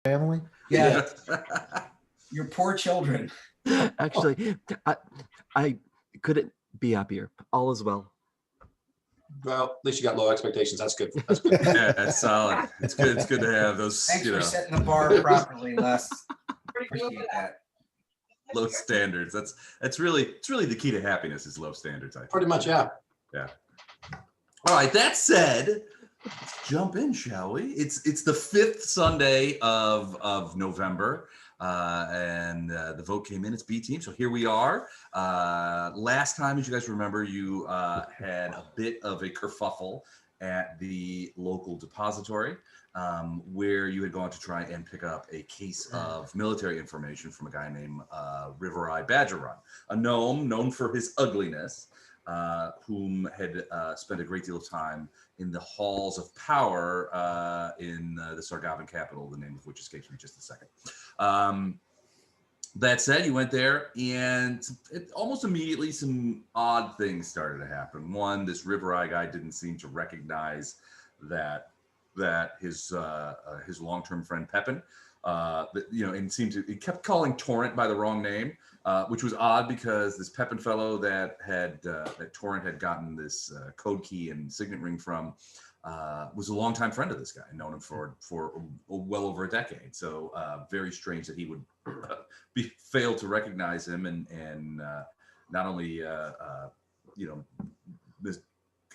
family. Yeah. Your poor children. Actually, I couldn't be happier. All is well. Well, at least you got low expectations. That's good. That's good. Yeah, that's solid. It's good. It's good to have those. Thanks for setting the bar properly, Les. Appreciate that. Low standards. It's really the key to happiness is low standards. I think. Pretty much, yeah. Yeah. All right. That said, let's jump in, shall we? It's the 5th Sunday of November. And the vote came in. It's B team. So here we are. Last time, as you guys remember, you had a bit of a kerfuffle at the local depository where you had gone to try and pick up a case of military information from a guy named River Eye Badger Run, a gnome known for his ugliness, whom had spent a great deal of time in the halls of power in the Sargavan capital, the name of which escapes me just a second. That said, you went there, and almost immediately some odd things started to happen. One, this River Eye guy didn't seem to recognize that his long-term friend Pepin, and he kept calling Torrent by the wrong name, which was odd because this Pepin fellow that Torrent had gotten this code key and signet ring from was a longtime friend of this guy, known him for well over a decade. So very strange that he would fail to recognize him and not only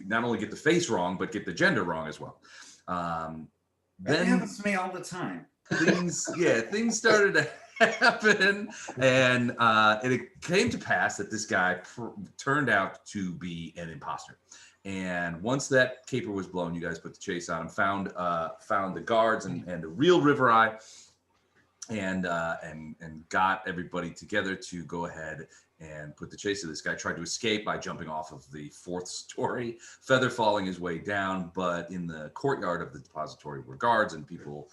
not only get the face wrong, but get the gender wrong as well. That happens to me all the time. Things started to happen, and it came to pass that this guy turned out to be an imposter. And once that caper was blown, you guys put the chase on him, found the guards and the real River Eye, and got everybody together to go ahead and put the chase to this guy. Tried to escape by jumping off of the 4th story, feather falling his way down. But in the courtyard of the depository were guards and people,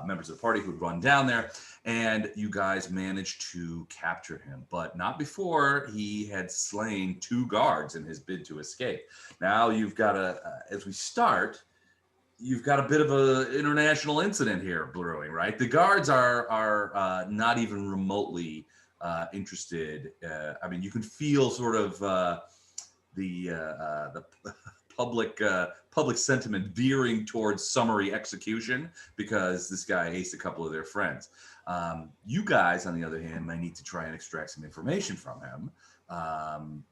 members of the party who'd run down there. And you guys managed to capture him, but not before he had slain 2 guards in his bid to escape. Now you've got as we start, you've got a bit of an international incident here brewing, right? The guards are not even remotely interested. I mean, you can feel sort of the public sentiment veering towards summary execution because this guy aced a couple of their friends. You guys, on the other hand, might need to try and extract some information from him.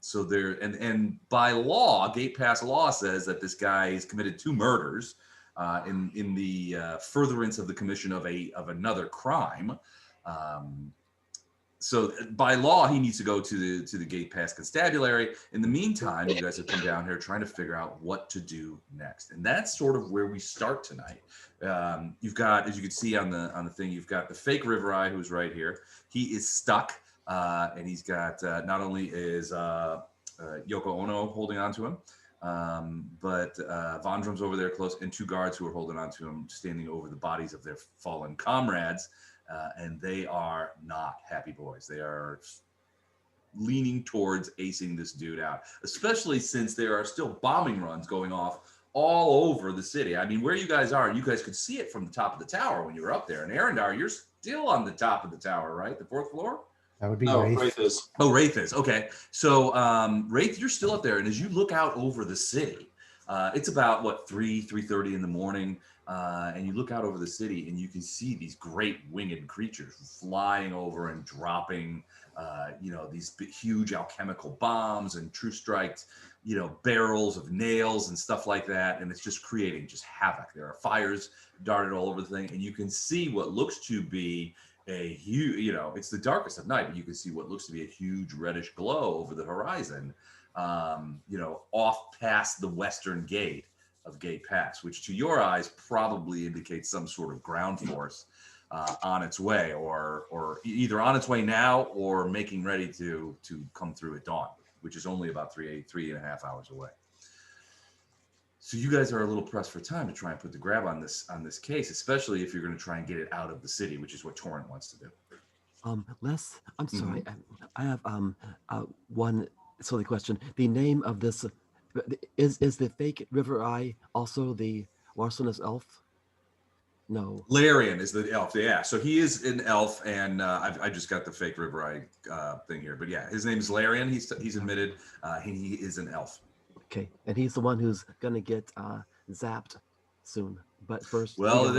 So there, and by law, Gate Pass law says that this guy has committed 2 murders in the furtherance of the commission of another crime. So by law, he needs to go to the Gate Pass Constabulary. In the meantime, you guys have come down here trying to figure out what to do next, and that's sort of where we start tonight. You've got, as you can see on the thing, you've got the fake River Eye who's right here. He is stuck, and he's got not only is Yoko Ono holding on to him, but Vondrum's over there close, and 2 guards who are holding on to him, standing over the bodies of their fallen comrades. And they are not happy boys. They are leaning towards acing this dude out, especially since there are still bombing runs going off all over the city. I mean, where you guys are, you guys could see it from the top of the tower when you were up there. And Arendar, you're still on the top of the tower, right? The 4th floor? That would be Wraith is. Oh, Wraith is. Okay. So, Wraith, you're still up there. And as you look out over the city, it's about, 3:30 in the morning. And you look out over the city and you can see these great winged creatures flying over and dropping, these huge alchemical bombs and true strikes, barrels of nails and stuff like that. And it's just creating just havoc. There are fires darted all over the thing. And you can see what looks to be a huge, it's the darkest of night, but you can see what looks to be a huge reddish glow over the horizon, off past the western gate of Gate Pass, which to your eyes probably indicates some sort of ground force on its way, or either on its way now or making ready to come through at dawn, which is only about 3.5 hours away. So you guys are a little pressed for time to try and put the grab on this case, especially if you're going to try and get it out of the city, which is what Torrent wants to do. Les, I'm sorry. I have one silly question. The name of this is the fake River Eye also the larcenous elf? No. Larion is the elf. Yeah, so he is an elf, and I just got the fake River Eye thing here, but yeah, his name is Larion. He's admitted he is an elf. Okay, and he's the one who's gonna get zapped soon. But first, Well,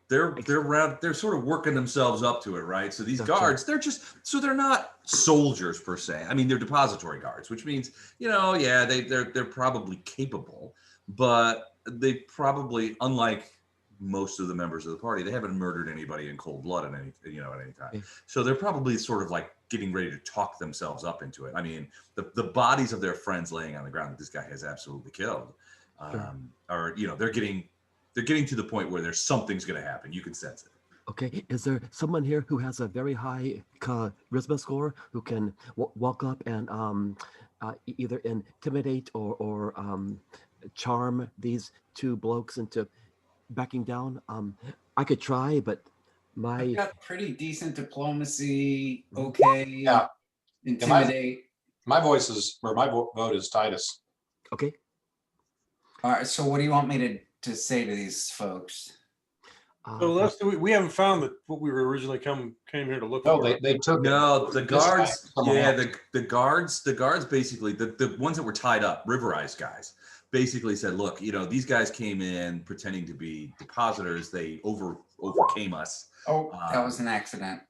they're sort of working themselves up to it, right? So these guards, they're not soldiers per se. I mean, they're depository guards, which means, they're probably capable, but they probably, unlike most of the members of the party, they haven't murdered anybody in cold blood at any time. Okay. So they're probably sort of like getting ready to talk themselves up into it. I mean, the bodies of their friends laying on the ground that this guy has absolutely killed, they're getting to the point where something's going to happen. You can sense it. Okay, is there someone here who has a very high charisma score who can walk up and either intimidate or charm these two blokes into backing down? I could try, but I've got pretty decent diplomacy. Okay. Yeah. Intimidate. My vote is Titus. Okay. All right. So what do you want me to say to these folks? So we haven't found what we were originally came here to look for. No, they took the guards. Yeah, the guards basically, the ones that were tied up, River Eye's guys, basically said, look, these guys came in pretending to be depositors. They overcame us. Oh, that was an accident.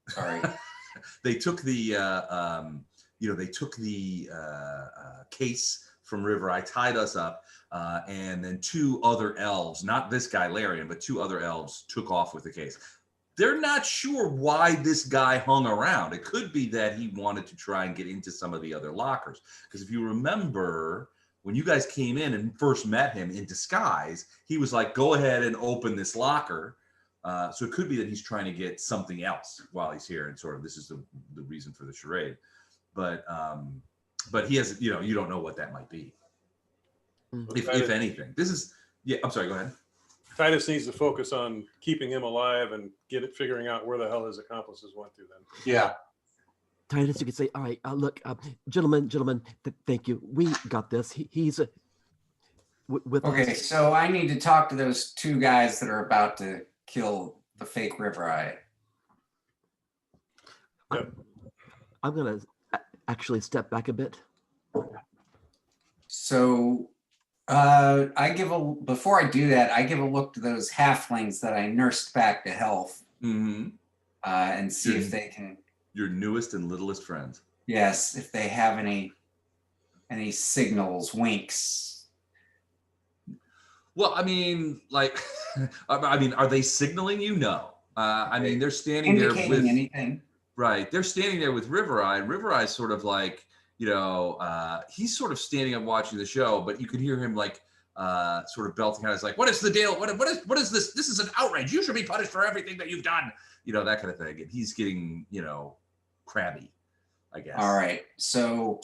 Sorry. They took the case from River Eye, tied us up, and then two other elves, not this guy Larion, but two other elves took off with the case. They're not sure why this guy hung around. It could be that he wanted to try and get into some of the other lockers. Because if you remember, when you guys came in and first met him in disguise, he was like, go ahead and open this locker. So it could be that he's trying to get something else while he's here, and sort of this is the reason for the charade. But he has, you don't know what that might be. If anything. I'm sorry, go ahead. Titus needs to focus on keeping him alive and figuring out where the hell his accomplices went to then. Yeah. Titus, you could say, all right, look, gentlemen, thank you. We got this. He's with Okay, us. so I need to talk to those two guys that are about to kill the fake River Eye. I'm going to actually step back a bit. So before I do that, I give a look to those halflings that I nursed back to health, and see if they can. Your newest and littlest friends. Yes, if they have any signals, winks. Well, I mean, are they signaling you? No. I mean, they're standing there with anything. Right. They're standing there with River Eye, and River Eye's sort of like, he's sort of standing up watching the show, but you could hear him sort of belting out. He's like, what is the deal? What is this? This is an outrage. You should be punished for everything that you've done. That kind of thing. And he's getting, crabby, I guess. All right. So,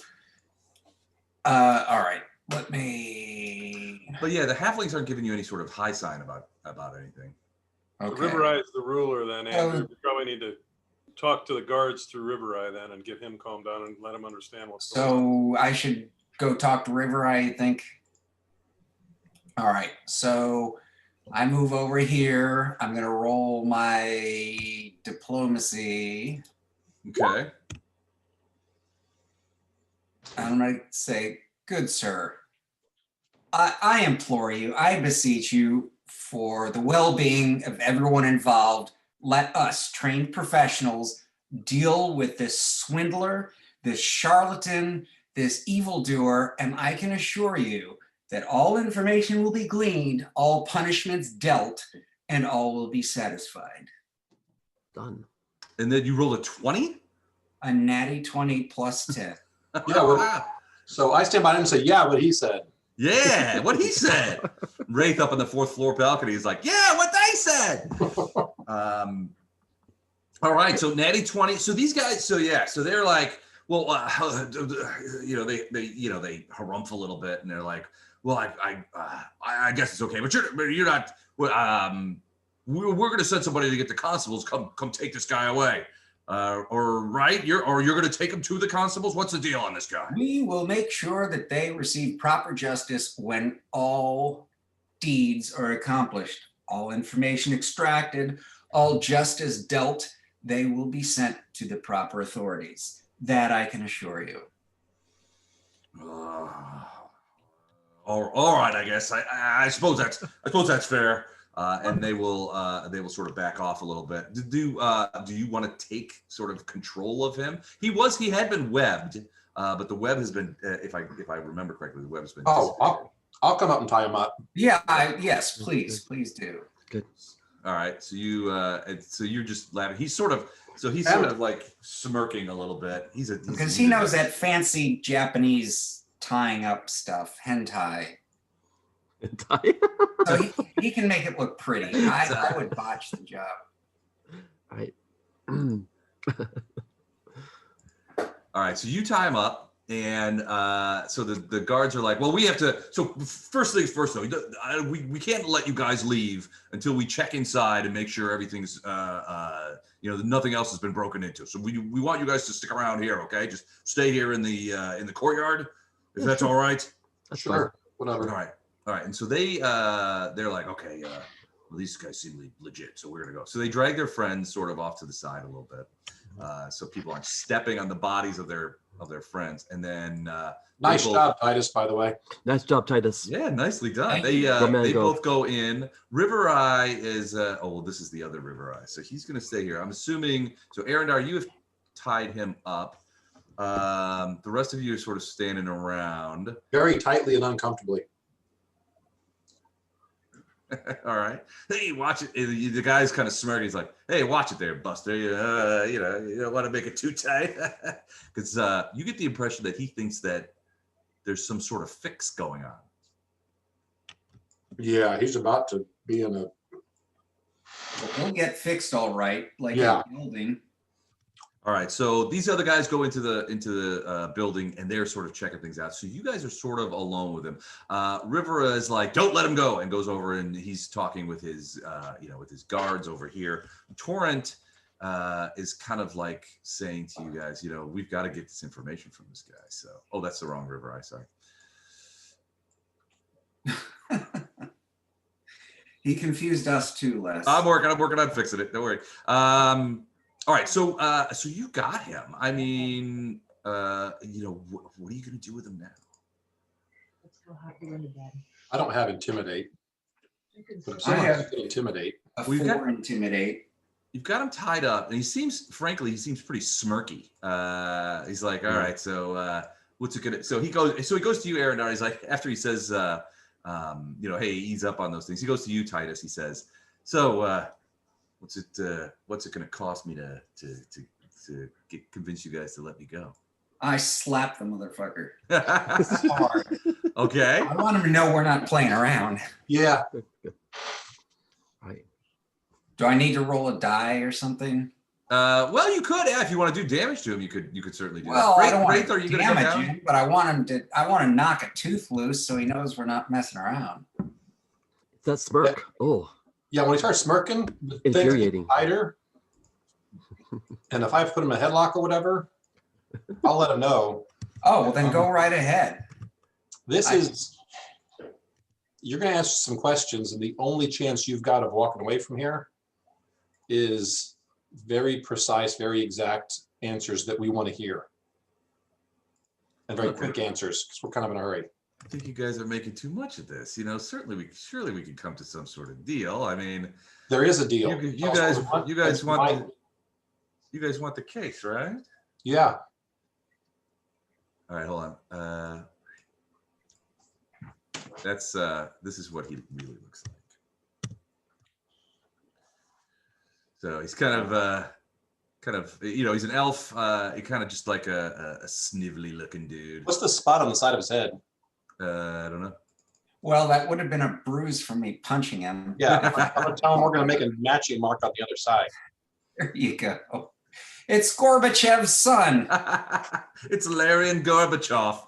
all right. Let me. But yeah, the halflings aren't giving you any sort of high sign about anything. Okay. River Eye is the ruler then, Andrew. You probably need to talk to the guards through River Eye then and get him calmed down and let him understand what's going on. So I should go talk to River Eye, you think? All right. So I move over here. I'm going to roll my diplomacy. Okay. I'm going to say, good sir, I implore you, I beseech you, for the well-being of everyone involved, let us, trained professionals, deal with this swindler, this charlatan, this evildoer, and I can assure you that all information will be gleaned, all punishments dealt, and all will be satisfied. Done. And then you rolled a 20? A natty 20 plus 10. Yeah. Wow. So I stand by him and say, yeah, what he said. Yeah, what he said. Wraith up on the 4th floor balcony is like, yeah, what they said. All right, so natty 20. So these guys, so they're like, well, they harumph a little bit, and they're like, well, I guess it's okay, but you're not. We're going to send somebody to get the constables. Come take this guy away. Or you're going to take him to the constables. What's the deal on this guy? We will make sure that they receive proper justice when all deeds are accomplished. all information extracted, all justice dealt, they will be sent to the proper authorities. That I can assure you. All right, I guess. I suppose that's fair. And they will sort of back off a little bit. Do you want to take sort of control of him? He had been webbed, but the web has been, if I remember correctly, the web has been. Oh, I'll come up and tie him up. Yeah, yes, please do. Good. All right, so you're just laughing. He's sort of like smirking a little bit. Because he knows that fancy Japanese tying up stuff, hentai. So he can make it look pretty. I would botch the job. Right. All right, so you tie him up, and so the guards are like, well, we have to. So first things first, though, we can't let you guys leave until we check inside and make sure everything's, nothing else has been broken into. So we want you guys to stick around here, okay? Just stay here in the courtyard, if that's all right. That's Sure, fine. whatever. All right, and so they're like, okay, well, these guys seem legit, so we're gonna go. So they drag their friends sort of off to the side a little bit, so people aren't stepping on the bodies of their friends. And then Nice job, Titus, by the way. Nice job, Titus. yeah, nicely done. Thank They you. they both go in. River Eye is this is the other River Eye, so he's gonna stay here. I'm assuming. So Arendar, you have tied him up. The rest of you are sort of standing around. Very tightly and uncomfortably. All right. Hey, watch it. The guy's kind of smirking. He's like, "Hey, watch it there, Buster. You don't want to make it too tight." Because you get the impression that he thinks that there's some sort of fix going on. Yeah, he's about to be in a. He'll get fixed all right, like Yeah. a building. All right. So these other guys go into the building, and they're sort of checking things out. So you guys are sort of alone with him. Rivera is like, "Don't let him go," and goes over and he's talking with his with his guards over here. Torrent is kind of like saying to you guys, we've got to get this information from this guy. So, that's the wrong River Eye. Sorry. He confused us too, Les. I'm working on fixing it. Don't worry. All right. So you got him. I mean, what are you going to do with him now? Let's go hop you into bed. I don't have intimidate. You can But if sleep. someone have- can intimidate, We've got- intimidate. You've got him tied up, and he seems pretty smirky. He's like, all right, so what's it gonna? So he goes to you, Arendar. He's like, after he says, hey, ease up on those things. He goes to you, Titus. He says, so what's it gonna cost me to convince you guys to let me go? I slapped the motherfucker Okay. hard. I want him to know we're not playing around. yeah, Right. Do I need to roll a die or something? Well, you could, if you want to do damage to him, you could certainly do Well, that. I don't want Wraith, are to you gonna come damage down? him, but I want to knock a tooth loose so he knows we're not messing around. That smirk. Oh, yeah. When he starts smirking, the things get infuriating. tighter. And if I put him in a headlock or whatever, I'll let him know. Oh, well then go right ahead. You're going to ask some questions, and the only chance you've got of walking away from here is very precise, very exact answers that we want to hear. And very quick answers, because we're kind of in a hurry. I think you guys are making too much of this. Surely we could come to some sort of deal. I mean, There is a deal. you guys want the case, right? Yeah. All right, hold on. This is what he really looks like. So he's kind of he's an elf. He kind of just like a snivelly looking dude. What's the spot on the side of his head? I don't know. Well, that would have been a bruise from me punching him. Yeah, I'm going to tell him we're going to make a matching mark on the other side. There you go. It's Gorbachev's son. It's Larion Gorbachev.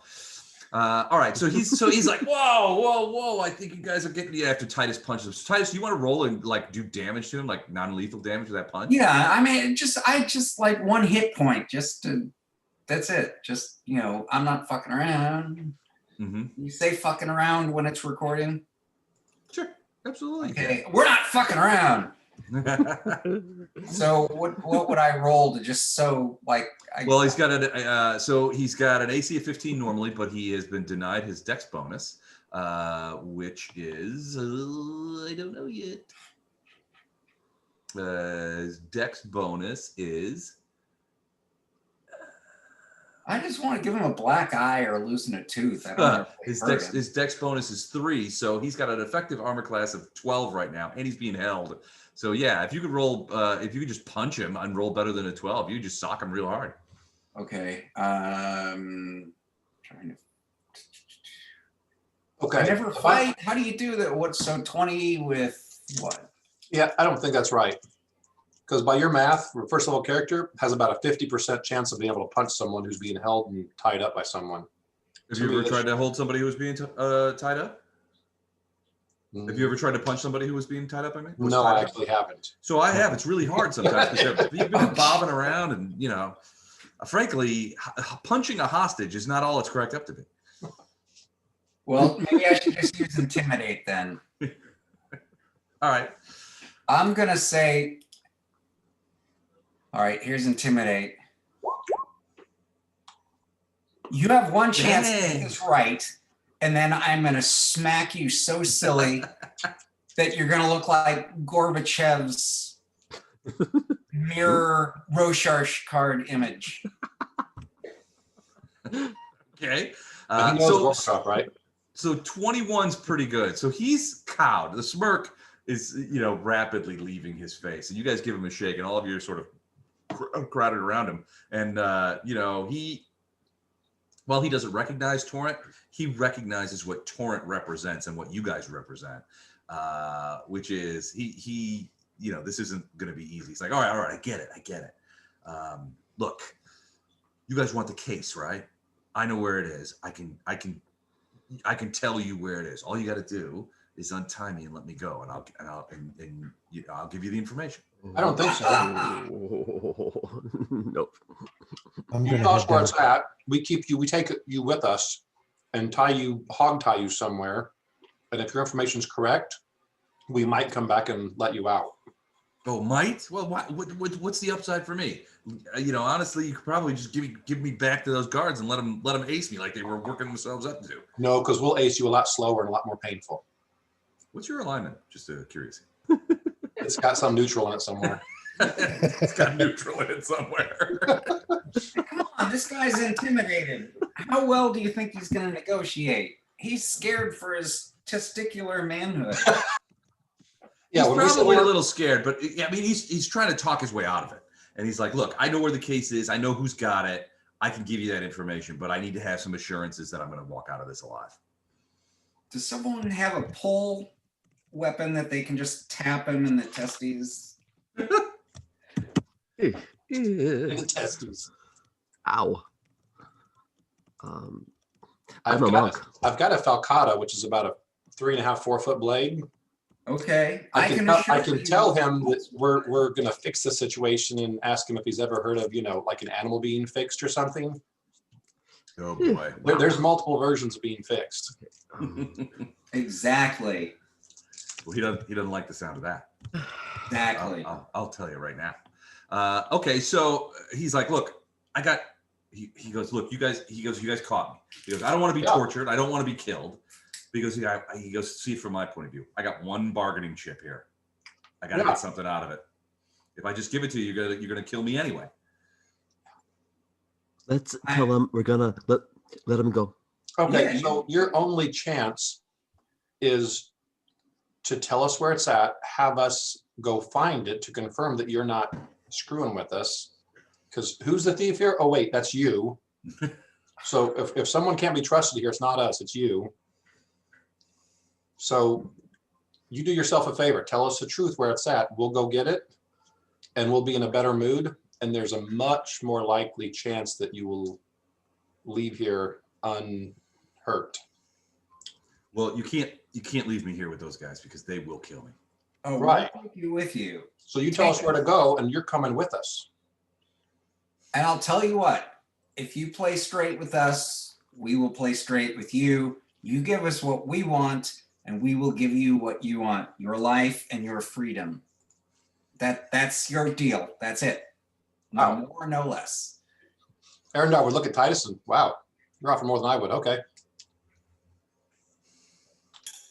All right, so he's like, whoa! I think you guys are getting after Titus punches him. So Titus, you want to roll and like do damage to him, like non-lethal damage with that punch? Yeah, I mean, I just like one hit point. That's it. Just I'm not fucking around. Mm-hmm. You say fucking around when it's recording. Sure. Absolutely. Okay, we're not fucking around. So what would I roll to just so like? Well, he's got he's got an AC of 15 normally, but he has been denied his Dex bonus, which is I don't know yet. His Dex bonus is. I just want to give him a black eye or loosen a tooth. I don't know. His Dex bonus is 3, so he's got an effective armor class of 12 right now, and he's being held. So yeah, if you could roll, if you could just punch him and roll better than a 12, you just sock him real hard. Okay. Trying to. Okay. I never fight. How do you do that? What's so 20 with what? Yeah, I don't think that's right. Because by your math, first level character has about a 50% chance of being able to punch someone who's being held and tied up by someone. Have you ever tried to hold somebody who was being tied up? Have you ever tried to punch somebody who was being tied up? No, I actually haven't. So I have. It's really hard sometimes because you've been bobbing around, and frankly, punching a hostage is not all it's cracked up to be. Well, maybe I should just use intimidate then. All right. I'm gonna say. All right, here's intimidate. You have one chance to get this right, and then I'm gonna smack you so silly that you're gonna look like Gorbachev's mirror Rorschach card image. Okay. He knows Rorschach, right? So 21's pretty good. So he's cowed. The smirk is, rapidly leaving his face, and you guys give him a shake, and all of you are sort of crowded around him. And while he doesn't recognize Torrent, he recognizes what Torrent represents and what you guys represent, which is he this isn't going to be easy. He's like, all right, I get it. Look, you guys want the case, right? I know where it is. I can tell you where it is. All you got to do is untie me and let me go, and I'll give you the information. I don't think so. Nope. You tell us where it's at. We take you with us and hog tie you somewhere. And if your information is correct, we might come back and let you out. Oh, might? Well, what's the upside for me? Honestly, you could probably just give me back to those guards and let them ace me like they were working themselves up to. No, because we'll ace you a lot slower and a lot more painful. What's your alignment? Just curious. It's got some neutral in it somewhere. It's got neutral in it somewhere. Come on, this guy's intimidated. How well do you think he's going to negotiate? He's scared for his testicular manhood. Yeah, he's probably a little scared, but he's trying to talk his way out of it. And he's like, look, I know where the case is. I know who's got it. I can give you that information, but I need to have some assurances that I'm going to walk out of this alive. Does someone have a pole weapon that they can just tap him in the testes? In the testes. Ow. I've got a falcata, which is about a 3.5-4 foot blade. Okay. I can tell him that we're going to fix the situation and ask him if he's ever heard of, like an animal being fixed or something. Oh boy. There's multiple versions of being fixed. Exactly. Well, he doesn't like the sound of that. Exactly. I'll tell you right now. Okay, so he's like, look, he goes, look, you guys caught me. He goes, I don't want to be tortured. I don't want to be killed. Because he goes, see it from my point of view. I got one bargaining chip here. I got to get something out of it. If I just give it to you, you're gonna kill me anyway. Let's tell him we're gonna let him go. Okay, so your only chance is to tell us where it's at, have us go find it to confirm that you're not screwing with us. Because who's the thief here? Oh wait, that's you. So if someone can't be trusted here, it's not us, it's you. So you do yourself a favor, tell us the truth where it's at. We'll go get it and we'll be in a better mood. And there's a much more likely chance that you will leave here unhurt. Well, you can't leave me here with those guys because they will kill me. Oh, right. We'll take you with you. So you tell us where to go and you're coming with us. And I'll tell you what, if you play straight with us, we will play straight with you. You give us what we want, and we will give you what you want, your life and your freedom. That's your deal. That's it. No Wow. more, no less. Arendar would look at Titus and, wow, you're offering more than I would. Okay.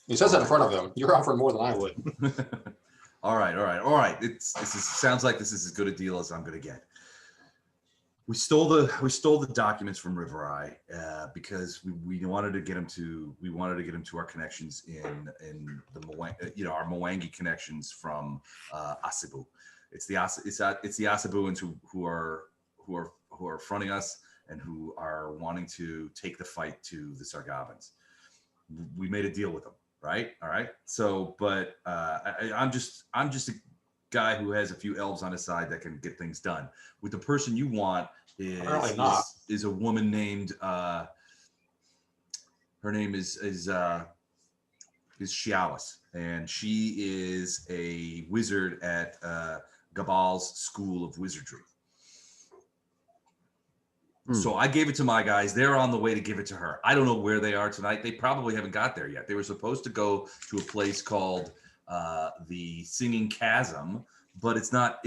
He says that in front of him. You're offering more than I would. All right. Sounds like this is as good a deal as I'm going to get. We stole the documents from River Eye because we wanted to get him to our connections in the our Mwangi connections from Asibu. It's the Asibuans who are fronting us and who are wanting to take the fight to the Sargavans. We made a deal with them, right? All right. So, but I'm just a guy who has a few elves on his side that can get things done. With the person you want is a woman named her name is Shialis, and she is a wizard at Gabal's School of Wizardry. So I gave it to my guys. They're on the way to give it to her. I don't know where they are tonight. They probably haven't got there yet. They were supposed to go to a place called the Singing Chasm, but it's not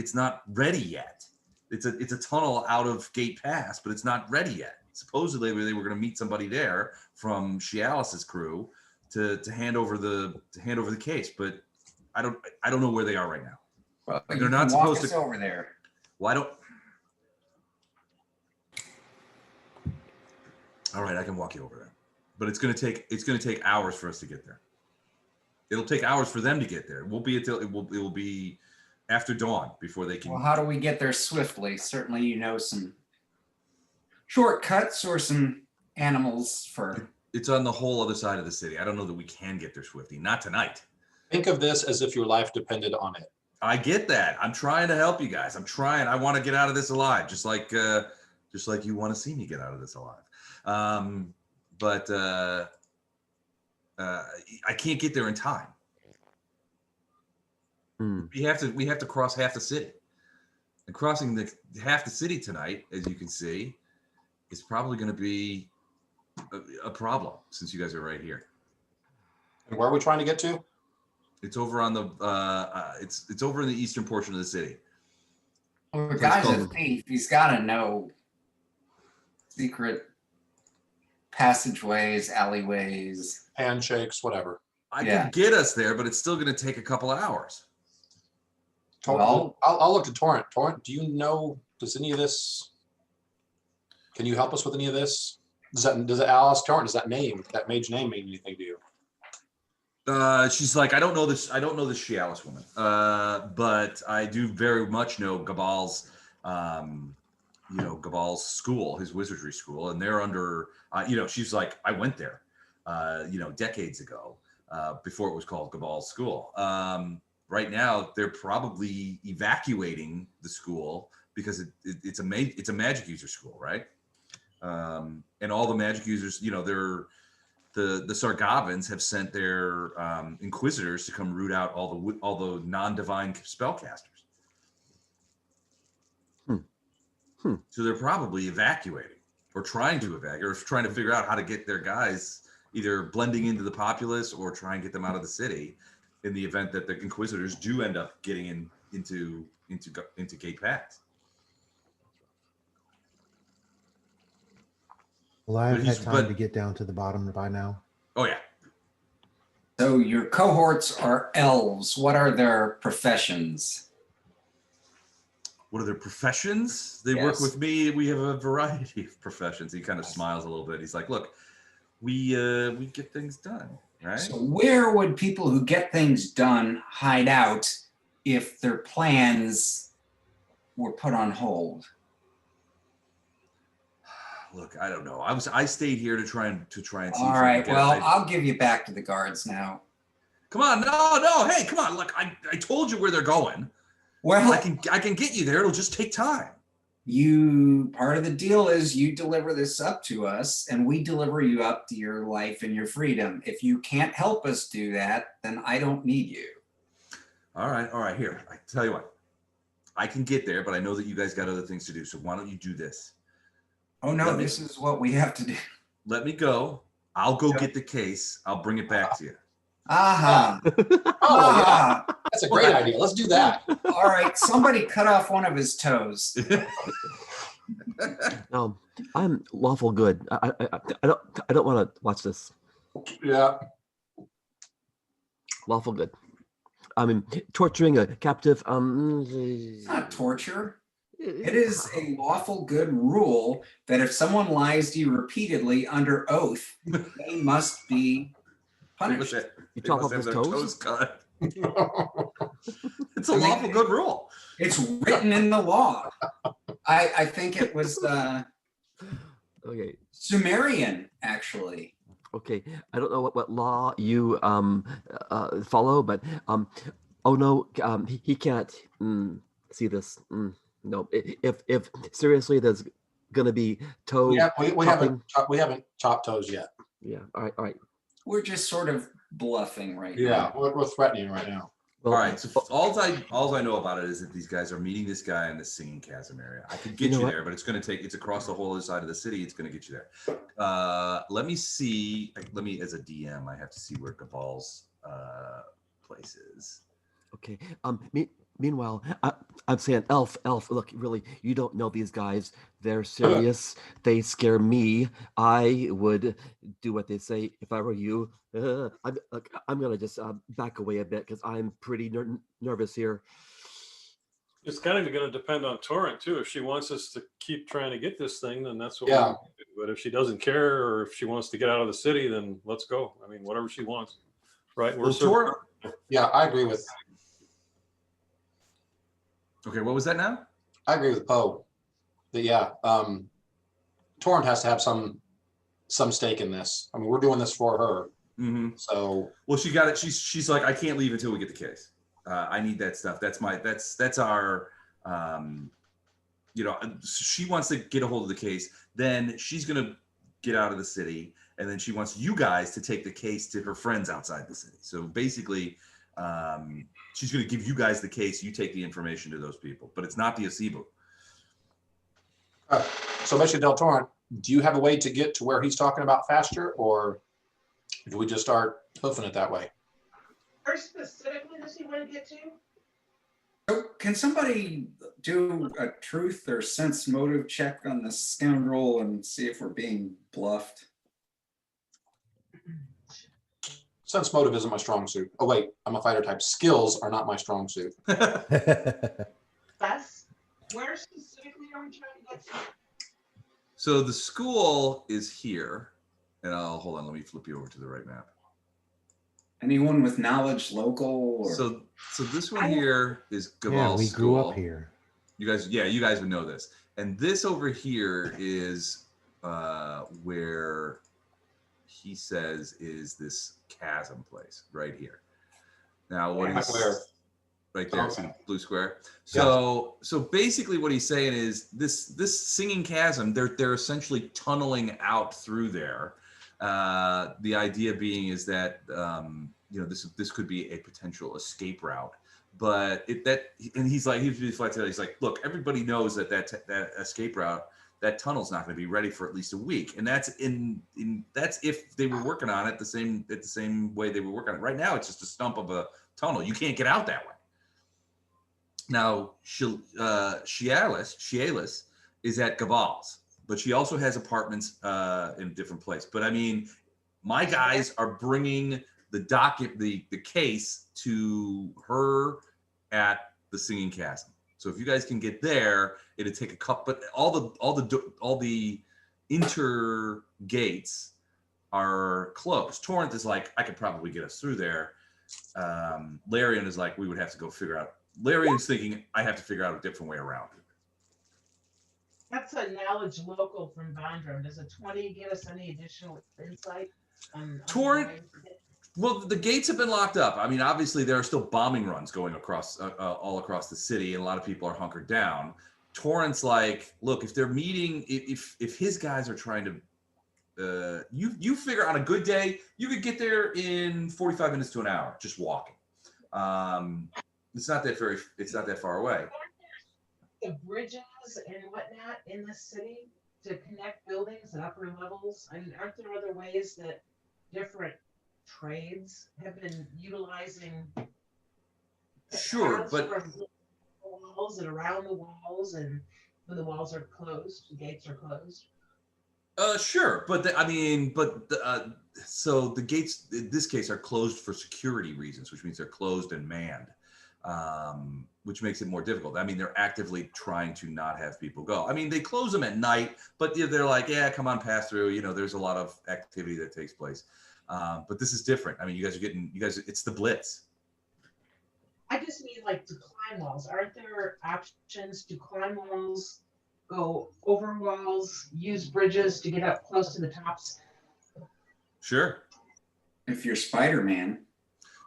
ready yet. It's a tunnel out of Gate Pass, but it's not ready yet. Supposedly they were going to meet somebody there from Shialis's crew to hand over the case, but I don't know where they are right now. Well, They're not supposed to over there. Why don't? All right, I can walk you over there, but it's gonna take hours for us to get there. It'll take hours for them to get there. It will be after dawn before they can. Well, how do we get there swiftly? Certainly, you know some shortcuts or some animals for. It's on the whole other side of the city. I don't know that we can get there swiftly. Not tonight. Think of this as if your life depended on it. I get that. I'm trying to help you guys. I'm trying. I want to get out of this alive, just like you want to see me get out of this alive. But I can't get there in time. We have to cross half the city, and crossing half the city tonight, as you can see, is probably going to be a problem since you guys are right here. And where are we trying to get to? It's over on the it's over in the eastern portion of the city. Well, the guy's a thief. He's got to know secret passageways, alleyways, handshakes, whatever. I can get us there, but it's still going to take a couple of hours. Well, I'll look to Torrent. Torrent, do you know? Does any of this? Can you help us with any of this? Does Alice Torrent? Does that mage name mean anything to you? She's like, I don't know this Shialis woman, but I do very much know Gabal's, Gabal's school, his wizardry school, and they're under, she's like, I went there, decades ago, before it was called Gabal's school. Right now, they're probably evacuating the school because it's a magic user school, right? And all the magic users, they're. The Sargavans have sent their inquisitors to come root out all the non-divine spellcasters. So they're probably evacuating or trying to evacuate or trying to figure out how to get their guys either blending into the populace or try and get them out of the city in the event that the inquisitors do end up getting into Gate Pass. Well, I've had time to get down to the bottom by now. Oh, yeah. So your cohorts are elves. What are their professions? What are their professions? They work with me. We have a variety of professions. He kind of smiles a little bit. He's like, look, we get things done, right? So where would people who get things done hide out if their plans were put on hold? Look, I don't know. I stayed here to try and see. All right. Well, I'll give you back to the guards now. Come on, no. Hey, come on. Look, I told you where they're going. Well, I can get you there. It'll just take time. Part of the deal is you deliver this up to us, and we deliver you up to your life and your freedom. If you can't help us do that, then I don't need you. All right. Here, I tell you what. I can get there, but I know that you guys got other things to do. So why don't you do this? Oh, no, this is what we have to do. Let me go. I'll go get the case. I'll bring it back to you. Aha. Oh, yeah, Ah. that's a great idea. Let's do that. All right. Somebody cut off one of his toes. I'm lawful good. I don't want to watch this. Yeah. Lawful good. I mean, torturing a captive. It's not torture. It is a lawful good rule that if someone lies to you repeatedly under oath, they must be punished. You chop off his toes? cut. It's a I mean, lawful good rule. It's written in the law. I think it was Okay. Sumerian, actually. Okay. I don't know what law you follow, but oh no, he can't see this. No, if seriously, there's gonna be toe. We haven't chopped toes yet. Yeah. All right. We're just sort of bluffing right now. Yeah, we're threatening right now. Well, All right. So all I know about it is that these guys are meeting this guy in the Singing Chasm area. I could get you there, but it's across the whole other side of the city. It's gonna get you there. Let me see. As a DM, I have to see where Gabal's place is. Okay. Meanwhile, I'm saying, elf. Look, really, you don't know these guys. They're serious. They scare me. I would do what they say if I were you. I'm gonna just back away a bit because I'm pretty nervous here. It's kind of going to depend on Torrent too. If she wants us to keep trying to get this thing, then that's what we do. But if she doesn't care, or if she wants to get out of the city, then let's go. I mean, whatever she wants, right? Well, Torrent, yeah, I agree with. Okay, what was that now? I agree with Poe. Torrent has to have some stake in this. I mean, we're doing this for her. Mm-hmm. So well, she got it. She's like, I can't leave until we get the case. I need that stuff. That's our. She wants to get a hold of the case. Then she's gonna get out of the city, and then she wants you guys to take the case to her friends outside the city. So basically, she's going to give you guys the case. You take the information to those people, but it's not the Asibu. So, Mr. Del Torrent, do you have a way to get to where he's talking about faster, or do we just start hoofing it that way? Where specifically does he want to get to? So can somebody do a truth or sense motive check on this scoundrel and see if we're being bluffed? Sense motive isn't my strong suit. Oh wait, I'm a fighter type. Skills are not my strong suit. That's where specifically are we trying to get to? So the school is here, and hold on. Let me flip you over to the right map. Anyone with knowledge local? Or... So this one here is Gabal's Yeah, we grew school. up here. You guys would know this. And this over here is where he says is this chasm place right here. Now what he's right there, see the blue square. So basically what he's saying is this Singing Chasm, they're essentially tunneling out through there. The idea being is that this could be a potential escape route, but he's like, look, everybody knows that escape route, that tunnel's not going to be ready for at least a week, and that's that's if they were working on it the same way they were working on it. Right now, it's just a stump of a tunnel. You can't get out that way. Now, Shialis is at Gabal's, but she also has apartments in a different place. But I mean, my guys are bringing the case to her at the Singing Chasm. So if you guys can get there, it'd take a couple. But all the inter gates are closed. Torrent is like, I could probably get us through there. Larion is like, we would have to go figure out. Larion's thinking, I have to figure out a different way around it. That's a knowledge local from Bondrum. Does a 20 give us any additional insight on Torrent? Well, the gates have been locked up. I mean, obviously there are still bombing runs going across all across the city, and a lot of people are hunkered down. Torrent's like, look, if they're meeting, if his guys are trying to, you figure on a good day you could get there in 45 minutes to an hour just walking. It's not that far away. The bridges and whatnot in the city to connect buildings at upper levels, and aren't there other ways that different trades have been utilizing Sure, paths but from the walls and around the walls, and when the walls are closed, the gates are closed. sure, but so the gates in this case are closed for security reasons, which means they're closed and manned, which makes it more difficult. I mean, they're actively trying to not have people go. I mean, they close them at night, but they're like, yeah, come on, pass through. You know, there's a lot of activity that takes place. But this is different. I mean, you guys, it's the Blitz. I just mean like to climb walls. Aren't there options to climb walls, go over walls, use bridges to get up close to the tops? Sure. If you're Spider-Man.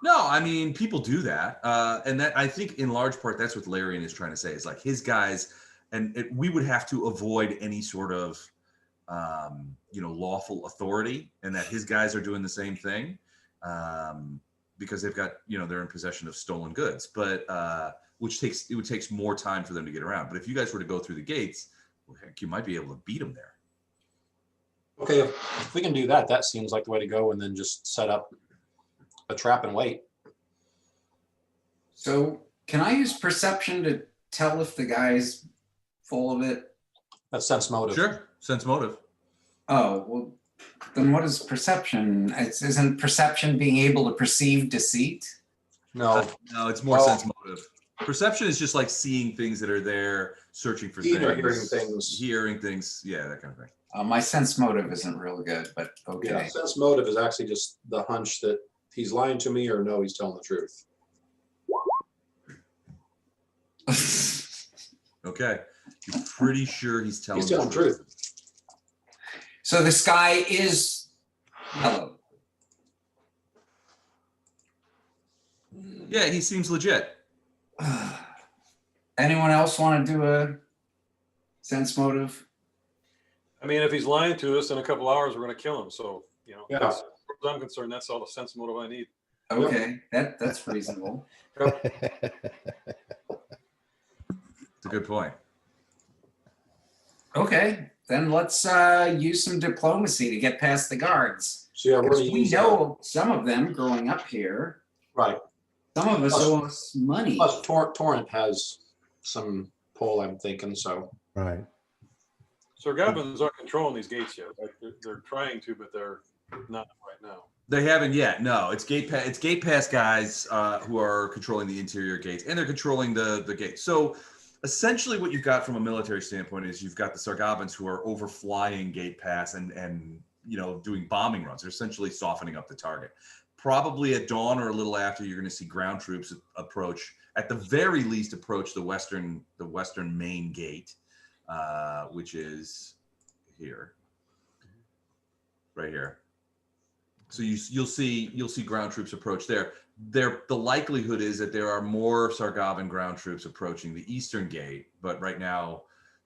No, I mean, people do that. And that, I think in large part, that's what Larion is trying to say, is like his guys, we would have to avoid any sort of, lawful authority, and that his guys are doing the same thing, because they've got, they're in possession of stolen goods, but it would take more time for them to get around. But if you guys were to go through the gates, well, heck, you might be able to beat them there. Okay, if we can do that, that seems like the way to go, and then just set up a trap and wait. So can I use perception to tell if the guy's full of it? That's sense motive. Sure, sense motive. Oh, well, then what is perception? Isn't perception being able to perceive deceit? No, No, it's more sense motive. Perception is just like seeing things that are there, searching for Either things, hearing things, yeah, that kind of thing. My sense motive isn't real good, but okay. yeah, sense motive is actually just the hunch that he's lying to me, or no, he's telling the truth. Okay, you're pretty sure he's telling the truth. So the sky is yellow. Yeah, he seems legit. Anyone else want to do a sense motive? I mean, if he's lying to us in a couple hours, we're going to kill him. So, Yeah. as far as I'm concerned, that's all the sense motive I need. Okay, that's reasonable. It's a good point. Okay, then let's use some diplomacy to get past the guards. So yeah, we're Because gonna we use know some of them growing up here. right. Some of us owe us money. Plus, Torrent has some pull, I'm thinking. So Right. So Goblins aren't controlling these gates yet. Like they're trying to, but they're not right now. They haven't yet. No, it's Gate Pass guys who are controlling the interior gates, and they're controlling the gate. So essentially, what you've got from a military standpoint is you've got the Sargavans who are overflying Gate Pass and doing bombing runs. They're essentially softening up the target. Probably at dawn or a little after, you're going to see ground troops approach. At the very least, approach the western main gate, which is here, right here. So you'll see ground troops approach there. The likelihood is that there are more Sargavan ground troops approaching the eastern gate, but right now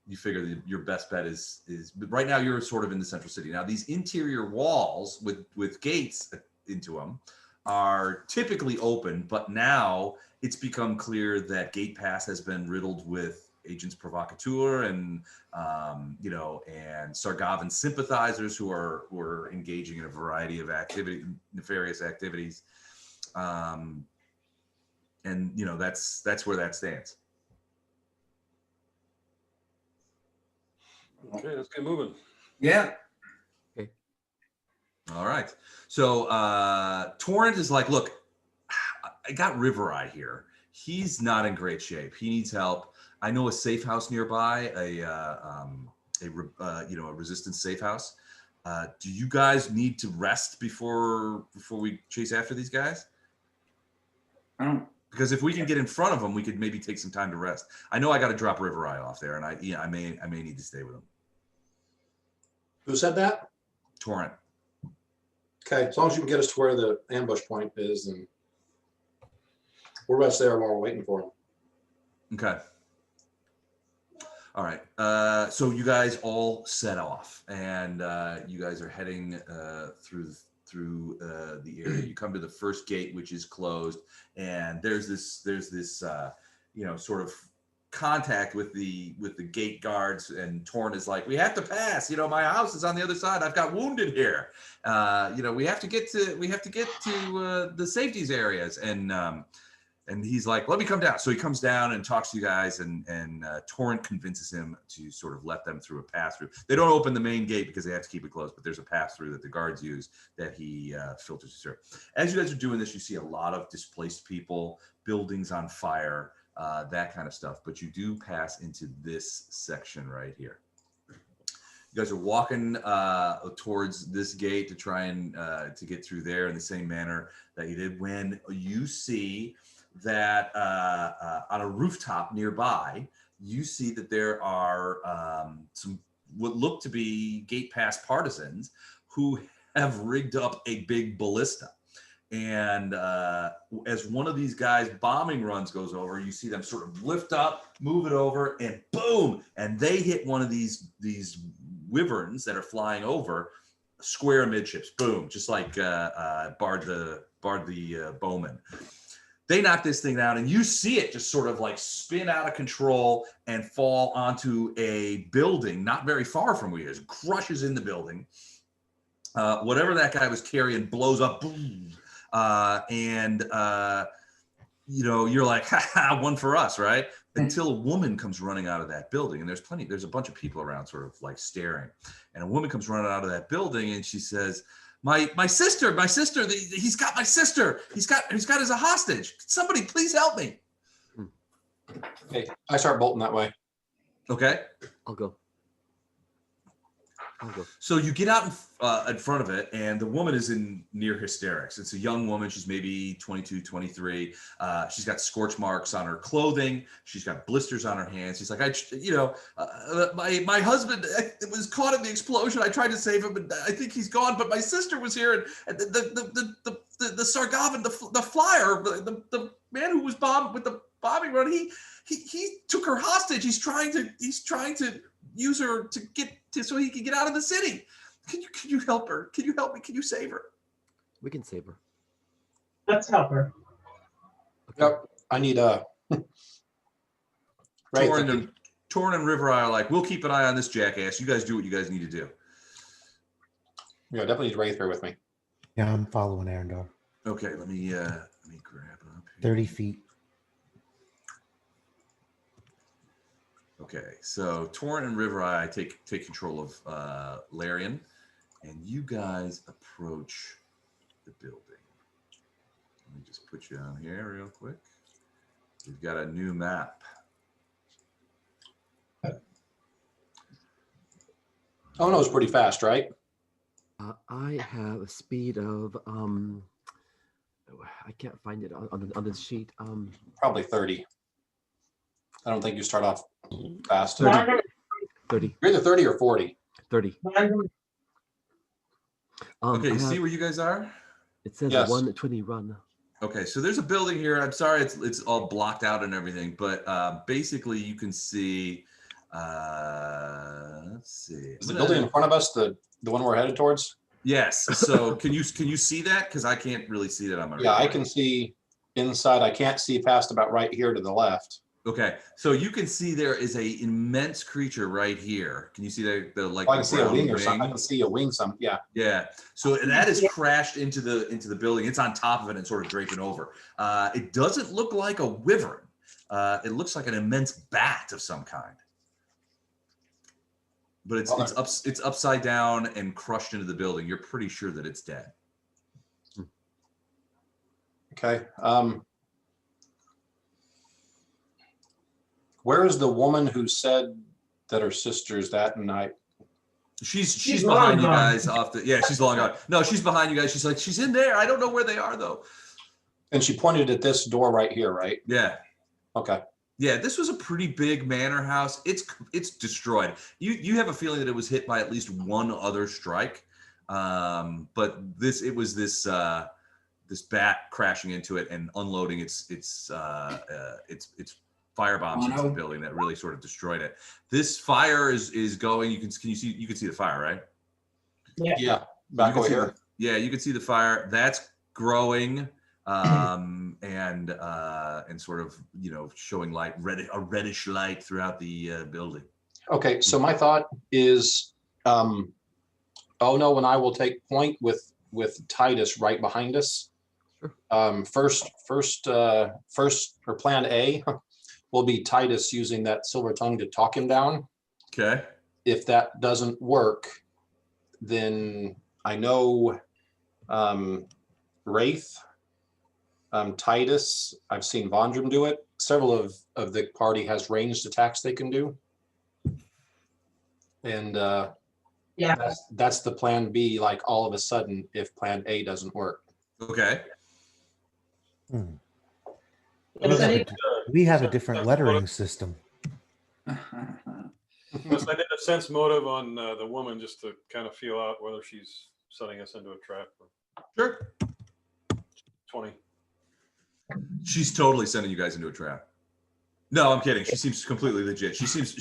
you figure that your best bet is right now you're sort of in the central city. Now these interior walls with gates into them are typically open, but now it's become clear that Gate Pass has been riddled with agents provocateur and and Sargavan sympathizers who are engaging in a variety of nefarious activities, and that's where that stands. Okay, let's get moving. Yeah. All right. So Torrent is like, look, I got River Eye here. He's not in great shape. He needs help. I know a safe house nearby, a resistance safe house. Do you guys need to rest before we chase after these guys? I don't. Because if we can get in front of them, we could maybe take some time to rest. I know I got to drop River Eye off there, and I may need to stay with him. who said that? Torrent. Okay, as long as you can get us to where the ambush point is, and we're rest there while we're waiting for him. Okay. All right. So you guys all set off, and you guys are heading through the area. You come to the first gate, which is closed, and there's this sort of contact with the gate guards, and Torn is like, we have to pass, you know, my house is on the other side, I've got wounded here, you know, we have to get to the safeties areas, and he's like, let me come down. So he comes down and talks to you guys, and Torrent convinces him to sort of let them through a pass through. They don't open the main gate because they have to keep it closed, but there's a pass through that the guards use that he filters through. As you guys are doing this, you see a lot of displaced people, buildings on fire, that kind of stuff. But you do pass into this section right here. You guys are walking towards this gate to try and to get through there in the same manner that you did, when you see that on a rooftop nearby, you see that there are some what look to be Gate Pass partisans who have rigged up a big ballista. And as one of these guys' bombing runs goes over, you see them sort of lift up, move it over, and boom, and they hit one of these wyverns that are flying over, square amidships, boom, just like Bard the bowman. They knock this thing down, and you see it just sort of like spin out of control and fall onto a building not very far from where he is. It crushes in the building. Whatever that guy was carrying blows up, boom. You know, you're like, ha ha, one for us, right? Until a woman comes running out of that building, and there's a bunch of people around sort of like staring. And a woman comes running out of that building, and she says, my sister, he's got my sister. He's got as a hostage. Somebody please help me. Okay, I start bolting that way. Okay. I'll go. So you get out in front of it, and the woman is in near hysterics. It's a young woman. She's maybe 22, 23. She's got scorch marks on her clothing. She's got blisters on her hands. She's like, my husband was caught in the explosion. I tried to save him, and I think he's gone. But my sister was here, and the Sargavan, the flyer, the man who was bombed with the bombing run, he took her hostage. He's trying to use her to get to so he can get out of the city. Can you help her? Can you help me? Can you save her? We can save her. Let's help her. Okay. Yep. I need a right. Torn and River Eye are like, we'll keep an eye on this jackass. You guys do what you guys need to do. Yeah, definitely need Wraith here with me. Yeah, I'm following Arendar. Okay, let me grab up here. 30 feet. Okay, so Torrent and River Eye take control of Larion, and you guys approach the building. Let me just put you on here real quick. We've got a new map. Oh no, it's pretty fast, right? I have a speed of I can't find it on this sheet. Probably 30. I don't think you start off fast. 30. You're either 30 or 40. 30. Okay, see where you guys are? It says Yes. 120 run. Okay, so there's a building here. I'm sorry, it's all blocked out and everything, but basically you can see. Let's see. Is the building in front of us the one we're headed towards? Yes. So can you see that? Because I can't really see that on my. Yeah, I recording. can see inside. I can't see past about right here to the left. Okay, so you can see there is a immense creature right here. Can you see the like? Oh, I can see a brown wing or something. I can see a wing. Yeah. Yeah. So that is crashed into the building. It's on top of it and sort of draping over. It doesn't look like a wyvern. It looks like an immense bat of some kind. But it's upside down and crushed into the building. You're pretty sure that it's dead. Okay. Where is the woman who said that her sister's that night? She's behind you guys she's long gone. No, she's behind you guys. She's like, she's in there. I don't know where they are though. And she pointed at this door right here, right? Yeah. Okay. Yeah, this was a pretty big manor house. It's destroyed. You have a feeling that it was hit by at least one other strike. But it was this bat crashing into it and unloading its fire bombs into the building that really sort of destroyed it. This fire is going. You can see the fire, right? Yeah. Back over here. You can see the fire. That's growing. and sort of, you know, showing light, a reddish light throughout the building. Okay, so my thought is, Ono and I will take point with Titus right behind us. Sure. First, or plan A will be Titus using that silver tongue to talk him down. Okay. If that doesn't work, then I know Wraith, Titus, I've seen Vondrum do it. Several of the party has ranged attacks they can do. And Yeah. that's the plan B, like all of a sudden, if plan A doesn't work. Okay. Hmm. Does any- We have a different lettering system. Yes, I did a sense motive on the woman just to kind of feel out whether she's setting us into a trap. Sure. 20. She's totally sending you guys into a trap. No, I'm kidding. She seems completely legit. She seems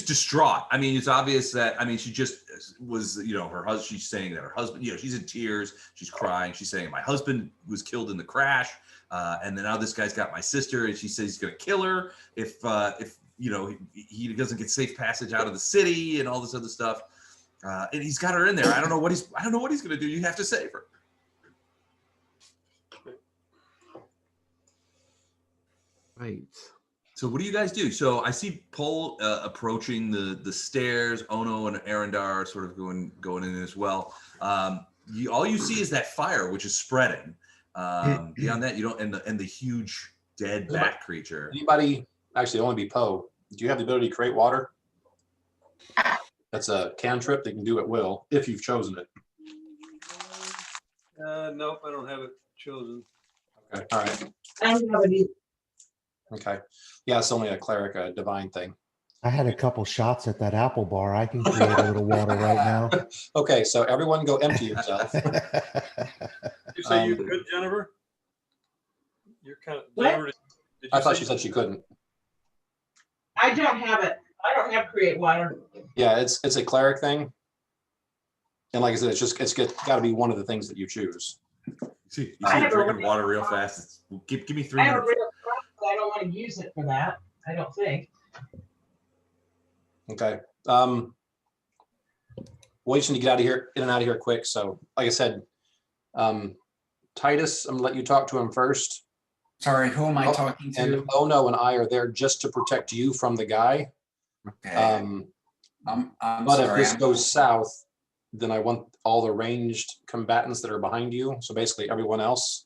distraught. I mean, it's obvious that, I mean, she just was, you know, her husband, she's saying that her husband, you know, she's in tears, she's crying. She's saying, my husband was killed in the crash. And then now this guy's got my sister, and she says he's going to kill her if, you know, he doesn't get safe passage out of the city and all this other stuff. And he's got her in there. I don't know what he's going to do. You have to save her. Right. So what do you guys do? So I see Pol approaching the stairs. Ono and Arendar are sort of going in as well. All you see is that fire, which is spreading. Beyond that, you don't, and the huge dead bat creature. Anybody, actually, it'll only be Poe. Do you have the ability to create water? That's a cantrip that you can do at will, if you've chosen it. Nope, I don't have it chosen. Okay, all right. I don't have any. Okay. Yeah, it's only a cleric, a divine thing. I had a couple shots at that apple bar. I can create a little water right now. Okay, so everyone go empty yourself. You say you could, Jennifer? You're kind of. What? Jennifer, did you I thought say she said she couldn't. I don't have it. I don't have create water. Yeah, it's a cleric thing. And like I said, it's got to be one of the things that you choose. See, I have a drinking real water real problem. fast. Give me 3 I have a minutes. real problem, but I don't want to use it for that. I don't think. Okay. We just need to get out of here, in and out of here quick. So like I said, Titus, I'm gonna let you talk to him first. Sorry, who am I Oh, talking And to? Ono and I are there just to protect you from the guy. Okay. Um, I'm But if sorry. this goes south, then I want all the ranged combatants that are behind you, so basically everyone else,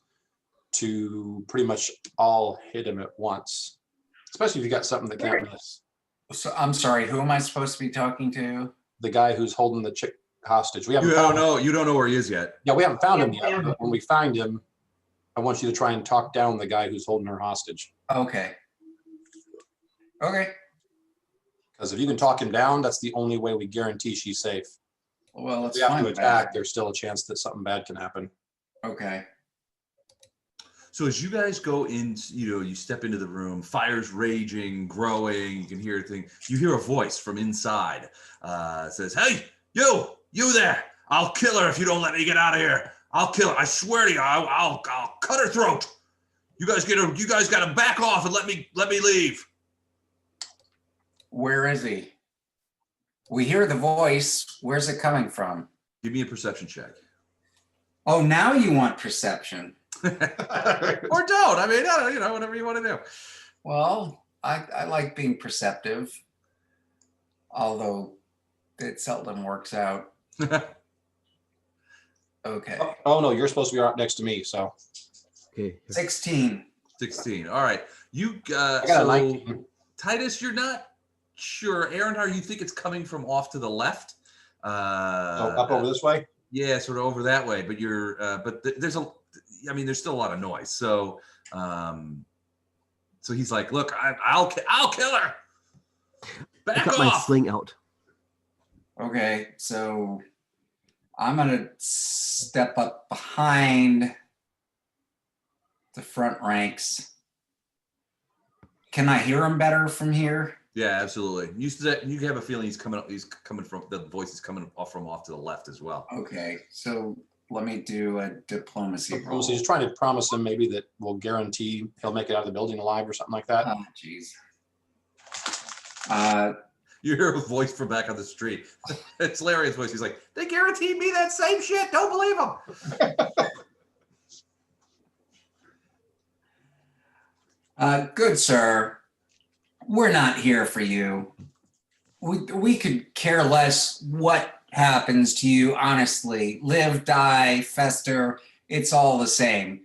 to pretty much all hit him at once. Especially if you got something that can't miss. So I'm sorry, who am I supposed to be talking to? The guy who's holding the chick hostage. We You haven't don't found him. know. You don't know where he is yet. Yeah, we haven't found him Yeah, yet. yeah. But when we find him, I want you to try and talk down the guy who's holding her hostage. Okay. Okay. Because if you can talk him down, that's the only way we guarantee she's safe. Well, If let's we have find to that. attack, there's still a chance that something bad can happen. Okay. So as you guys go in, you know, you step into the room, fire's raging, growing, you can hear a thing. You hear a voice from inside. Says, hey, you there. I'll kill her if you don't let me get out of here. I'll kill her. I swear to you, I'll cut her throat. You guys gotta back off and let me leave. Where is he? We hear the voice. Where's it coming from? Give me a perception check. Oh, now you want perception. Or don't. I mean, you know, whatever you want to do. Well, I like being perceptive, although it seldom works out. Okay. Oh no, you're supposed to be right next to me, so Okay. 16. 16. All right. You I got a so 19. Titus, you're not sure. Arendar, you think it's coming from off to the left? Oh, up over this way. Yeah, sort of over that way. But you're but there's there's still a lot of noise. So so he's like, look, I'll kill her. I Back got my off. sling out. Okay, so I'm gonna step up behind the front ranks. Can I hear him better from here? Yeah, absolutely. You have a feeling he's coming from the voice is coming off to the left as well. Okay, so Let me do a diplomacy roll. So he's trying to promise him maybe that we'll guarantee he'll make it out of the building alive or something like that. Oh, jeez. You hear a voice from back on the street. It's Larion's voice. He's like, they guaranteed me that same shit. Don't believe them. Good sir, we're not here for you. We could care less what happens to you, honestly. Live, die, fester, it's all the same.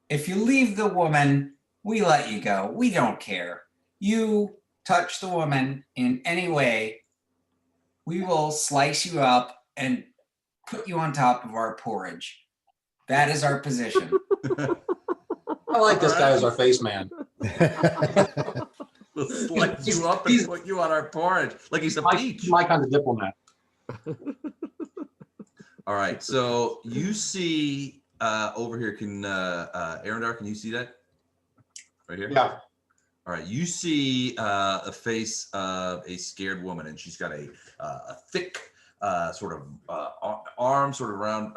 If you leave the woman, we let you go. We don't care. You touch the woman in any way, we will slice you up and put you on top of our porridge. That is our position. I like this guy as our face man. We'll slice you up and put you on our porridge like he's a peach. He's my kind of diplomat. All right, so you see over here, can Arendar, can you see that? Right here? Yeah. All right, you see a face of a scared woman, and she's got a thick sort of arm sort of around,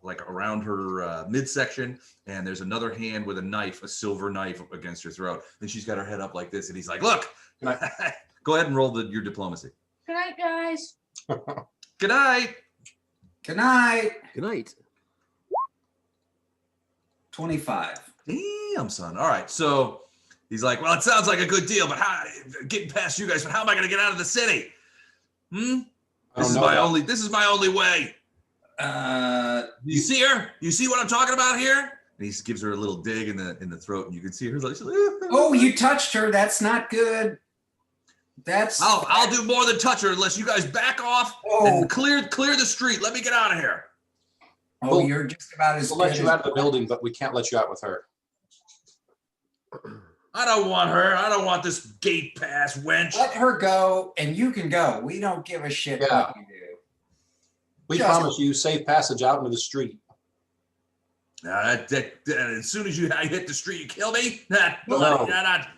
like around her midsection, and there's another hand with a knife, a silver knife against her throat, and she's got her head up like this, and he's like, look, go ahead and roll your diplomacy. Good night, guys. Good night. Good night. Good night. 25. Damn, son. All right, so he's like, well, it sounds like a good deal, but how getting past you guys, but how am I going to get out of the city? This is my only way. You see her? You see what I'm talking about here? And he gives her a little dig in the throat, and you can see her like, Oh, you touched her. That's not good. I'll do more than touch her unless you guys back off and clear the street. Let me get out of here. Oh, you're just about as We'll good let you as- out of the building, but we can't let you out with her. I don't want her. I don't want this gate pass wench. Let her go, and you can go. We don't give a shit Yeah. what you do. We Just- promise you safe passage out into the street. As soon as I hit the street, you kill me? Not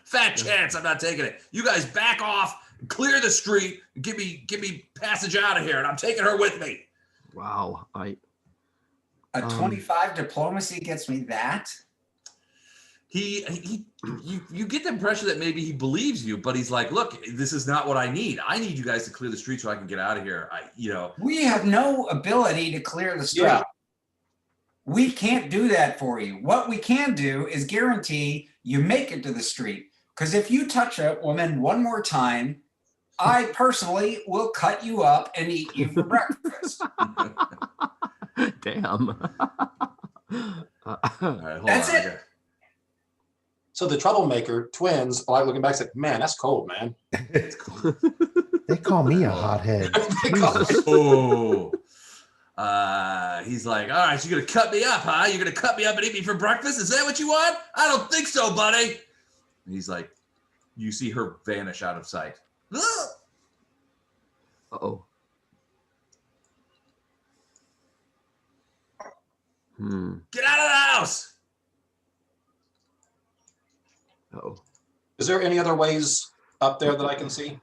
fat chance. I'm not taking it. You guys back off, clear the street, and give me passage out of here, and I'm taking her with me. Wow. A 25 diplomacy gets me that. You get the impression that maybe he believes you, but he's like, look, this is not what I need. I need you guys to clear the street so I can get out of here. We have no ability to clear the street. Yeah. We can't do that for you. What we can do is guarantee you make it to the street. Because if you touch a woman one more time, I personally will cut you up and eat you for breakfast. Damn. All right, hold That's on. it. So the troublemaker twins, like looking back, said, "Man, that's cold, man." They call me a hothead. Jesus. Oh. He's like, all right, so you're gonna cut me up, huh? You're gonna cut me up and eat me for breakfast? Is that what you want? I don't think so, buddy. And he's like, you see her vanish out of sight. Uh-oh. Get out of the house. Uh-oh. Is there any other ways up there that I can see?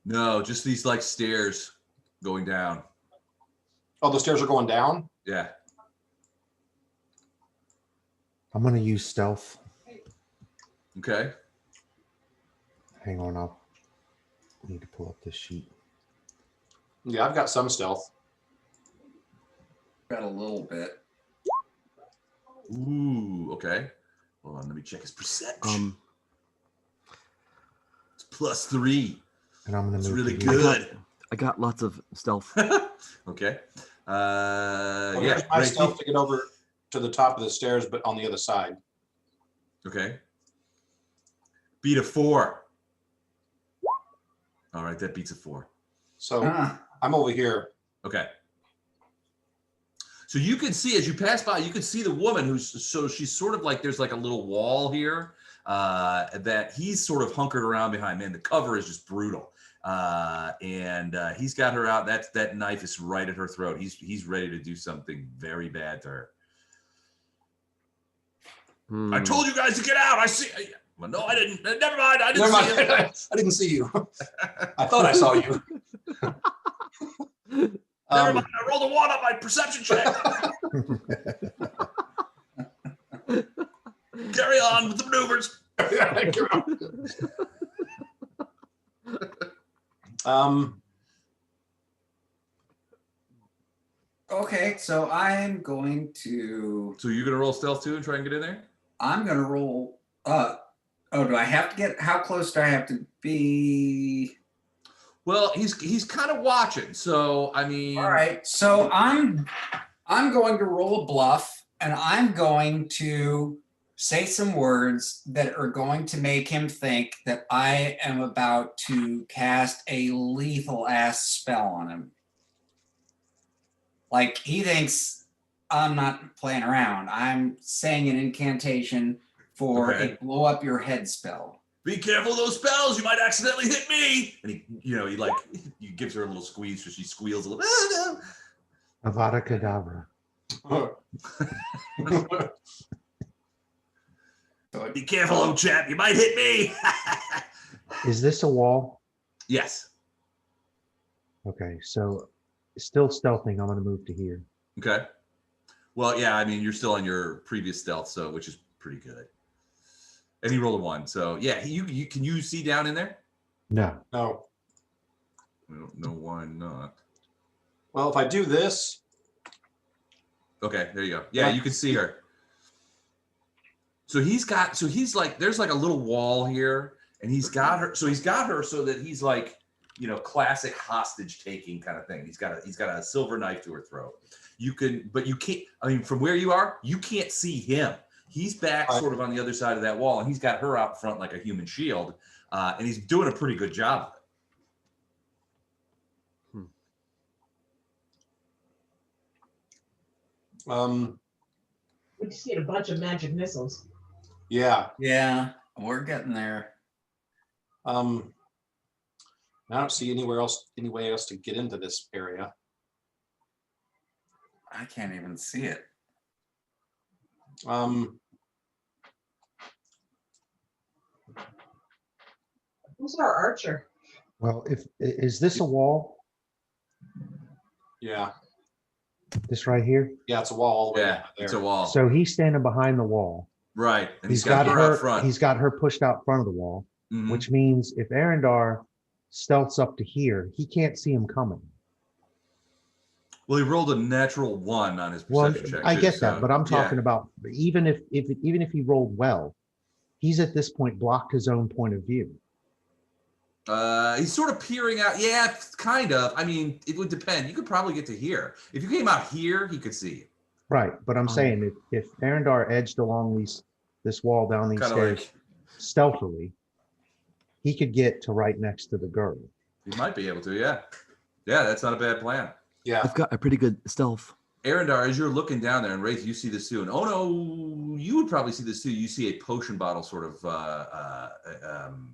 No, just these like stairs going down. Oh, the stairs are going down? Yeah. I'm going to use stealth. Okay. Hang on, I'll need to pull up this sheet. Yeah, I've got some stealth. Got a little bit. Ooh, okay. Hold on, let me check his perception. It's +3. And I'm going It's to move really to you. good. I got lots of stealth. Okay. Well, Yeah. here's my Ray, stealth to get over to the top of the stairs, but on the other side. Okay. Beat a 4. All right, that beats a 4. So Huh. I'm over here. Okay. So you can see as you pass by, you can see the woman she's sort of like there's like a little wall here that he's sort of hunkered around behind. Man, the cover is just brutal. And he's got her out. That knife is right at her throat. He's ready to do something very bad to her. I told you guys to get out. I see. Well, no, I didn't. Never mind. I didn't see you. I didn't see you. I thought I saw you. Never mind, I rolled a 1 on my perception check. Carry on with the maneuvers. Okay, so I'm going to. So you're gonna roll stealth too and try and get in there? I'm gonna roll. Do I have to get? How close do I have to be? Well, he's kind of watching. So I mean, All right. So I'm going to roll a bluff, and I'm going to say some words that are going to make him think that I am about to cast a lethal ass spell on him. Like he thinks I'm not playing around. I'm saying an incantation for Okay. a blow up your head spell. be careful of those spells. You might accidentally hit me. And he gives her a little squeeze, so she squeals a little. Ah, no. Avada Kedavra. Be careful, old chap. You might hit me. Is this a wall? Yes. Okay, so still stealthing. I'm going to move to here. Okay. Well, yeah. I mean, you're still on your previous stealth, so which is pretty good. And he rolled a 1, so yeah. You can you see down in there? No. No. I don't know why not. Well, if I do this, Okay, there you go. Yeah, you can see her. So he's like, there's like a little wall here, and he's got her so that he's like, classic hostage taking kind of thing. He's got a silver knife to her throat. But you can't, I mean, from where you are, you can't see him. He's back sort of on the other side of that wall, and he's got her out front like a human shield, and he's doing a pretty good job of it. We just need a bunch of magic missiles. yeah. Yeah, we're getting there. I don't see any way else to get into this area. I can't even see it. Who's our archer? Well, is this a wall? Yeah. This right here? Yeah, it's a wall all the way Yeah, down there. it's a wall. So he's standing behind the wall. Right. And He's got her her out front. He's got her pushed out front of the wall, Mhm. which means if Arendar stealths up to here, he can't see him coming. Well, he rolled a natural 1 on his Well, perception check. I too, get so, that, but I'm yeah. talking about even if he rolled well, he's at this point blocked his own point of view. He's sort of peering out. Yeah, kind of. I mean, it would depend. You could probably get to here. If you came out here, he could see you. Right, but I'm saying if Arendar edged along this wall down these Kind of stairs like stealthily, he could get to right next to the girl. he might be able to. Yeah, yeah, that's not a bad plan. Yeah. I've got a pretty good stealth. Arendar, as you're looking down there, and Wraith, you see this too. And oh no, you would probably see this too. You see a potion bottle sort of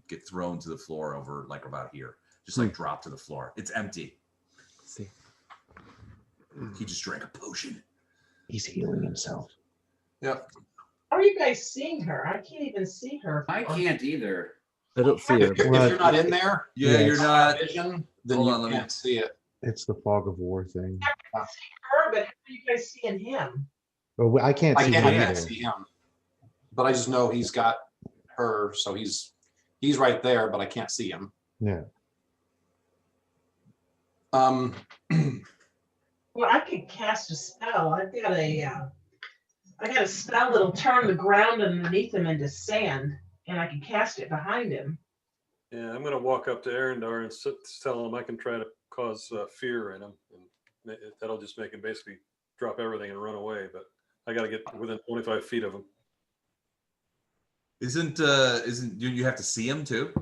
get thrown to the floor over like about here, just like drop to the floor. It's empty. Let's see. He just drank a potion. He's healing himself. Yep. How are you guys seeing her? I can't even see her. I can't either. I don't see her. If you're not in there, Yeah, you're Yes. not. vision, then Hold you on, let me- can't see it. It's the fog of war thing. I can see her, but how are you guys seeing him? But I can't I see him can't either. see him, but I just know he's got her, so he's right there, but I can't see him. Yeah. Um, Well, I could cast a spell. I got a spell that'll turn the ground underneath him into sand, and I can cast it behind him. Yeah, I'm gonna walk up to Arendar and tell him I can try to cause fear in him, and that'll just make him basically drop everything and run away. But I got to get within 25 feet of him. Isn't you have to see him too?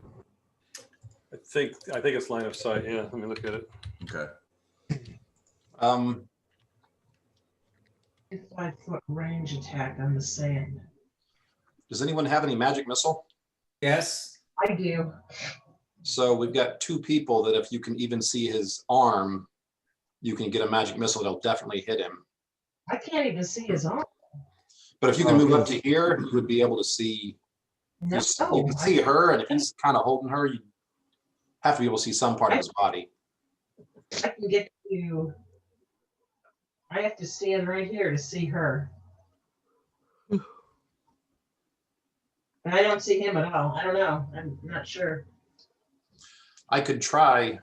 I think it's line of sight. Yeah, let me look at it. Okay. 5-foot range attack on the sand. does anyone have any magic missile? Yes. I do. So we've got 2 people that if you can even see his arm, you can get a magic missile that'll definitely hit him. I can't even see his arm. But if you can move up to here, you would be able to see. No. You can see her, and if he's kind of holding her, you have to be able to see some part of his body. I can get to I have to stand right here to see her. And I don't see him at all. I don't know. I'm not sure. I could try.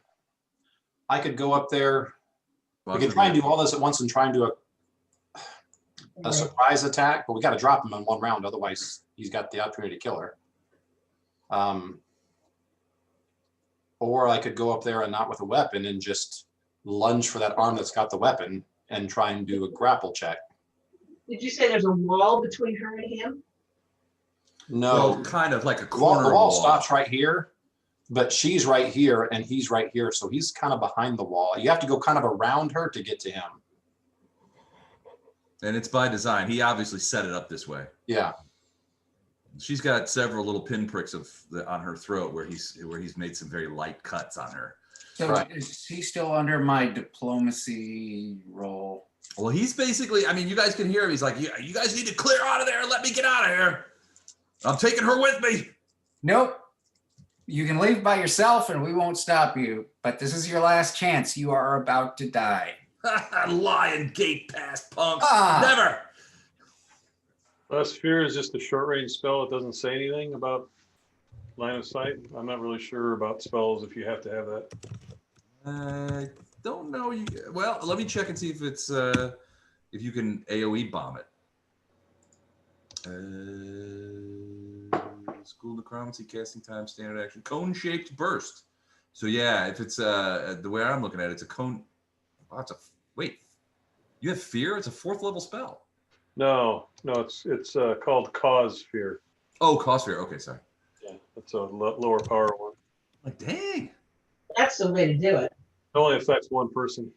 I could go up there. We could try and do all this at once and try and do a Right. surprise attack, but we got to drop him in one round. Otherwise, he's got the opportunity to kill her. Or I could go up there and not with a weapon and just lunge for that arm that's got the weapon and try and do a grapple check. Did you say there's a wall between her and him? No, Well, kind of like a the wall, corner the wall wall. stops right here, but she's right here and he's right here. So he's kind of behind the wall. You have to go kind of around her to get to him. And it's by design. He obviously set it up this way. Yeah. She's got several little pinpricks on her throat where he's made some very light cuts on her. So Right. is he still under my diplomacy role? Well, he's basically, I mean, you guys can hear him. He's like, yeah, you guys need to clear out of there and let me get out of here. I'm taking her with me. Nope. You can leave by yourself and we won't stop you. But this is your last chance. You are about to die. Lying gate pass punks. Ah. Never. Sphere is just a short range spell. It doesn't say anything about line of sight. I'm not really sure about spells if you have to have that. I don't know. Well, let me check and see if it's if you can AoE bomb it. School necromancy, casting time, standard action, cone shaped burst. So yeah, if it's the way I'm looking at it, it's a cone. Oh, wait. You have fear? It's a 4th level spell. No, it's called Cause Sphere. Oh, cause fear. Okay, sorry. Yeah, it's a lower power one. Like, dang. That's the way to do it. It only affects one person.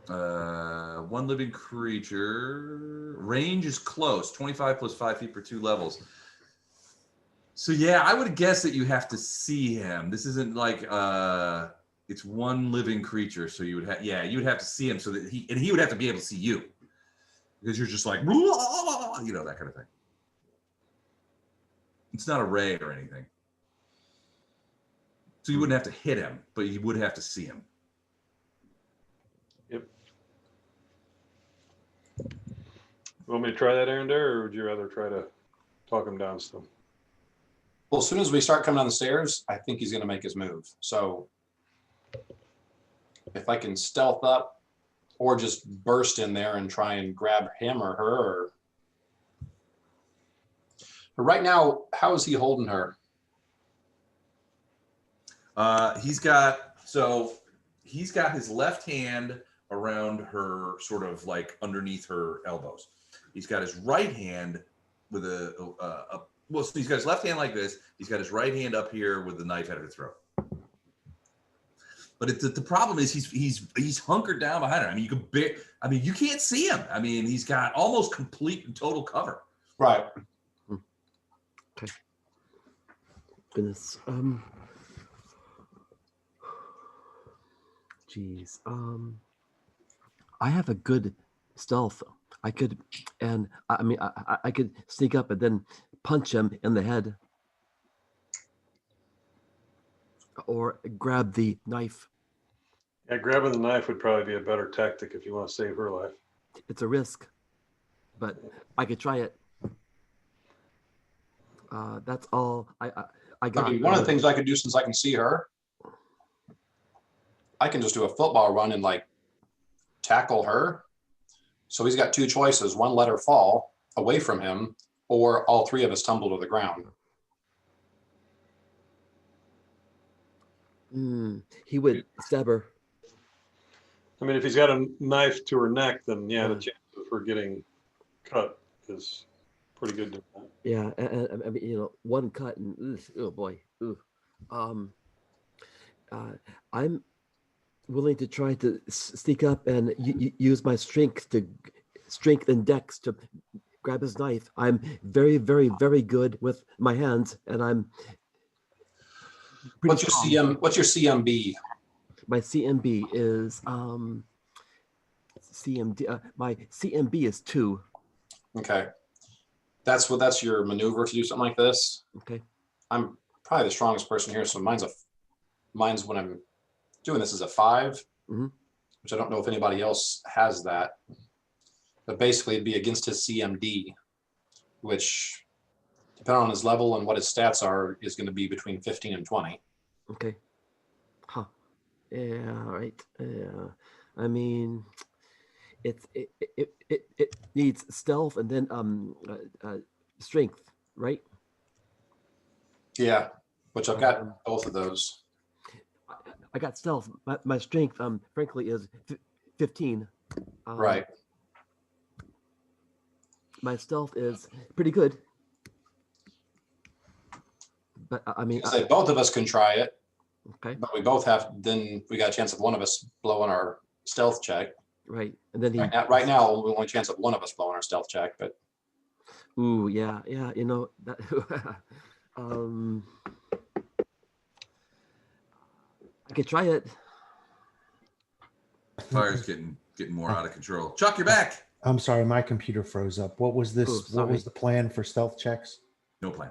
One living creature. Range is close. 25 plus 5 feet per 2 levels. So yeah, I would guess that you have to see him. This isn't like it's one living creature, so you would have you would have to see him so that he would have to be able to see you. Because you're just like, you know, that kind of thing. It's not a ray or anything. So you wouldn't have to hit him, but you would have to see him. Yep. You want me to try that, Aaron, or would you rather try to talk him down still? Well, as soon as we start coming down the stairs, I think he's going to make his move. So if I can stealth up or just burst in there and try and grab him or her. But right now, how is he holding her? He's got his left hand around her, sort of like underneath her elbows. He's got his right hand with so he's got his left hand like this. He's got his right hand up here with the knife at her throat. But the problem is he's hunkered down behind her. I mean, you can't see him. I mean, he's got almost complete and total cover. Right. Okay. Goodness. Geez. I have a good stealth. I could sneak up and then punch him in the head. Or grab the knife. Yeah, grabbing the knife would probably be a better tactic if you want to save her life. It's a risk, but I could try it. That's all I got. I mean, one of the things I could do, since I can see her, I can just do a football run and like tackle her. So he's got 2 choices: one, let her fall away from him, or all 3 of us tumble to the ground. He would stab her. I mean, if he's got a knife to her neck, then yeah, the chance of her getting cut is pretty good. Yeah, and I mean, you know, one cut and oh boy, I'm willing to try to sneak up and use my strength and dex to grab his knife. I'm very, very, very good with my hands, and I'm. What's your CMB? My CMB is CMD. My CMB is 2. Okay, that's your maneuver to do something like this. Okay. I'm probably the strongest person here, so mine's when I'm doing this is a 5, which which I don't know if anybody else has that. But basically it'd be against his CMD, which depending on his level and what his stats are, is going to be between 15 and 20. Okay. Huh. Yeah. Right. Yeah. I mean, it needs stealth and then strength, right? Yeah, which I've got both of those. I got stealth. My strength, frankly, is 15. Right. My stealth is pretty good. But I mean, So both of us can try it, okay, but we both have, then we got a chance of one of us blowing our stealth check. right. And then he, Right now, we only chance of one of us blowing our stealth check, but ooh, yeah, you know that. I could try it. Fire's getting more out of control. Chuck, you're back. I'm sorry, my computer froze up. What was this? Oh, What sorry. was the plan for stealth checks? No plan.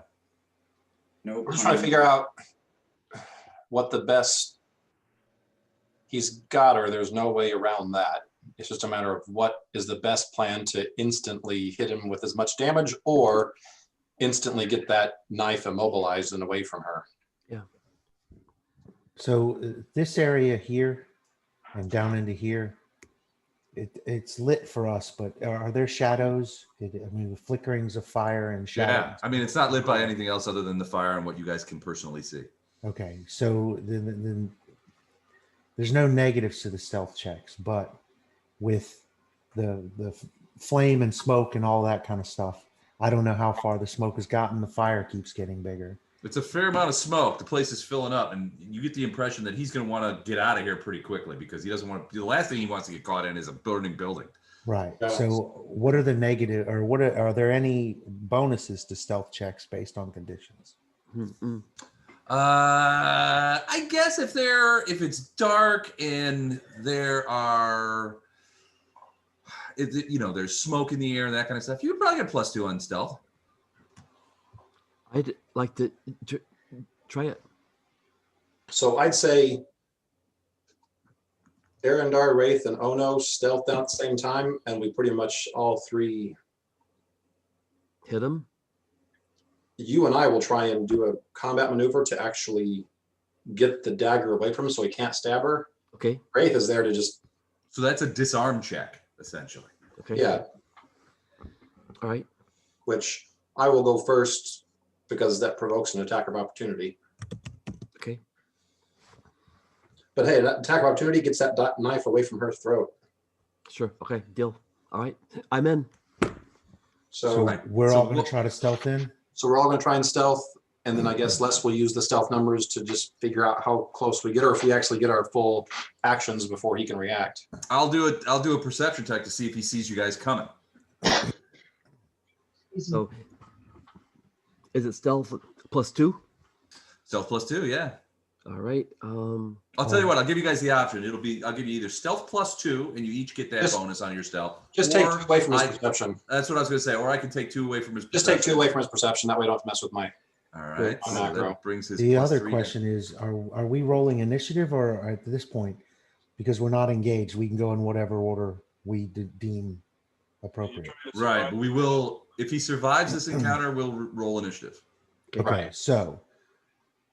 No. we're just trying to figure out what the best he's got, or there's no way around that. It's just a matter of what is the best plan to instantly hit him with as much damage or instantly get that knife immobilized and away from her. So this area here and down into here, it's lit for us, but are there shadows? I mean, the flickerings of fire and shadows. Yeah, I mean, it's not lit by anything else other than the fire and what you guys can personally see. Okay, so then there's no negatives to the stealth checks, but with the flame and smoke and all that kind of stuff, I don't know how far the smoke has gotten. The fire keeps getting bigger. It's a fair amount of smoke. The place is filling up, and you get the impression that he's going to want to get out of here pretty quickly because he doesn't want to. The last thing he wants to get caught in is a burning building. Right. Yeah. So what are the negative, or are there any bonuses to stealth checks based on conditions? Mm-mm. I guess if it's dark and there's smoke in the air and that kind of stuff, you would probably get +2 on stealth. I'd like to try it. So I'd say Arendar, Wraith, and Ono stealth down at the same time, and we pretty much all three, Hit him. you and I will try and do a combat maneuver to actually get the dagger away from him so he can't stab her. Okay. Wraith is there to just, So that's a disarm check, essentially. Okay. yeah, All right. which I will go first because that provokes an attack of opportunity. Okay. But hey, that attack of opportunity gets that knife away from her throat. Sure. Okay. Deal. All right. I'm in. So So we're So all going what- to try to stealth in. So we're all going to try and stealth, and then I guess Les will use the stealth numbers to just figure out how close we get, or if we actually get our full actions before he can react. I'll do a perception check to see if he sees you guys coming. So, is it stealth +2? Stealth +2, yeah. All right. I'll tell you what, I'll give you guys the option. I'll give you either stealth +2, and you each get that Just- bonus on your stealth. Just take or 2 away from his I- perception. That's what I was going to say. Or I can take 2 away from his Just take 2 perception. away from his perception. That way I don't have to mess with my. All right. On So that row. that brings his The other +3 question is, are we rolling initiative, or at this point, because we're not engaged, we can go in whatever order we deem appropriate? Right, but we will. If he survives this encounter, we'll roll initiative. Okay, Right. so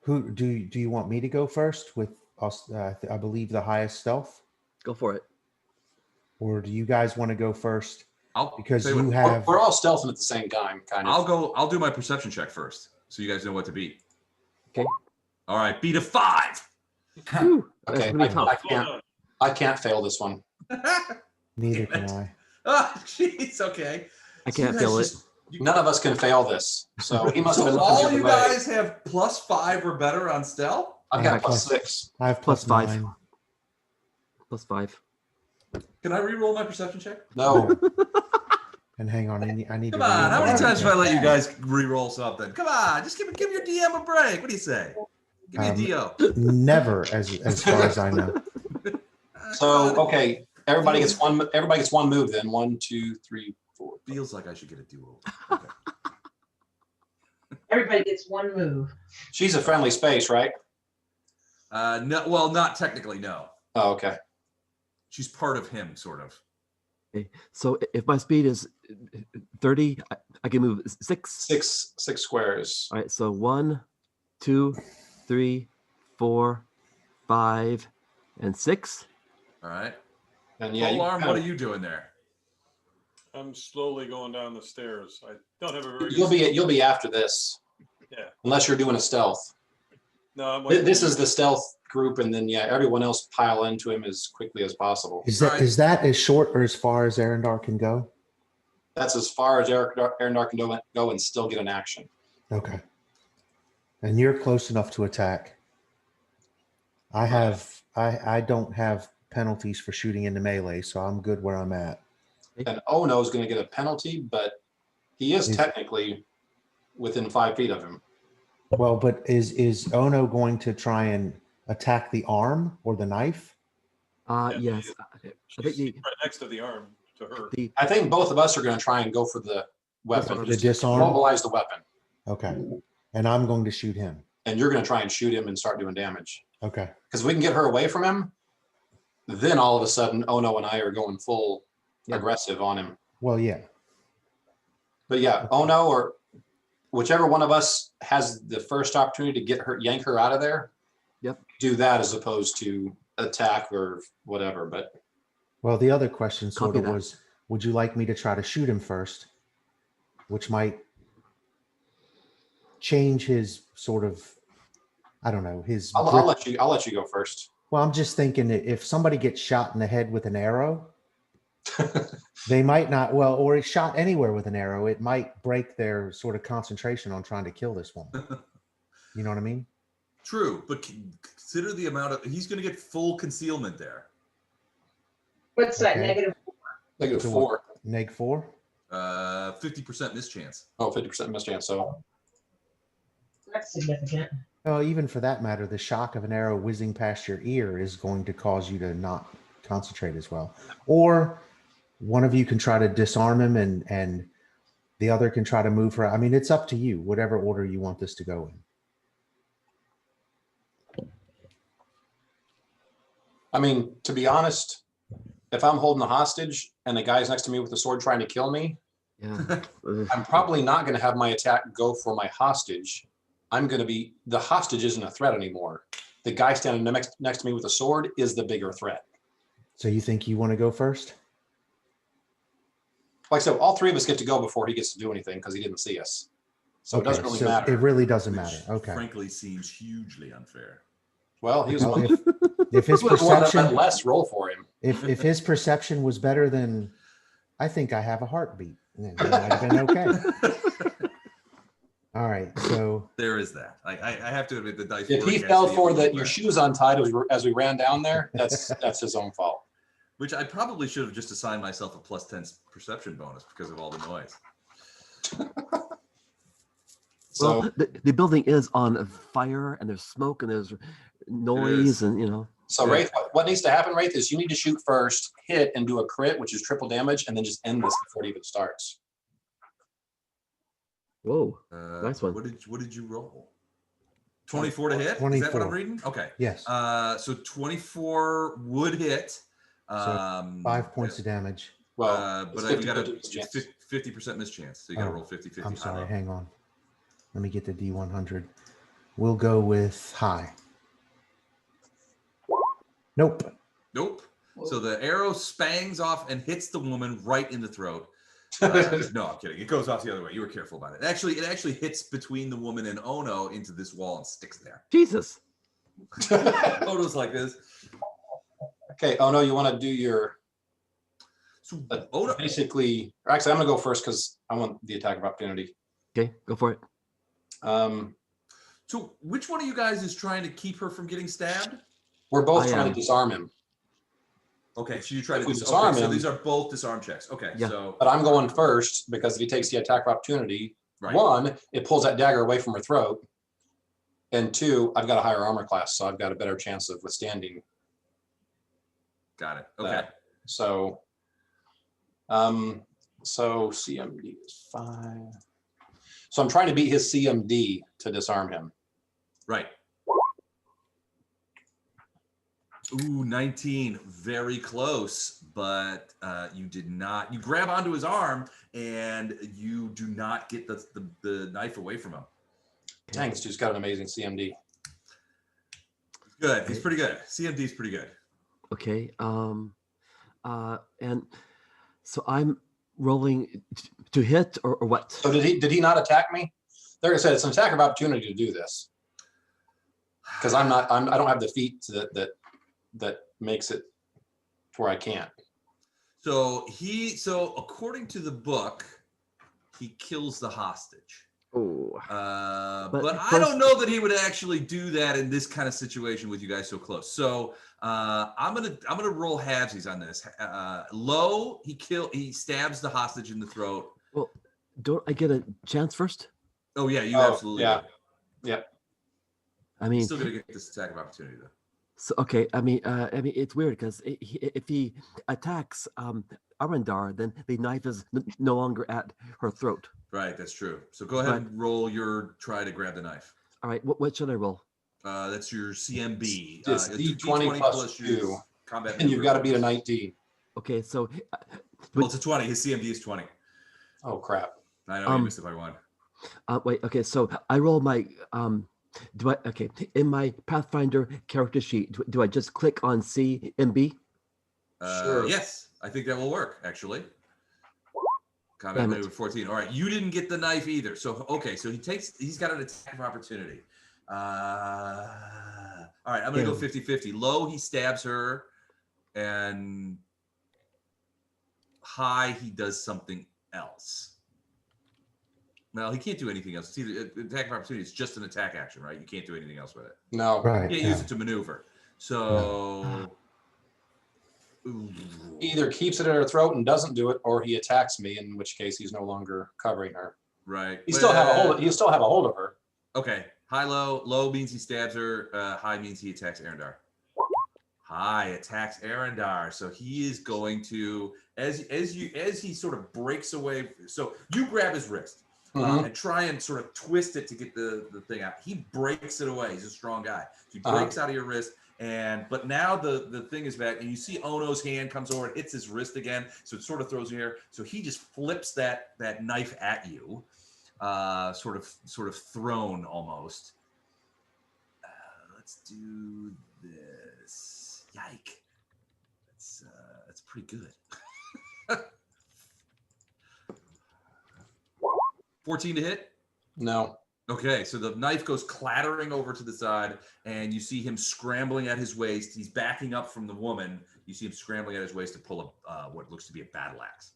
who do you want me to go first with us? I believe the highest stealth, Go for it. or do you guys want to go first I'll because tell you you what, have? We're all stealthing at the same time, kind of. I'll do my perception check first, so you guys know what to beat. Okay. All right, beat a 5. Whew, that's Okay, gonna be tough. I can't fail this one. Neither Damn can it. I. Oh, jeez. Okay. I So you can't guys feel it. just- None of us can fail this. So he must have So been all looking you the other way. guys have +5 or better on stealth. I've I got have +6. I have Plus +5. 5. +5. Can I re-roll my perception check? No. And hang on, I need Come to. on. How many read times that. have I let you guys re-roll something? Come on. Just give your DM a break. What do you say? Give me a DO. Never, as far as I know. So okay, everybody gets one move then. 1, 2, 3, 4. Feels like I should get a do-over. Okay. Everybody gets 1 move. She's a friendly space, right? No, well, not technically, no. Oh, okay. She's part of him, sort of. Okay. So if my speed is 30, I can move 6. Six squares. All right. So 1, 2, 3, 4, 5, and 6. All right. And yeah, Pole you arm, kind what of- are you doing there? I'm slowly going down the stairs. I don't have a very. you'll be after this. Yeah. Unless you're doing a stealth. No, I'm waiting. This is the stealth group, and then yeah, everyone else pile into him as quickly as possible. Is that Alright. is that as short or as far as Arendar can go? That's as far as Arendar can go and still get an action. Okay. And you're close enough to attack. I don't have penalties for shooting into melee, so I'm good where I'm at. And Ono is going to get a penalty, but he is technically within 5 feet of him. Well, but is Ono going to try and attack the arm or the knife? Yeah, Yes. I think She's right next to the arm to her. I think both of us are going to try and go for the weapon. Disarm. The Just disarm? mobilize the weapon. Okay. And I'm going to shoot him. And you're going to try and shoot him and start doing damage. Okay. Because we can get her away from him. Then all of a sudden, Ono and I are going full aggressive on him. Well, yeah. But yeah, Ono or whichever one of us has the first opportunity to yank her out of there. Yep. Do that as opposed to attack or whatever. But Well, the other question sort Copy of that. was, would you like me to try to shoot him first? Which might change his sort of, I don't know, his I'll grip. let you go first. Well, I'm just thinking that if somebody gets shot in the head with an arrow, they might not, well, or is shot anywhere with an arrow, it might break their sort of concentration on trying to kill this woman. You know what I mean? True, but consider the amount of, he's going to get full concealment there. What's that, Okay. negative? Negative So 4. Neg 4? 50% mischance. Oh, 50% mischance. So That's significant. Oh, even for that matter, the shock of an arrow whizzing past your ear is going to cause you to not concentrate as well. Or one of you can try to disarm him and the other can try to move her. I mean, it's up to you, whatever order you want this to go in. I mean, to be honest, if I'm holding a hostage and the guy's next to me with a sword trying to kill me, Yeah. I'm probably not going to have my attack go for my hostage. I'm going to be, the hostage isn't a threat anymore. The guy standing next to me with a sword is the bigger threat. So you think you want to go first? Like I said, all three of us get to go before he gets to do anything because he didn't see us. So it doesn't really so matter. It really doesn't Which, matter. Okay. frankly, seems hugely unfair. Well, he was the Well, one, if his he was the one that let perception, Les roll for him. if his perception was better than, I think I have a heartbeat, then it might have been okay. All right. So There is that. I have to admit the dice. If were he against fell me a for little your bit, shoes untied as we ran down there, that's his own fault. which I probably should have just assigned myself a +10 perception bonus because of all the noise. So Well, the building is on fire and there's smoke and there's noise and, you know. So Wraith, what needs to happen, Wraith, is you need to shoot first, hit, and do a crit, which is triple damage, and then just end this before it even starts. Whoa. Nice one. What did you roll? 24 to hit? Is that what 24. I'm reading? Okay. yes, So 24 would hit. 5 points of damage. Well, But it's you got a 50% chance. 50% mischance. So you got to Oh, roll 50-50. I'm sorry. Hang on. Let me get the D100. We'll go with high. Nope. Nope. So the arrow spangs off and hits the woman right in the throat. No, I'm kidding. It goes off the other way. You were careful about it. It actually hits between the woman and Ono into this wall and sticks there. Jesus. Ono's like this. Okay, oh no, you want to do your So Ono, basically, or actually, I'm gonna go first because I want the attack of opportunity. Okay, go for it. so which one of you guys is trying to keep her from getting stabbed? We're both I trying am. to disarm him, Okay, so you try to If we disarm disarm So him- these are both disarm checks. Okay, Yeah. so but I'm going first because if he takes the attack of opportunity, right. one, it pulls that dagger away from her throat, and two, I've got a higher armor class, so I've got a better chance of withstanding Got it. Okay. that. So, so CMD is 5. So I'm trying to beat his CMD to disarm him. Right. Ooh, 19. Very close, but you did not. You grab onto his arm, and you do not get the knife away from him. Dang, this dude's got an amazing CMD. Good. He's pretty good. CMD's pretty good. Okay. And so I'm rolling to hit or what? So did he not attack me? Like I said, it's an attack of opportunity to do this. Because I don't have the feat that makes it where I can't. So according to the book, he kills the hostage. Oh. But I don't know that he would actually do that in this kind of situation with you guys so close. So I'm gonna roll halvesies on this. Low, he stabs the hostage in the throat. Well, don't I get a chance first? Oh yeah, you absolutely. Yeah. do. Yeah. I mean, He's still gonna get this attack of opportunity though. so okay. I mean, it's weird because if he attacks Arendar, then the knife is no longer at her throat. Right, that's true. So go ahead and roll your try to grab the knife. All right, what should I roll? That's your CMB. It's D20 plus your 2, combat. and you've got to beat a 19. Okay, so Well, it's a 20. His CMD is 20. Oh crap! I know you missed it by 1. wait. Okay, so I roll my in my Pathfinder character sheet? Do I just click on CMB? Sure. Yes, I think that will work actually. Combat maneuver 14. All right, you didn't get the knife either. So okay, so he's got an attack of opportunity. All right, I'm gonna go 50-50. Low, he stabs her, and high, he does something else. Well, he can't do anything else. It's either attack of opportunity. It's just an attack action, right? You can't do anything else with it. No. Right. You can't use it to maneuver. So Either keeps it at her throat and doesn't do it, or he attacks me, in which case he's no longer covering her. right. You still have a hold. You still have a hold of her. Okay. High, low. Low means he stabs her. High means he attacks Arendar. High attacks Arendar. So he is going to, as he sort of breaks away. So you grab his wrist and try and sort of twist it to get the thing out. He breaks it away. He's a strong guy. So he breaks out of your wrist. But now the thing is back, and you see Ono's hand comes over and hits his wrist again. So it sort of throws you here. So he just flips that knife at you. Sort of thrown almost. Let's do this. Yike! That's pretty good. 14 to hit. No. Okay, so the knife goes clattering over to the side, and you see him scrambling at his waist. He's backing up from the woman. You see him scrambling at his waist to pull what looks to be a battle axe.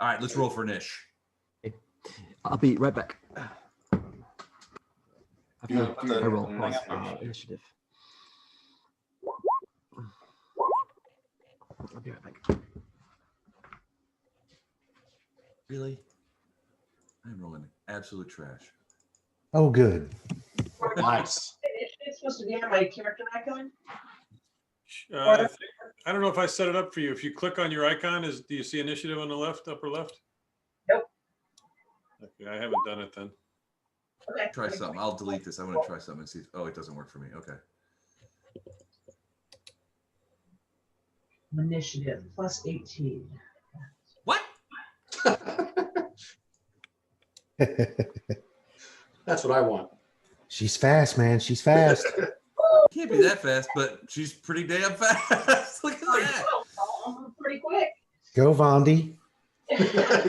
All right, let's roll for Nish. I'll be right back. You After put the- I roll hang on. initiative. I'll be right back. Really? I'm rolling absolute trash. Oh, good. Nice. It's supposed to be on my character icon. I don't know if I set it up for you. If you click on your icon, do you see initiative on the left, upper left? Nope. Okay, I haven't done it then. Okay. Try something. I'll delete this. I want to try something and see. Oh, it doesn't work for me. Okay. Initiative plus 18. What? That's what I want. She's fast, man. She's fast. Can't be that fast, but she's pretty damn fast. Look at that. I'm pretty quick. Go, Vondi.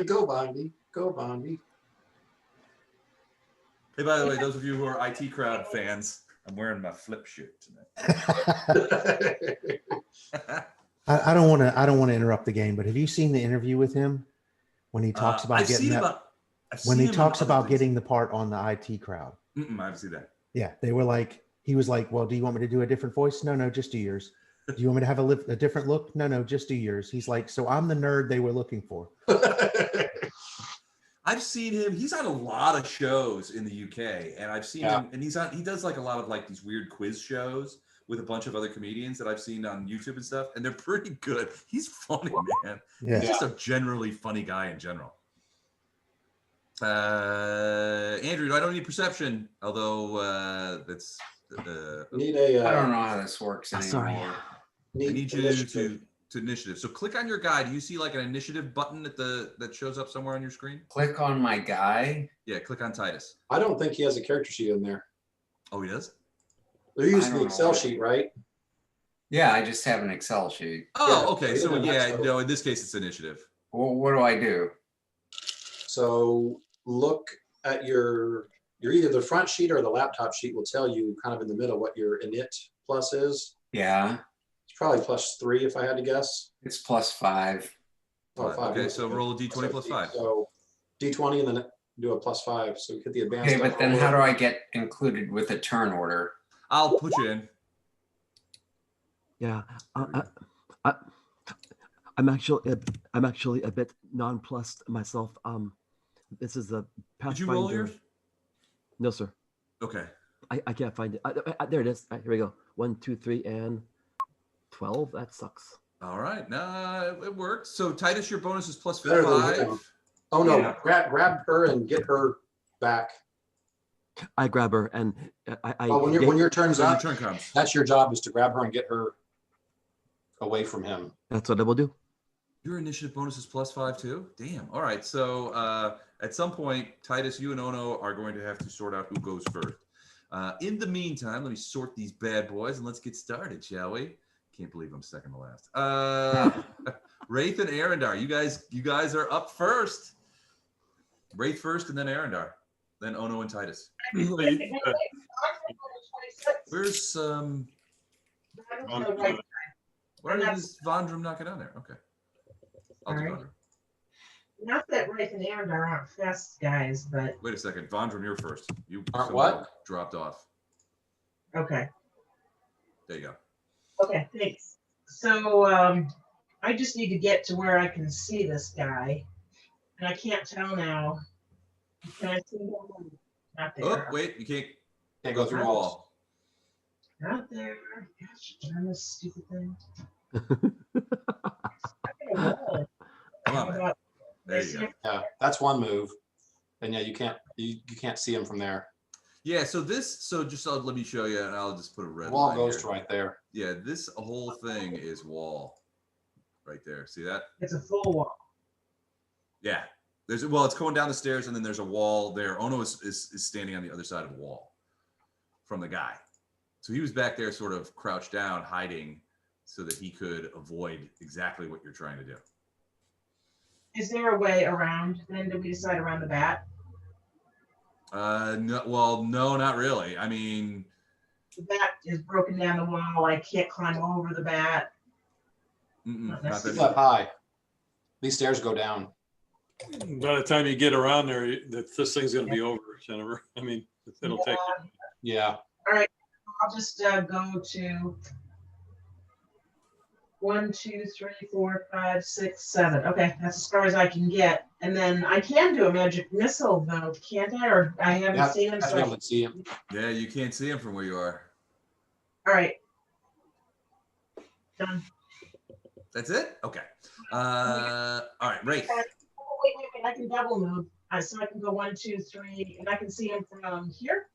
Go, Bondi. Go, Bondi. Hey, by the way, those of you who are IT Crowd fans, I'm wearing my flip shirt tonight. I don't want to interrupt the game, but have you seen the interview with him when he talks about getting that? When he talks about getting the part on the IT Crowd. I haven't seen that. Yeah, they were like, he was like, well, do you want me to do a different voice? No, just do yours. Do you want me to have a different look? No, just do yours. He's like, so I'm the nerd they were looking for. I've seen him. He's on a lot of shows in the UK, and I've seen him, and he does like a lot of like these weird quiz shows with a bunch of other comedians that I've seen on YouTube and stuff, and they're pretty good. He's funny, man. Yeah. He's just a generally funny guy in general. Andrew, I don't need perception, although that's Need a. I don't know how this works anymore. Sorry. need you to initiative. So click on your guy. Do you see like an initiative button that shows up somewhere on your screen? Click on my guy. Yeah, click on Titus. I don't think he has a character sheet in there. Oh, he does? They're using I the don't Excel know. sheet, right? Yeah, I just have an Excel sheet. Oh, Yeah, okay. so So even yeah, that's- no, in this case it's initiative. Well, what do I do? So look at your either the front sheet or the laptop sheet will tell you kind of in the middle what your init plus is. Yeah, It's probably +3 if I had to guess. it's +5. Oh, five. Okay, so roll a d20 plus 5. So d20 and then do a +5. So hit the advanced. Okay, but then how do I get included with a turn order? I'll put you in. Yeah, I'm actually a bit nonplussed myself. This is a Pathfinder. Did you roll yours? No, sir. Okay. I can't find it. There it is. Here we go. 1, 2, 3, and 12. That sucks. All right. No, it worked. So Titus, your bonus is plus Better than 5. him. Oh no, Yeah. grab her and get her back. I grab her and Oh, when your turn's So your up, turn comes. that's your job, is to grab her and get her away from him. That's what I will do. Your initiative bonus is plus 5 too? Damn. All right. So at some point, Titus, you and Ono are going to have to sort out who goes first. In the meantime, let me sort these bad boys and let's get started, shall we? Can't believe I'm second to last. Wraith and Arendar, you guys are up first. Wraith first and then Arendar. Then Ono and Titus. Where's why is Vondrum not get on there? Okay. I'll do Alright. Vondrum. Not that Wraith and Arendar aren't fast guys, but Wait a second. Vondrum, you're first. You Aren't somehow what? dropped off. okay. There you go. Okay, thanks. So I just need to get to where I can see this guy. And I can't tell now. Can I see him? Not Oh, there. wait, you can't Can't go through the wall. Not there. Gosh, darn this stupid thing. I got a wall. Come on, How man. about There this you go. here? Yeah, that's one move. And yeah, you can't see him from there. Yeah, so just let me show you, and I'll just put a red The wall line goes here. to right there. Yeah, this whole thing is wall right there. See that? It's a full wall. Yeah. It's going down the stairs, and then there's a wall there. Ono is standing on the other side of the wall from the guy. So he was back there sort of crouched down, hiding so that he could avoid exactly what you're trying to do. Is there a way around? Then did we decide around the bat? No, not really. I mean, The bat is broken down the wall. I can't climb over the bat. not That's It's that. up high. These stairs go down. By the time you get around there, this thing's going to be over, Jennifer. I mean, it'll take. Yeah. I'll just go to 1, 2, 3, 4, 5, 6, 7. Okay, that's as far as I can get. And then I can do a magic missile, though, can't I? Or I haven't Yeah, seen him. I So be able to see him. Yeah, you can't see him from where you are. all right. Done. That's it? Okay. All right, Wraith. Oh, wait. I can double move. So I can go 1, 2, 3, and I can see him from here.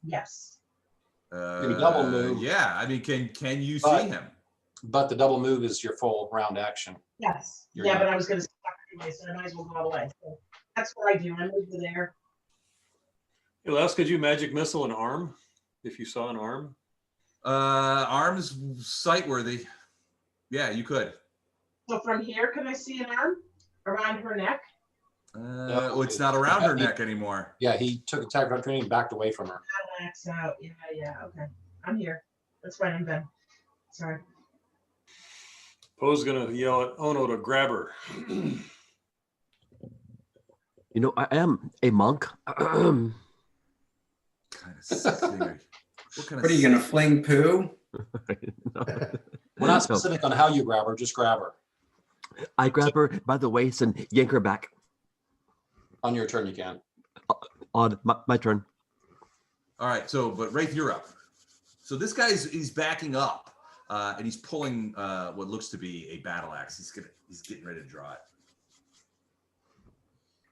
Yes. You double move. Yeah, I mean, can you But- see him? But the double move is your full round action. Yes. You're Yeah, not- but I was going to stop anyway, so I might as well go all the way. So that's what I do. I move to there. Hey, Les, could you magic missile an arm if you saw an arm? Arms sight worthy. Yeah, you could. So from here, can I see an arm around her neck? Well, it's not around her neck anymore. Yeah, he took attack of opportunity and backed away from her. Max out. Yeah. Okay. I'm here. That's fine. I'm done. Sorry. Poe's going to yell at Ono to grab her. You know, I am a monk. Kind of sick thing. What kind of What are you gonna fling poo? We're not specific on how you grab her, just grab her. I grab her by the waist and yank her back. On your turn, you can. On my turn. All right, but Wraith, you're up. So this he's backing up, and he's pulling what looks to be a battle axe. He's getting ready to draw it.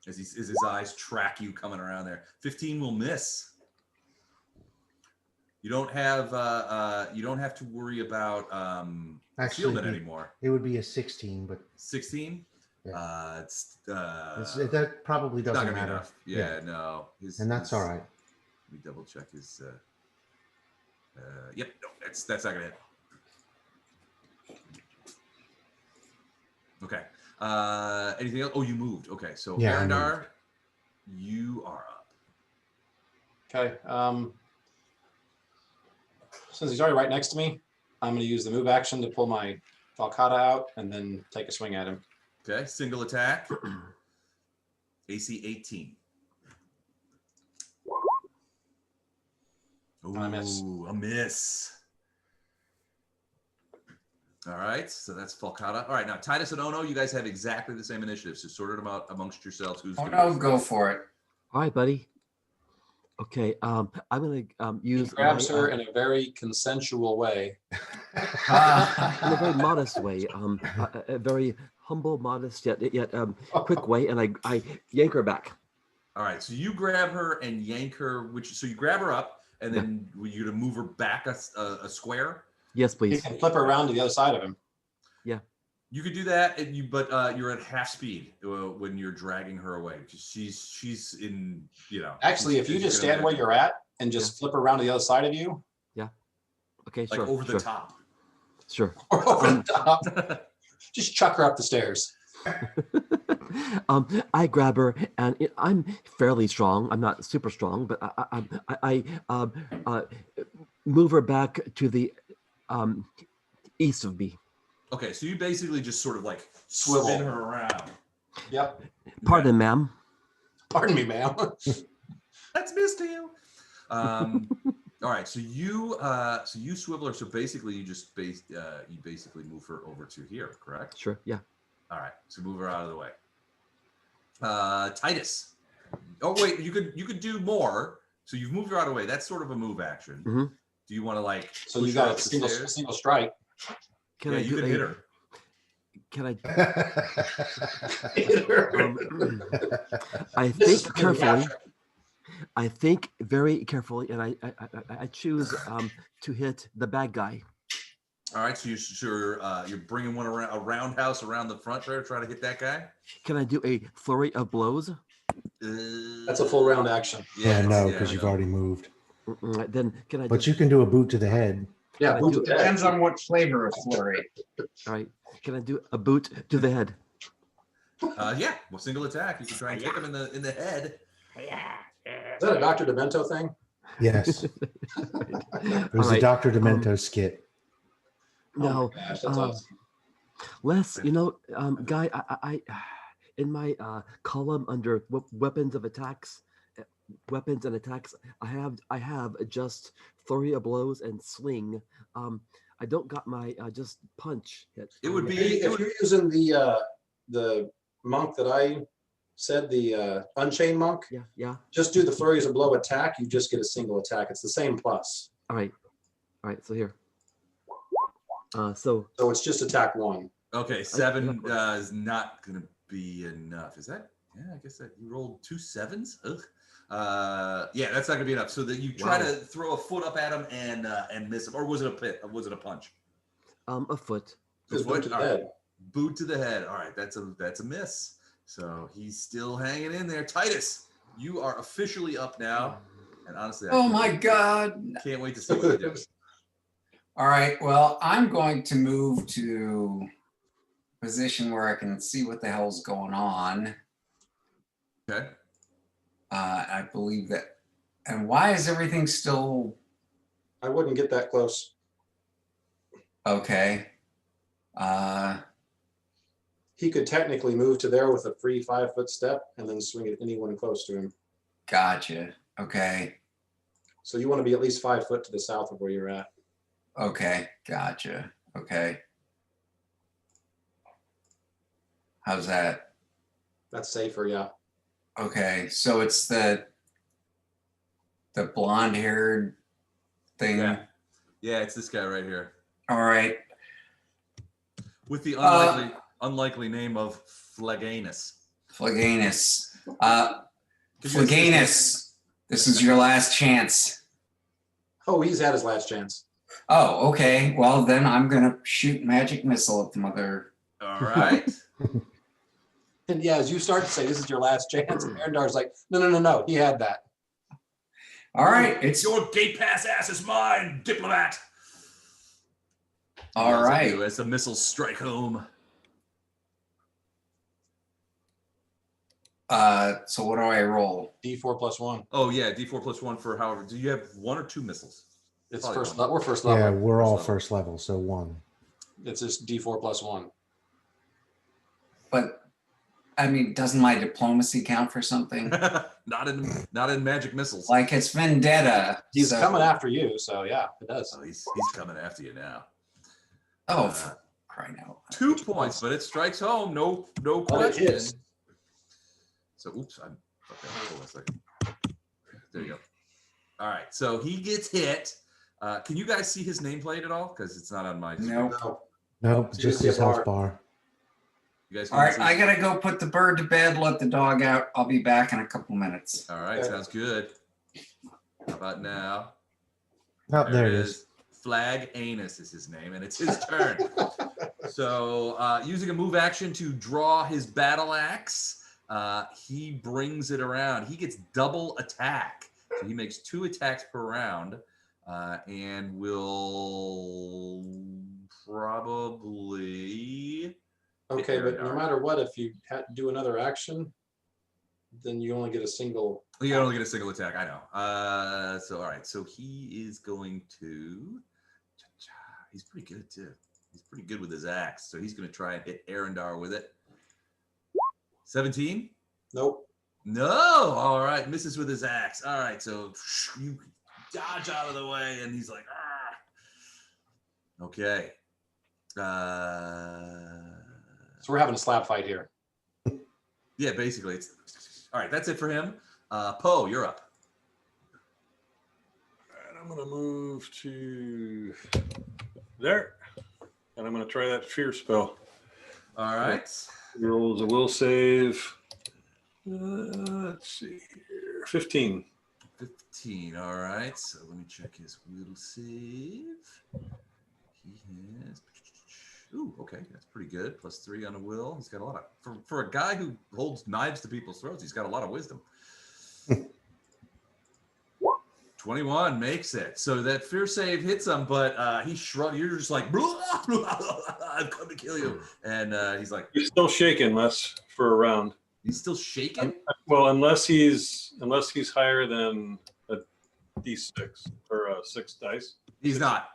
As his eyes track you coming around there. 15 will miss. You don't have to worry about Actually, concealment anymore. it would be a 16, but 16. Yeah. That probably not doesn't gonna be matter. enough. Yeah, no. And that's all right. Let me double check his. Yep, no, that's not gonna hit. Okay. Anything else? Oh, you moved. Okay, so Yeah, I Arendar, you are up. Okay. Since he's already right next to me, I'm going to use the move action to pull my Falcata out and then take a swing at him. Okay, single attack. AC 18. Ooh, I miss. A miss. All right, so that's Falcata. All right, now Titus and Ono, you guys have exactly the same initiatives. So sort them out amongst yourselves. Who's Oh gonna no, go for it. All right, buddy. Okay, I'm gonna He use grabs my, her in a very consensual way. in a very modest way, a very humble, modest yet quick way, and I yank her back. All right, so you grab her and yank her. So you grab her up, and then you're gonna move her back a square. Yes, You please. can flip her around to the other side of him. You could do that, but you're at half speed when you're dragging her away because she's in, Actually, if you just stand where you're at and just flip her around to the other side of you, Okay, like sure. over the top. Sure. or over the top, just chuck her up the stairs. I grab her, and I'm fairly strong. I'm not super strong, but I move her back to the east of me. Okay, so you basically just sort of like Swivel. spin her around. Yep. Pardon, ma'am. Pardon me, ma'am. That's miss to you. All right, so you swivel her. So basically, you basically move her over to here, correct? Sure. Yeah. All right, so move her out of the way. Titus. Oh wait, you could do more. So you've moved her out of the way. That's sort of a move action. Mhm. Do you want to like? So push you her got up a the single stairs? strike. Can Yeah, I you do can hit her. Can I? Hit her. I This is think for carefully. capture. I think very carefully, and I choose to hit the bad guy. All right, so you're bringing one around a roundhouse around the front there, trying to hit that guy. Can I do a flurry of blows? That's a full round action. Yeah, it's- no, because you've no. already moved. Then can I? But Just, you can do a boot to the head. Yeah, Can I boot do- to the head. Depends on what flavor of flurry. all right. Can I do a boot to the head? Yeah, well, single attack. You can try and kick him in the head. Is that a Dr. Demento thing? Yes. It All was a right. Dr. Demento skit. No, Oh my gosh, that's um, awesome. Les, Guy, I in my column under weapons and attacks, I have just flurry of blows and sling. I don't got my just punch hit. It would be. If you're using the monk that I said, the Unchained monk, Yeah. just do the flurries of blow attack. You just get a single attack. It's the same plus. All right. So here. So So it's just attack one. Okay, 7 is not going to be enough. Is that? Yeah, I guess that you rolled 2 7s. Ugh. Yeah, that's not going to be enough. So that you try to throw a foot up at him and miss him, or was it a pit? Or was it a punch? a foot. Just Foot? boot to the All right. head. Boot to the head. All right, that's a miss. So he's still hanging in there. Titus, you are officially up now. And honestly, Oh my God. can't wait to see what you do. All right. Well, I'm going to move to a position where I can see what the hell's going on. Okay. I believe that. And why is everything still I wouldn't get that close. okay? He could technically move to there with a free 5-foot step and then swing at anyone close to him. Gotcha. Okay. So you want to be at least 5 foot to the south of where you're at. Okay. Gotcha. Okay. How's that? That's safer, yeah. Okay. So it's the blonde haired thing. Yeah. Yeah, it's this guy right here All right. with the unlikely name of Phleganus. Phleganus. Phleganus. This is your last chance. Oh, he's had his last chance. Oh, okay. Well, then I'm gonna shoot magic missile at the mother. All right. And yeah, as you start to say, this is your last chance, Arendar's like, no, he had that. All right, it's Your gate pass ass is mine, diplomat. all Yells at right. you as the missiles strike home. So what do I roll? D4 plus 1. Oh yeah, D4 plus 1 for however. Do you have 1 or 2 missiles? It's Probably first one. level. We're first Yeah, level. we're all level. first level, so 1. It's just D4 plus 1. But I mean, doesn't my diplomacy count for something? not in magic missiles. Like it's vendetta. He's so- coming after you, so yeah, it does. Oh, he's coming after you now. Oh, for crying out. 2 points, but it strikes home. No But it question. hits. So, oops, I'm okay. Hold on a second. There you go. All right, so he gets hit. Can you guys see his nameplate at all? Because it's not on my. Nope. No. Nope, It's just usually his a bar. health bar. You guys All right, see I gotta go put the bird to bed, let the dog out. I'll be back in a couple minutes. All right, sounds good. How about now? Oh, there it is. Flag Anus is his name, and it's his turn. So, using a move action to draw his battle axe, he brings it around. He gets double attack. So he makes 2 attacks per round, and will probably. Okay, but no Arendar. matter what, if you had to do another action, then you only get a single. You can only get a single attack. I know. So all right. So he is going to. He's pretty good too. He's pretty good with his axe. So he's going to try and hit Arendar with it. 17. Nope. No. All right. Misses with his axe. All right. So you dodge out of the way, and he's like, ah. Okay. So we're having a slap fight here. Yeah. Basically, it's all right. That's it for him. Poe, you're up. And I'm going to move to there. And I'm going to try that fear spell. All right. Rolls a will save. Let's see here. 15. 15. All right. So let me check his will save. He has. Ooh, okay. That's pretty good. +3 on a will. He's got a lot of. For a guy who holds knives to people's throats, he's got a lot of wisdom. 21 makes it. So that fear save hits him, but he shrugs. You're just like, blah, blah, blah, I've come to kill you. And he's like, He's still shaking, Les, for a round. he's still shaking. Well, unless he's higher than a D6 or a 6 dice. He's not.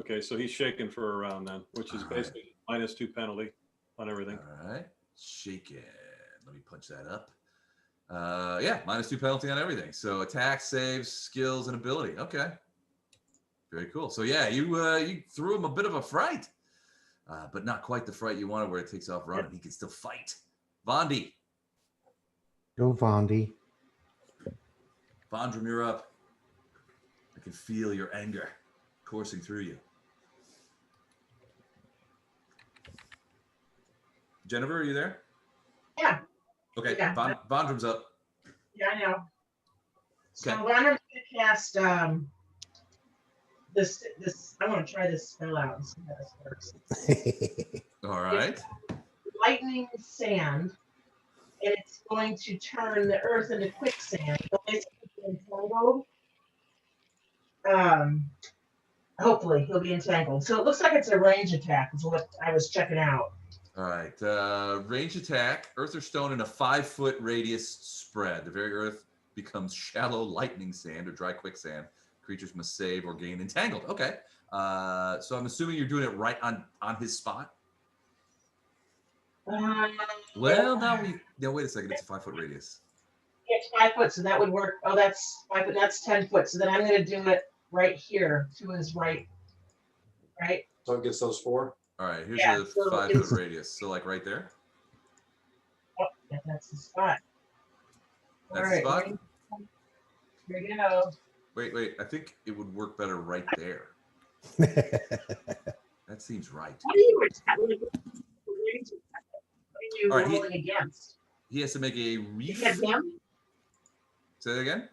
Okay, so he's shaking for a round then, which is All right. basically -2 penalty on everything. All right. Shaking. Let me punch that up. Yeah, -2 penalty on everything. So attack, saves, skills, and ability. Okay. Very cool. So yeah, you threw him a bit of a fright, but not quite the fright you wanted where it takes off running. He can still fight. Vondi. Go Vondi. Vondram, you're up. I can feel your anger coursing through you. Jennifer, are you there? Yeah. Okay, Yeah. Vondram's up. Yeah, I know. So Okay. I'm gonna cast this. I want to try this spell out and see how this works. All right. Lightning sand, and it's going to turn the earth into quicksand. So basically, entangled. Hopefully, he'll be entangled. So it looks like it's a range attack. Is what I was checking out. All right. Range attack, earth or stone in a 5-foot radius spread. The very earth becomes shallow lightning sand or dry quicksand. Creatures must save or gain entangled. Okay. So I'm assuming you're doing it right on his spot. Well, now wait a second. It's a 5-foot radius. It's 5 foot, so that would work. Oh, that's 5 foot. That's 10 foot. So then I'm going to do it right here to his right. Right. So it gets those 4. All right. Here's Yeah, the so 5-foot it's- radius. So like right there. Oh, yeah, that's the spot. That's the spot? Here we go. Wait. I think it would work better right there. That seems right. What are you attacking? What are you All right, rolling against? He has to make a You reef. had him? Say that again.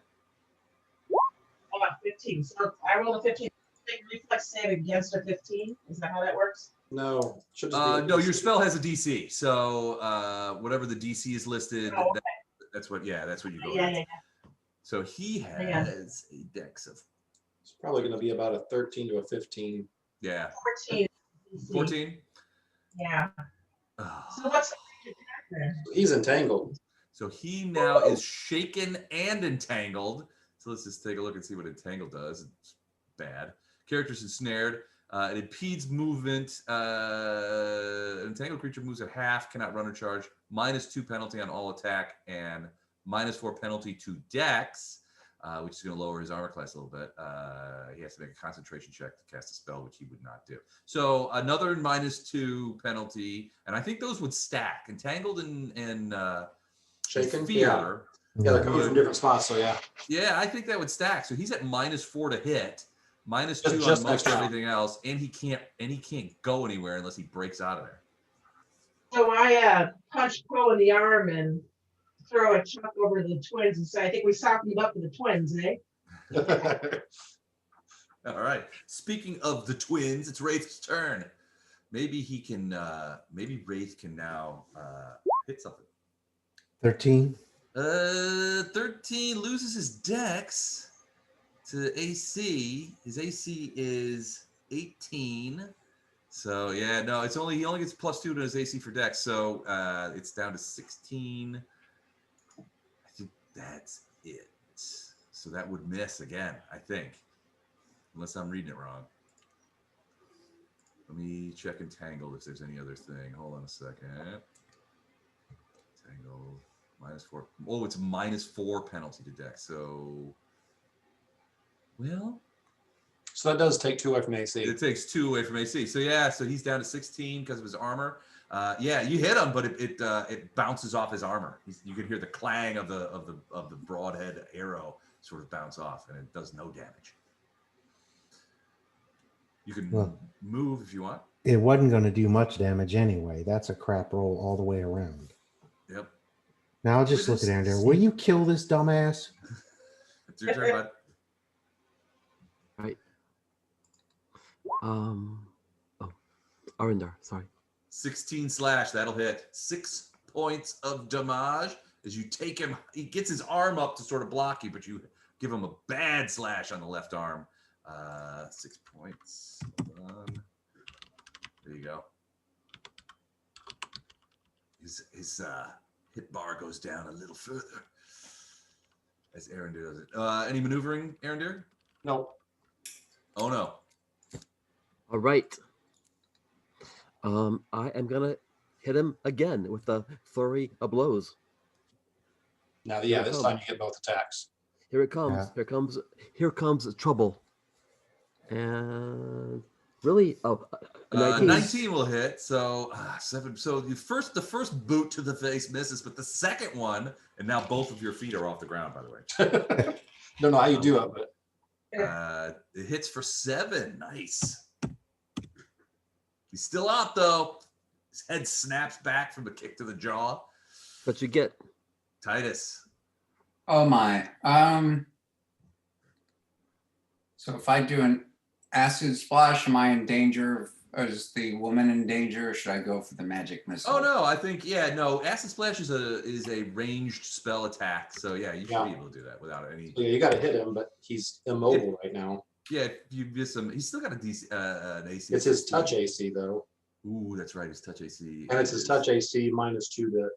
at 15. So I roll a 15. Take reflex save against a 15. Is that how that works? No, should just be a No, your DC. spell has a DC. So whatever the DC is listed, Oh, okay. that's what you go Yeah, against. yeah. So he has a dex of It's probably going to be about a 13 to a 15. 14. DC. 14. Yeah. Oh. So what's the creature attack there? He's entangled. So he now is shaken and entangled. So let's just take a look and see what entangled does. It's bad. Characters ensnared. It impedes movement. An entangled creature moves at half, cannot run or charge. -2 penalty on all attack, and -4 penalty to Dex, which is going to lower his armor class a little bit. He has to make a concentration check to cast a spell, which he would not do. So another -2 penalty, and I think those would stack. Entangled and Shaken? fear. Yeah, they're coming from different spots, so yeah. Yeah, I think that would stack. So he's at -4 to hit, -2 on Just most next round. everything else, and he can't go anywhere unless he breaks out of there. So I punch Poe in the arm and throw a chuck over the twins and say, I think we softened up for the twins, eh? All right. Speaking of the twins, it's Wraith's turn. Maybe he can. Maybe Wraith can now hit something. 13. 13 loses his Dex to AC. His AC is 18. So yeah, no, it's only he only gets +2 to his AC for Dex, so it's down to 16. I think that's it. So that would miss again, I think, unless I'm reading it wrong. Let me check Entangled if there's any other thing. Hold on a second. Entangled -4. Oh, it's a -4 penalty to Dex. So, well. So that does take 2 away from AC. It takes 2 away from AC. So yeah, so he's down to 16 because of his armor. Yeah, you hit him, but it bounces off his armor. You can hear the clang of the broadhead arrow sort of bounce off, and it does no damage. You can move if you want. It wasn't going to do much damage anyway. That's a crap roll all the way around. Yep. Now I'll just look at Aaron there. Will you kill this dumbass? It's your turn, bud. Right. Arindar, sorry. 16 slash, that'll hit. 6 points of damage as you take him. He gets his arm up to sort of block you, but you give him a bad slash on the left arm. 6 points. Hold on. There you go. His hit bar goes down a little further as Arendir does it. Any maneuvering, Arendir? No. Oh no. All right. I am gonna hit him again with a flurry of blows. Now, yeah, this time you get both attacks. Here it comes. Yeah. Here comes trouble. And really, 19 will hit. So 7. So the first boot to the face misses, but the second one, and now both of your feet are off the ground. By the way, Don't know how you do it, but it hits for 7. Nice. He's still out though. His head snaps back from the kick to the jaw. but you get Titus. Oh my. So if I do an acid splash, am I in danger? Or is the woman in danger? Or should I go for the magic missile? Oh no, I think no. Acid splash is a ranged spell attack. So yeah, you should be able to do that without any. yeah, you got to hit him, but he's immobile right now. Yeah, if you miss him. He's still got an AC. It's his touch AC though, Ooh, that's right. His touch AC. and it's his touch AC -2 to.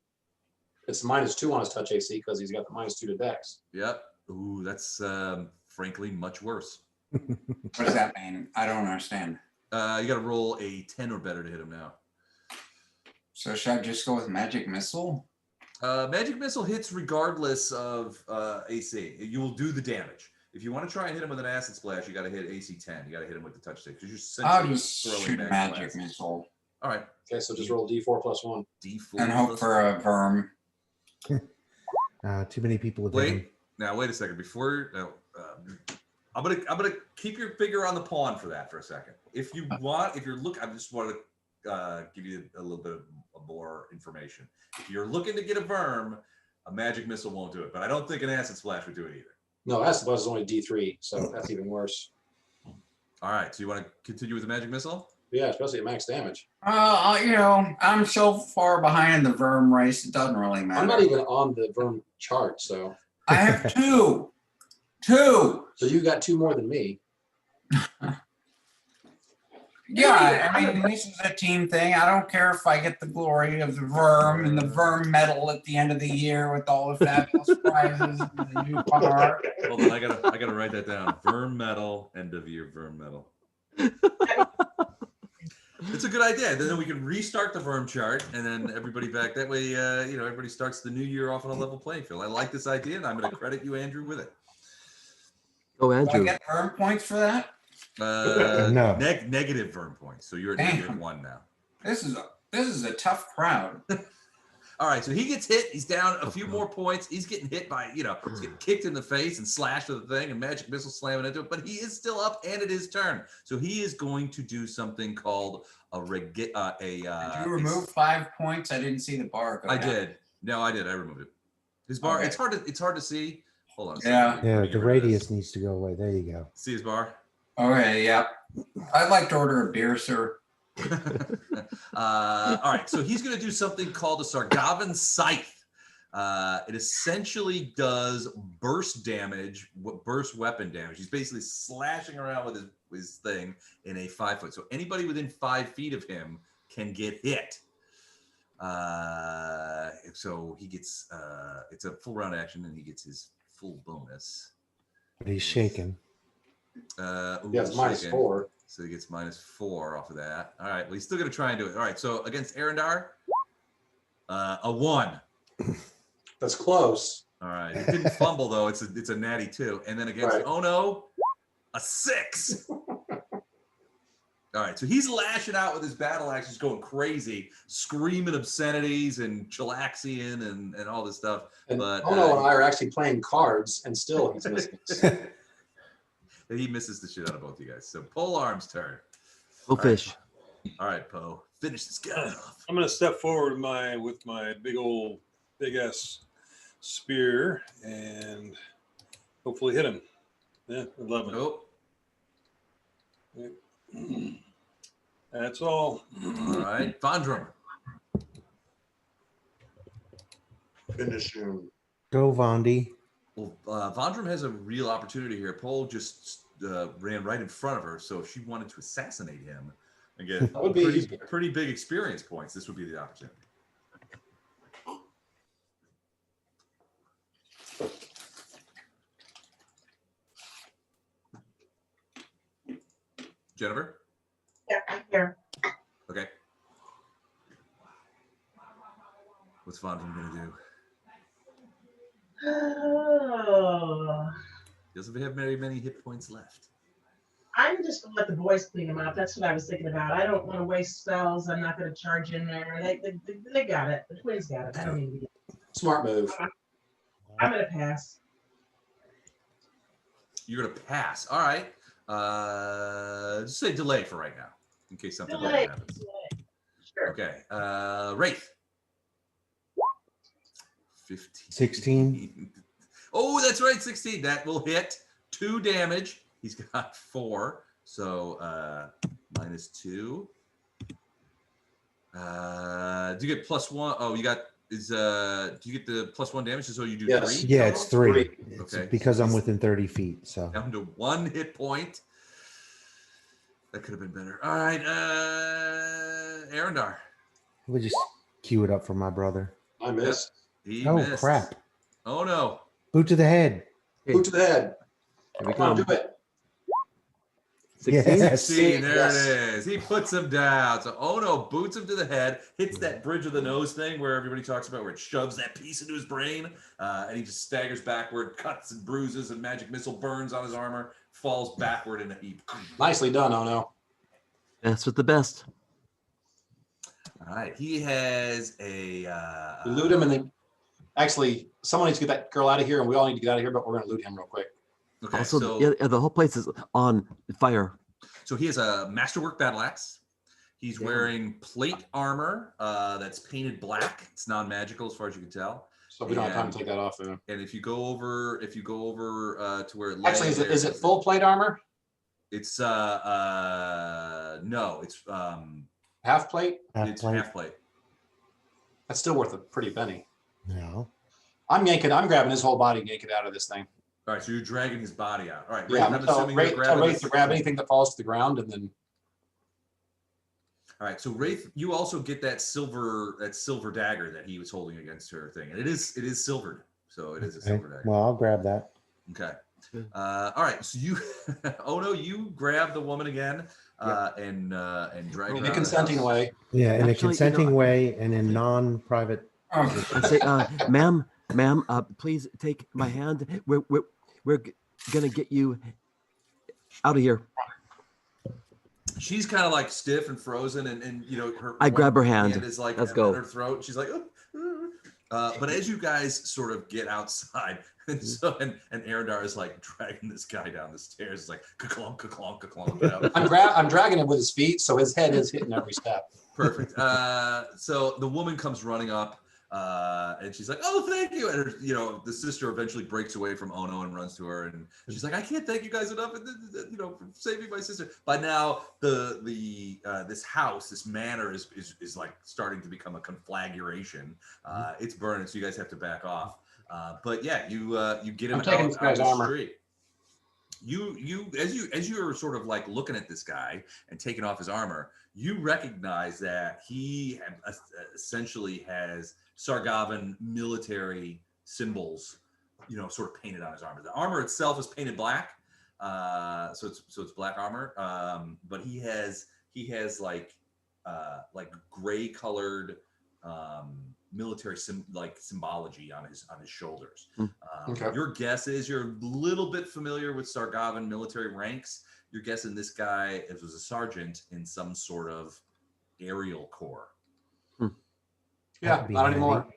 It's -2 on his touch AC because he's got the -2 to Dex. Yep. Ooh, that's frankly much worse. What does that mean? I don't understand. You got to roll a 10 or better to hit him now. So should I just go with magic missile? Magic missile hits regardless of AC. You will do the damage. If you want to try and hit him with an acid splash, you got to hit AC 10. You got to hit him with the touch stick. I'll just shoot magic missile All right. Okay, so just roll D4 + 1. D4 and hope plus- for a verm. Too many people have Wait. Now wait a second. Before I'm gonna keep your finger on the pawn for that for a second. If you want, if you're I just want to give you a little bit of more information. If you're looking to get a verm, a magic missile won't do it. But I don't think an acid splash would do it either. No, Acid Blast is only D3, so that's even worse. All right, so you want to continue with the magic missile? Yeah, especially at max damage. I'm so far behind in the Worm race, it doesn't really matter. I'm not even on the Worm chart, so. I have two. Two. So you got 2 more than me. Yeah, I mean, this is a team thing. I don't care if I get the glory of the Worm and the Worm medal at the end of the year with all the fabulous prizes and the new car. Hold on, I gotta write that down. Worm medal, end of year Worm medal. It's a good idea. Then we can restart the Worm chart, and then everybody back. That way, everybody starts the new year off on a level playing field. I like this idea, and I'm going to credit you, Andrew, with it. Oh, Do I Andrew. get Worm points for that? No. Negative Worm points. So you're at Damn. -1 now. This is a tough crowd. All right, so he gets hit. He's down a few more points. He's getting hit by, he's getting kicked in the face and slashed with the thing and magic missile slamming into it. But he is still up, and it is turn. So he is going to do something called Did you remove 5 points? I didn't see the bar go I down. did. No, I did. I removed it. His bar. Okay. It's hard to see. Hold on. A Yeah. second. Yeah, Let me get the rid of this. radius needs to go away. There you go. See his bar. Okay, yeah. I'd like to order a beer, sir. All right, so he's going to do something called a Sargavan Scythe. It essentially does burst damage, burst weapon damage. He's basically slashing around with his thing in a 5 foot. So anybody within 5 feet of him can get hit. So he gets it's a full round action, and he gets his full bonus. But he's shaking. Yeah, it's he's minus shaking. 4. So he gets -4 off of that. All right. Well, he's still going to try and do it. All right. So against Arendar, a 1. That's close. All right. He didn't fumble though. It's a natty 2. And then against Right. Ono, a 6. All right. So he's lashing out with his battle axe, just going crazy, screaming obscenities and chillaxian and all this stuff. And But Ono and I are actually playing cards, and still he's missing us. he misses the shit out of both you guys. So Pole Arm's turn. Go fish. All right, Poe. Finish this guy off. I'm going to step forward with my big ass spear and hopefully hit him. Yeah, 11. Nope. That's all. All right. Vondrum. Finish him. Go, Vondi. Well, Vondrum has a real opportunity here. Pole just ran right in front of her, so if she wanted to assassinate him, again, That would be easier. pretty big experience points. This would be the opportunity. Jennifer? Yeah, I'm here. Okay. What's Vondrum going to do? Oh, He doesn't have very many hit points left. I'm just gonna let the boys clean them up. That's what I was thinking about. I don't want to waste spells. I'm not gonna charge in there. They got it. The twins got it. I don't need to get it. Smart move. I'm gonna pass. You're going to pass. All right. Just say delay for right now, in case something Delay. bad happens. Sure. Okay. Wraith. 15. 16. Oh, that's right. 16. That will hit. 2 damage. He's got 4. So -2. Do you get +1? Oh, you got do you get the +1 damage? So you do Yes. 3? Yeah, it's 3. It's Okay. because I'm within 30 feet. So Down to 1 hit point. That could have been better. All right. Arendar. we just cue it up for my brother. I missed. He Oh, missed. crap. Oh, no. Boot to the head. Boot to the head. Here we Come on, come. do it. 16. Yes. See, there Yes. it is. He puts him down. So Ono boots him to the head, hits that bridge of the nose thing where everybody talks about where it shoves that piece into his brain, and he just staggers backward, cuts and bruises, and magic missile burns on his armor, falls backward in a heap. Nicely done, Ono. Best with the best. All right, he has a We loot him, and then actually, someone needs to get that girl out of here, and we all need to get out of here, but we're going to loot him real quick. okay. Also, So yeah, the whole place is on fire. So he has a masterwork battle axe. He's wearing plate armor that's painted black. It's non-magical as far as you can tell. So we don't have time to take that off. And if you go over to where it Actually, lays is it full plate armor? It's no, it's Half plate? it's half plate. That's still worth a pretty penny. No. I'm grabbing his whole body and yanking it out of this thing. All right, so you're dragging his body out. All right, Yeah, I'm assuming you're grabbing Wraith to grab anything that falls to the ground and then. All right, so Wraith, you also get that silver dagger that he was holding against her thing, and it is silvered, so it is a silver dagger. Well, I'll grab that. Okay. All right, so you, oh no, you grab the woman again, and drag her In a out consenting of the house. way. Yeah, in a Actually, consenting way and in non-private. Oh, I say, ma'am, please take my hand. We're gonna get you out of here. She's kind of like stiff and frozen, and you know her. I grab her one hand. is like Let's in go. her throat. She's like, but as you guys sort of get outside, and so and Arendar is like dragging this guy down the stairs. It's like ka-clonk, ka-clonk, ka-clonk. I'm dragging him with his feet, so his head is hitting every step. Perfect. So the woman comes running up, and she's like, "Oh, thank you!" And her, you know, the sister eventually breaks away from Ono and runs to her, and she's like, "I can't thank you guys enough, and you know, for saving my sister." By now, this house, this manor is like starting to become a conflagration. It's burning, so you guys have to back off. But yeah, you get him I'm taking this out guy's the armor. street. As you're sort of like looking at this guy and taking off his armor, you recognize that he essentially has Sargavan military symbols, you know, sort of painted on his armor. The armor itself is painted black, so it's black armor. But he has like gray colored military symbology on his shoulders. Okay. Your guess is you're a little bit familiar with Sargavan military ranks. You're guessing this guy was a sergeant in some sort of aerial corps. Yeah, That'd be not handy. anymore.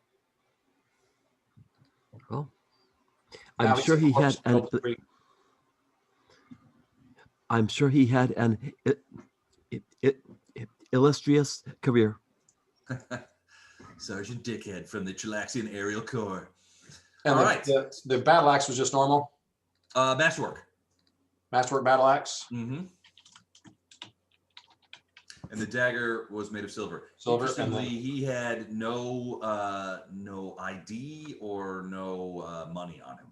Well, Now I'm he's sure he had close to an. level 3. I'm sure he had an illustrious career. Sergeant Dickhead from the Chilaxian Aerial Corps. And All the, right. the battle axe was just normal. Masterwork. Masterwork battle axe. Mm-hmm. And the dagger was made of silver. Silver, and Interestingly, then- he had no ID or no money on him.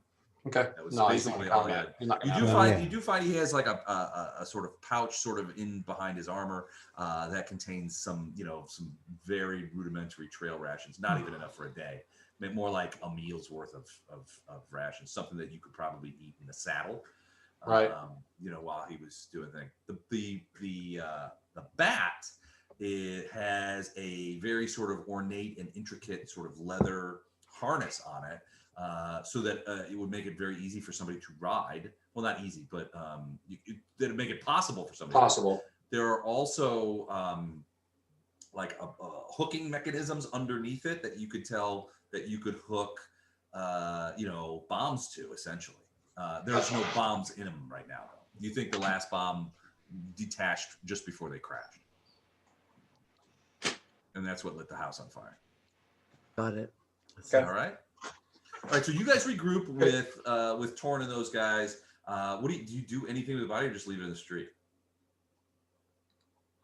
Okay. That was No, he's not basically in all he combat. had. He's not You gonna do have find yeah. you do find he has like a sort of pouch sort of in behind his armor that contains some some very rudimentary trail rations, not even enough for a day. More like a meal's worth of rations, something that you could probably eat in a saddle, Right. While he was doing things. The bat, it has a very sort of ornate and intricate sort of leather harness on it. So that it would make it very easy for somebody to ride. Well, not easy, but that would make it possible for somebody. Possible. There are also hooking mechanisms underneath it that you could hook, bombs to. Essentially, there's no bombs in them right now. Though. You think the last bomb detached just before they crashed, and that's what lit the house on fire. Got it. Okay. All right. All right, so you guys regroup with Torn and those guys. What do you do anything with the body, or just leave it in the street?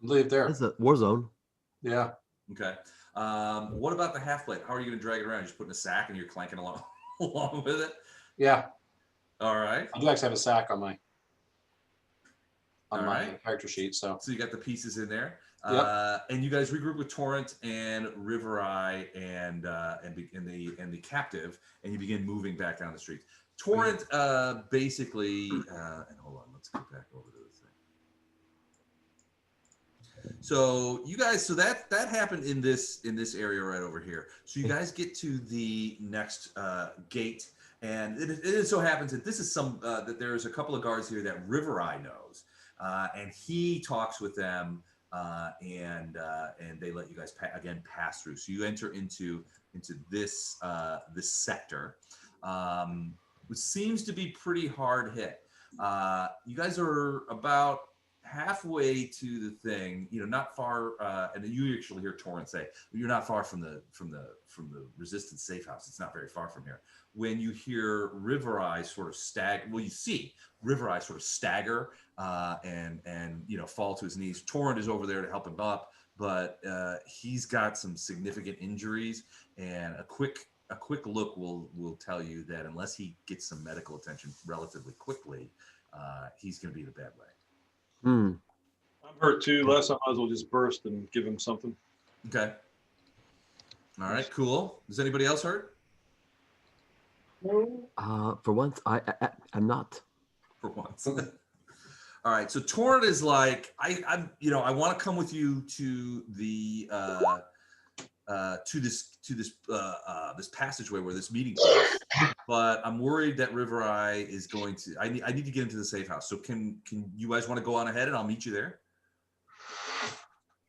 Leave it there. It's a war zone. Yeah. Okay. What about the half plate? how are you going to drag it around? You just put in a sack and you're clanking along along with it? Yeah. All right. I do actually have a sack on my All right. character sheet. So So you got the pieces in there. Yep. And you guys regroup with Torrent and Rivereye and the captive, and you begin moving back down the street. Torrent basically, and hold on, let's get back over to the thing. So you guys, so that happened in this area right over here. So you guys get to the next gate, and it so happens that this is that there's a couple of guards here that Rivereye knows, and he talks with them. And they let you guys pass through. So you enter into this this sector, which seems to be pretty hard hit. You guys are about halfway to the thing, not far, and then you actually hear Torrent say, "You're not far from the resistance safe house. It's not very far from here." When you hear River Eye sort of you see River Eye sort of stagger and fall to his knees. Torrent is over there to help him up, but he's got some significant injuries, and a quick look will tell you that unless he gets some medical attention relatively quickly, he's going to be in a bad way. Hmm. I'm hurt too. Les, I might as well just burst and give him something. Okay. All right, cool. Is anybody else hurt? For once, I'm not. For once. All right. So Torrent is like, I want to come with you to the this passageway where this meeting is, but I'm worried that River Eye is going to. I need to get into the safe house. So can you guys want to go on ahead and I'll meet you there?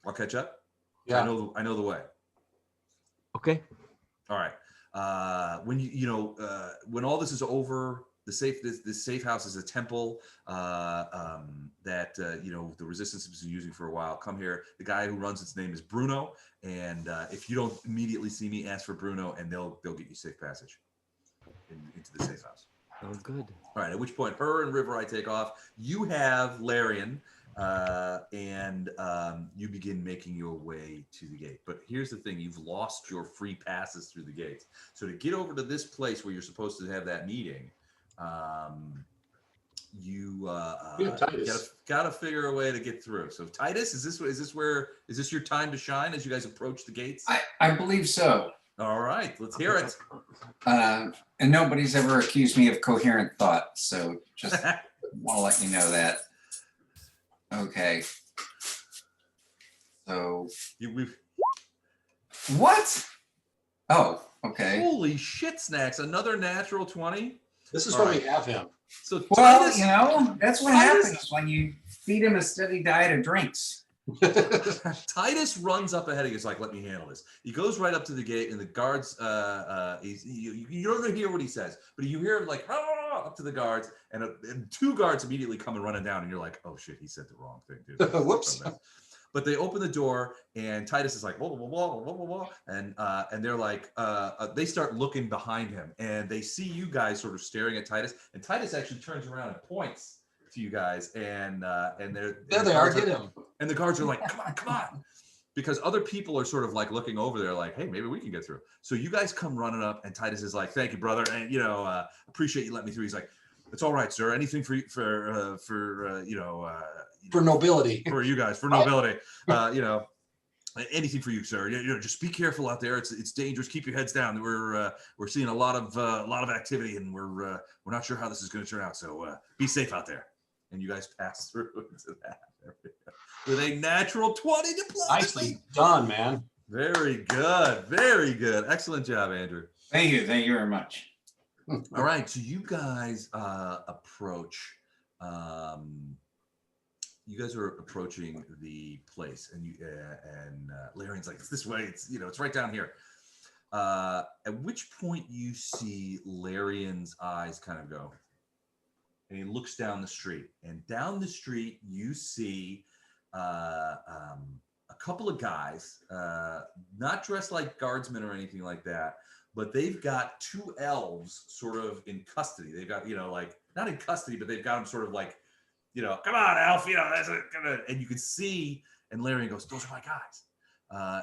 I'll catch up. Yeah. I know the way. Okay. All right. When all this is over, this safe house is a temple that the resistance has been using for a while. Come here. The guy who runs its name is Bruno, and if you don't immediately see me, ask for Bruno, and they'll get you safe passage into the safe house. Sounds good. All right. At which point, her and River Eye take off. You have Larion, and you begin making your way to the gate. But here's the thing: you've lost your free passes through the gates. So to get over to this place where you're supposed to have that meeting, you gotta figure a way to get through. So Titus, is this your time to shine as you guys approach the gates? I believe so. All right, let's hear it. And nobody's ever accused me of coherent thought, so just want to let you know that. Okay. So what? Oh, okay. Holy shit, snacks! Another natural 20. This is why we have him. So Well, Titus, that's what happens when you feed him a steady diet of drinks. Titus runs up ahead of you. He's like, "Let me handle this." He goes right up to the gate, and the guards. You don't hear what he says, but you hear him like up to the guards, and two guards immediately come and running down, and you're like, "Oh shit, he said the wrong thing, dude." Whoops. But they open the door, and Titus is like, blah, blah, blah, blah, blah, blah, and they're like, they start looking behind him, and they see you guys sort of staring at Titus, and Titus actually turns around and points to you guys, and they're There they are. Get him. and the guards are like, come on, because other people are sort of like looking over there, like, hey, maybe we can get through. So you guys come running up, and Titus is like, thank you, brother, and appreciate you letting me through. He's like, it's all right, sir. Anything for nobility. For you guys, for nobility, anything for you, sir. Just be careful out there. It's dangerous. Keep your heads down. We're seeing a lot of activity, and we're not sure how this is going to turn out. So be safe out there. And you guys pass through into that with a natural 20 diplomacy. Nicely done, man. Very good. Very good. Excellent job, Andrew. Thank you very much. All right, so you guys approach. You guys are approaching the place, and Larion's like, "It's this way. It's right down here." At which point you see Larion's eyes kind of go, and he looks down the street. And down the street, you see a couple of guys, not dressed like guardsmen or anything like that, but they've got two elves sort of in custody. They've got, not in custody, but they've got them sort of like, come on, elf, and you can see, and Larion goes, those are my guys.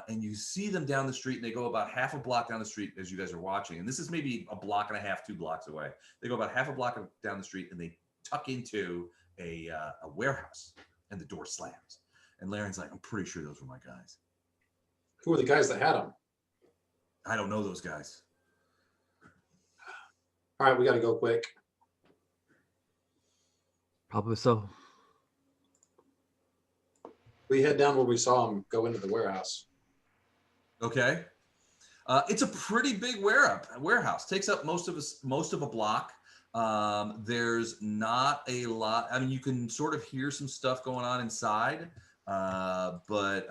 And you see them down the street, and they go about half a block down the street as you guys are watching. And this is maybe a block and a half, 2 blocks away. They go about half a block down the street, and they tuck into a warehouse, and the door slams. And Larion's like, I'm pretty sure those were my guys. Who are the guys that had him? I don't know those guys. All right, we got to go quick. Probably so. We head down where we saw him go into the warehouse. Okay. It's a pretty big warehouse. Takes up most of a block. There's not a lot. I mean, you can sort of hear some stuff going on inside, but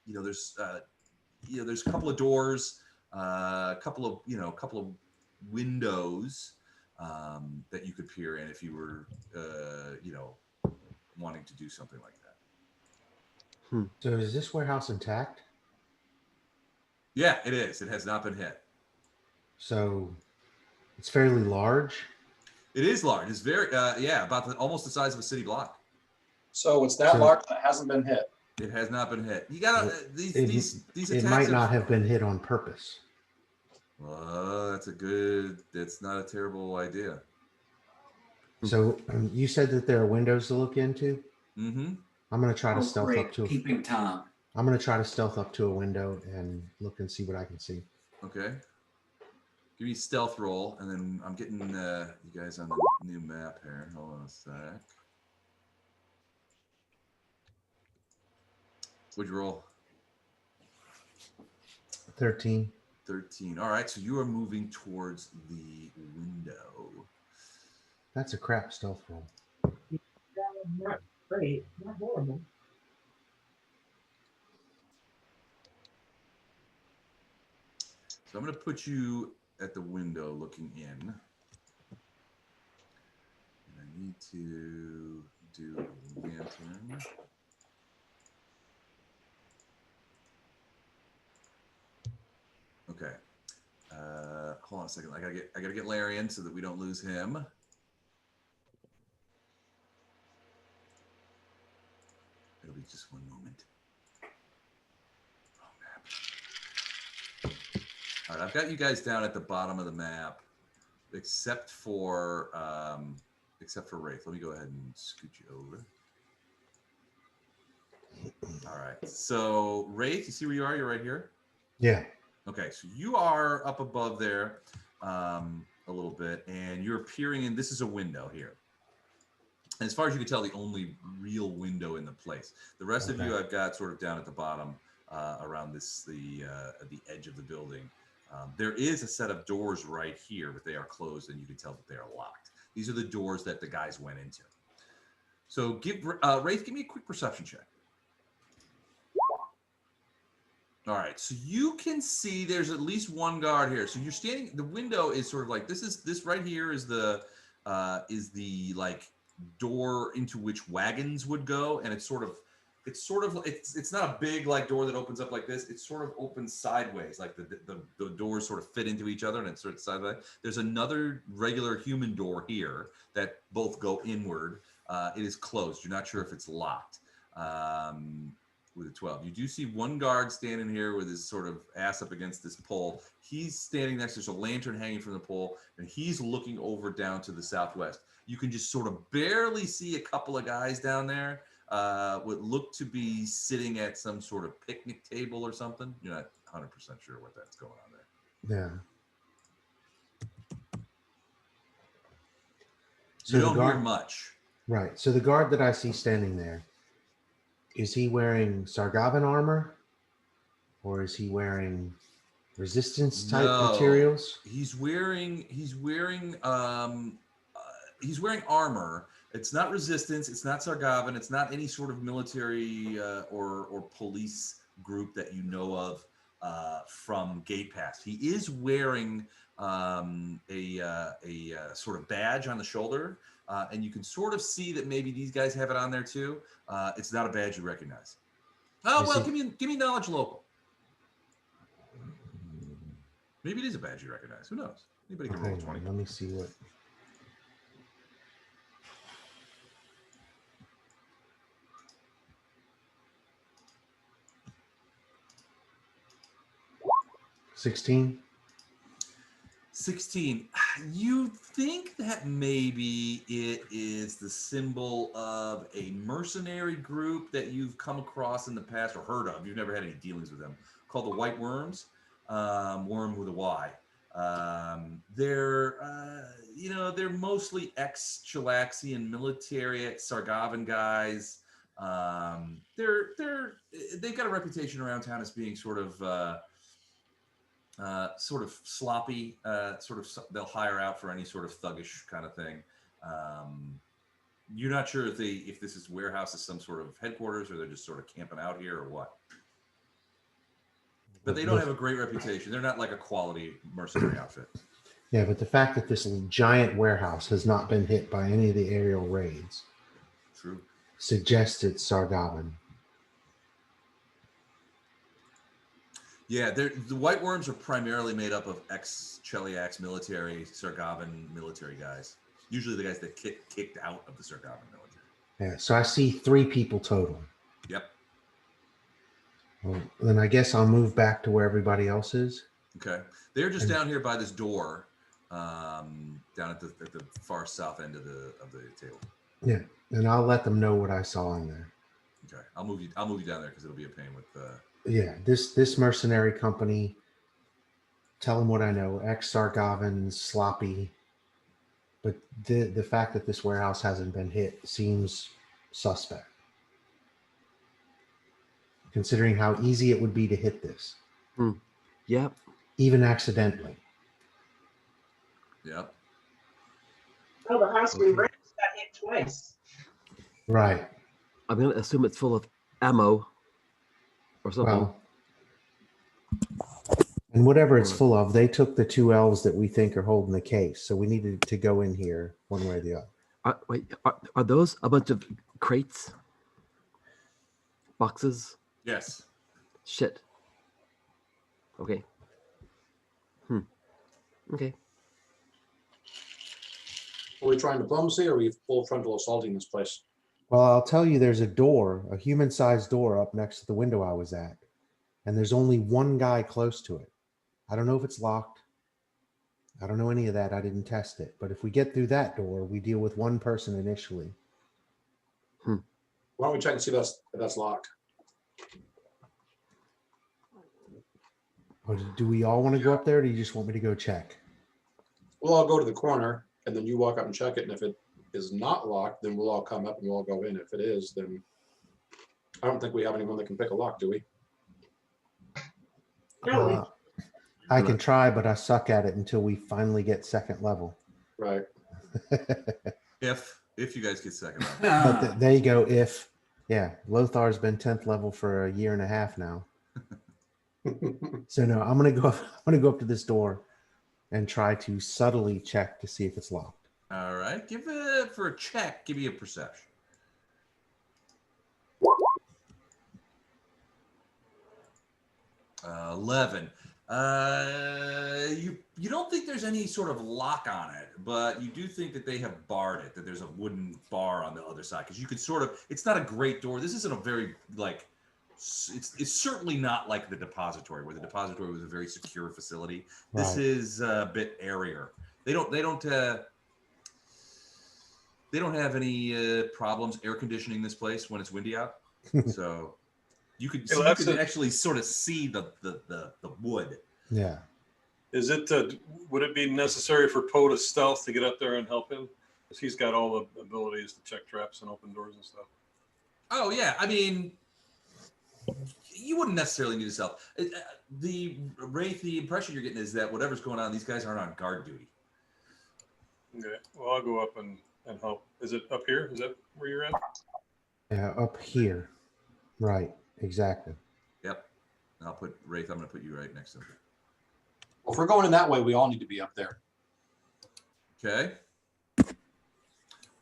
there's a couple of doors, a couple of windows that you could peer in if you were, wanting to do something like that. So is this warehouse intact? Yeah, it is. It has not been hit. So it's fairly large. It is large. It's very, about almost the size of a city block. So it's that So- large that hasn't been hit. It has not been hit. You gotta these It attacks. might not have been hit on purpose. That's not a terrible idea. So you said that there are windows to look into. Mm-hmm. I'm gonna try to Oh, stealth great. up to. Peeping Tom. I'm gonna try to stealth up to a window and look and see what I can see. Okay. Give me a stealth roll, and then I'm getting you guys on the new map here. Hold on a sec. What'd you roll? 13. 13. All right, so you are moving towards the window. That's a crap stealth roll. Not great, not horrible. So I'm going to put you at the window looking in. And I need to do a lantern. Okay. Hold on a second. I gotta get Larion so that we don't lose him. It'll be just one moment. Wrong map. All right, I've got you guys down at the bottom of the map, except for Wraith. Let me go ahead and scoot you over. All right. So Wraith, you see where you are? You're right here. Yeah. Okay, so you are up above there a little bit, and you're peering in. This is a window here. And as far as you can tell, the only real window in the place. The rest of you I've got sort of down at the bottom around the edge of the building. There is a set of doors right here, but they are closed, and you can tell that they are locked. These are the doors that the guys went into. So Wraith, give me a quick perception check. All right, so you can see there's at least one guard here. So you're standing. The window is sort of like this right here is the like door into which wagons would go, and it's not a big like door that opens up like this. It sort of opens sideways, like the doors sort of fit into each other, and it's sort of sideways. There's another regular human door here that both go inward. It is closed. You're not sure if it's locked. With a 12. You do see one guard standing here with his sort of ass up against this pole. He's standing next to, there's a lantern hanging from the pole, and he's looking over down to the southwest. You can just sort of barely see a couple of guys down there, what look to be sitting at some sort of picnic table or something. You're not 100% sure what that's going on there. Yeah. So you don't hear much. Right. So the guard that I see standing there, is he wearing Sargavan armor, or is he wearing resistance type materials? He's wearing armor. It's not resistance. It's not Sargavan. It's not any sort of military or police group that you know of from Gate Pass. He is wearing a sort of badge on the shoulder. And you can sort of see that maybe these guys have it on there too. It's not a badge you recognize. Oh, well, give me knowledge local. Maybe it is a badge you recognize. Who knows? Anybody can roll 20. Let me see what. $16. 16. You think that maybe it is the symbol of a mercenary group that you've come across in the past or heard of. You've never had any dealings with them, called the White Wyrms, worm with a Y. They're mostly ex-Chilaxian military, Sargavan guys. They've got a reputation around town as being sort of sloppy, they'll hire out for any sort of thuggish kind of thing. You're not sure if this is warehouse is some sort of headquarters or they're just sort of camping out here or what. But they don't have a great reputation. They're not like a quality mercenary outfit. Yeah, but the fact that this giant warehouse has not been hit by any of the aerial raids. True. suggested Sargavin. Yeah, the White Wyrms are primarily made up of ex-Cheliax military, Sargavin military guys. Usually the guys that kicked out of the Sargavin military. Yeah, so I see 3 people total. Yep. Well, then I guess I'll move back to where everybody else is. Okay. They're just down here by this door, down at the far south end of the table. Yeah, and I'll let them know what I saw in there. Okay. I'll move you down there because it'll be a pain with Yeah, this mercenary company. Tell them what I know. Ex-Sargavin, sloppy. But the fact that this warehouse hasn't been hit seems suspect. Considering how easy it would be to hit this. Yep. Even accidentally. Yep. Oh, the house we rented got hit twice. Right. I'm going to assume it's full of ammo or something. Well, and whatever it's full of, they took the 2 elves that we think are holding the case. So we needed to go in here one way or the other. Are those a bunch of crates? Boxes? Yes. Shit. Okay. Okay. Are we trying diplomacy or are we full frontal assaulting this place? Well, I'll tell you, there's a door, a human-sized door up next to the window I was at. And there's only 1 guy close to it. I don't know if it's locked. I don't know any of that. I didn't test it. But if we get through that door, we deal with 1 person initially. Why don't we check and see if that's locked? Or do we all want to go up there, or do you just want me to go check? We'll all go to the corner and then you walk up and check it. And if it is not locked, then we'll all come up and we'll all go in. If it is, then I don't think we have anyone that can pick a lock, do we? No, I can try, but I suck at it until we finally get 2nd level. Right. If you guys get second level. But there you go. Yeah, Lothar's been 10th level for a year and a half now. So no, I'm gonna go up to this door and try to subtly check to see if it's locked. All right. Give it for a check. Give me a perception. 11. You don't think there's any sort of lock on it, but you do think that they have barred it, that there's a wooden bar on the other side, because you could sort of, it's not a great door. This isn't a very, like, it's certainly not like the depository, where the depository was a very secure facility. This is a bit airier. They don't have any problems air conditioning this place when it's windy out. So you could actually sort of see the wood. Yeah. Is it? Would it be necessary for Poe to stealth to get up there and help him? Because he's got all the abilities to check traps and open doors and stuff. Oh yeah, I mean, you wouldn't necessarily need to stealth. The impression you're getting is that whatever's going on, these guys aren't on guard duty. Okay. Well, I'll go up and help. Is it up here? Is that where you're at? Yeah, up here. Right. Exactly. Yep. I'll put Wraith. I'm going to put you right next to him. Well, if we're going in that way, we all need to be up there. Okay.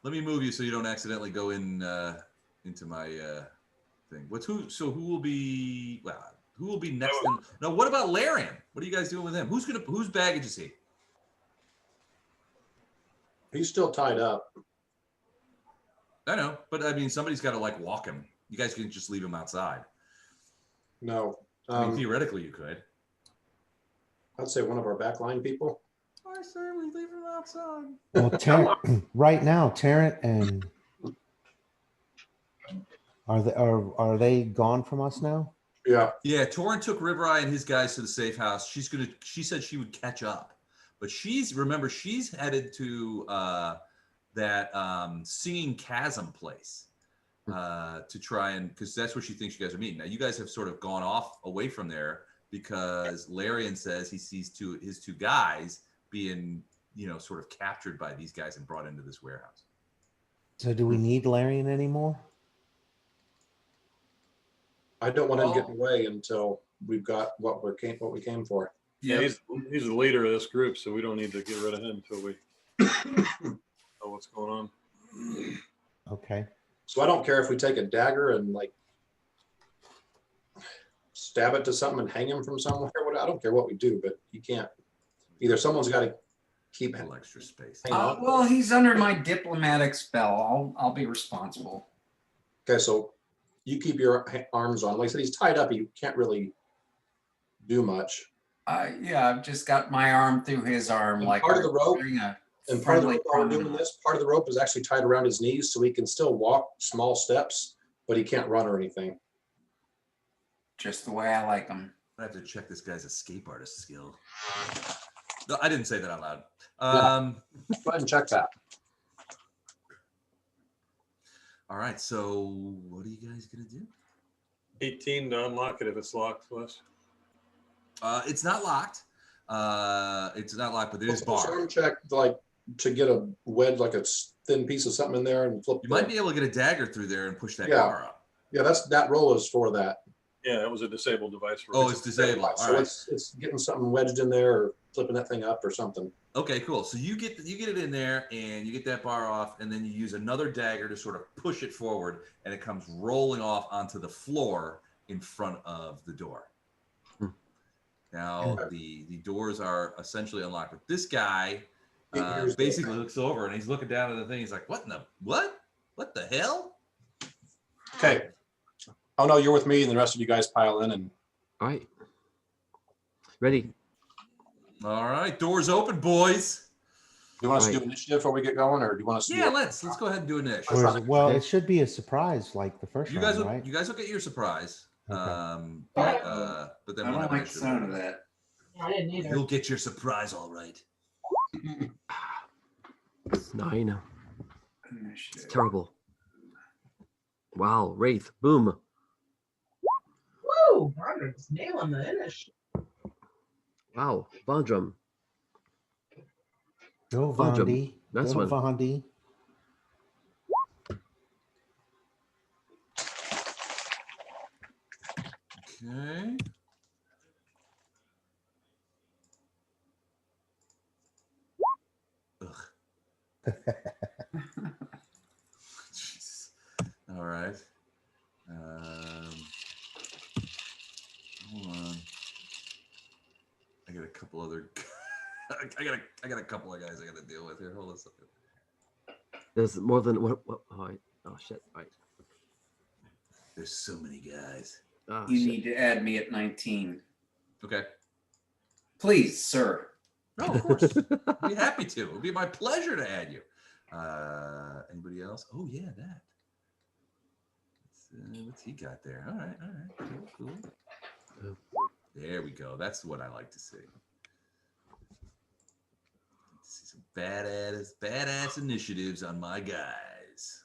Let me move you so you don't accidentally go in into my thing. Who will be? Well, who will be next? No. What about Larion? What are you guys doing with him? Whose baggage is he? He's still tied up. I know, but I mean, somebody's got to like walk him. You guys can just leave him outside. No. I mean, theoretically, you could. I'd say one of our backline people. I certainly leave him outside. Well, right now, Tarrant and are they gone from us now? Yeah. Yeah, Torrin took River Eye and his guys to the safe house. She said she would catch up. But she's headed to that Singing Chasm place to try and, because that's where she thinks you guys are meeting. Now, you guys have sort of gone off away from there because Larion says he sees his two guys being, sort of captured by these guys and brought into this warehouse. So do we need Larion anymore? I don't want him getting away until we've got what we came for. Yeah, he's the leader of this group, so we don't need to get rid of him until we know what's going on. Okay. So I don't care if we take a dagger and like stab it to something and hang him from somewhere. I don't care what we do, but you can't. Either someone's got to keep A him. little extra space. Hang on. Well, he's under my diplomatic spell. I'll be responsible. Okay, so you keep your arms on. Like I said, he's tied up. He can't really do much. Yeah, I've just got my arm through his arm, And like part of the rope- during a And part of the friendly rope, while we're doing promenade. this, part of the rope is actually tied around his knees, so he can still walk small steps, but he can't run or anything. Just the way I like them. I have to check this guy's escape artist skill. No, I didn't say that out loud. Go ahead and check that. All right, so what are you guys gonna do? 18 to unlock it if it's locked, Wes. It's not locked. It's not locked, but it is barred. Arm check, like to get a wedge, like a thin piece of something in there, and flip. You might be able to get a dagger through there and push that Yeah. bar up. Yeah, that roll is for that. Yeah, that was a disabled device. For Oh, it's disabled. All So right. it's getting something wedged in there or flipping that thing up or something. Okay, cool. So you get it in there, and you get that bar off, and then you use another dagger to sort of push it forward, and it comes rolling off onto the floor in front of the door. Now the doors are essentially unlocked, but this guy Here's the- basically looks over and he's looking down at the thing. He's like, "What in the what the hell?" Okay. Oh no, you're with me, and the rest of you guys pile in, and All right. Ready? All right, doors open, boys. do you want us to Right. do initiative before we get going, or do you want us to? Yeah, do let's go ahead and do initiative. Or is it- well, it should be a surprise like the first You round, guys right? will get your surprise. Okay. But then I we'll don't have like the initiative. sound of that. I didn't either. You'll get your surprise, all right. It's 9. It's Initiative. terrible. Wow. Wraith. Boom. Woo! Margaret's nailing the finish. Wow. Vondrum. Go Vondrum. Vondi. That's Go one. Vondi. Okay. Ugh. Jesus. All right. Hold on. I got a couple other. I got a couple of guys I got to deal with here. Hold on a second. There's more than what? All right. Oh shit. All right. There's so many guys. Ah, You shit. need to add me at 19. Okay. Please, sir. No, of course. I'd be happy to. It would be my pleasure to add you. Anybody else? Oh yeah, that. What's he got there? All right. Cool. There we go. That's what I like to see. See some badass initiatives on my guys.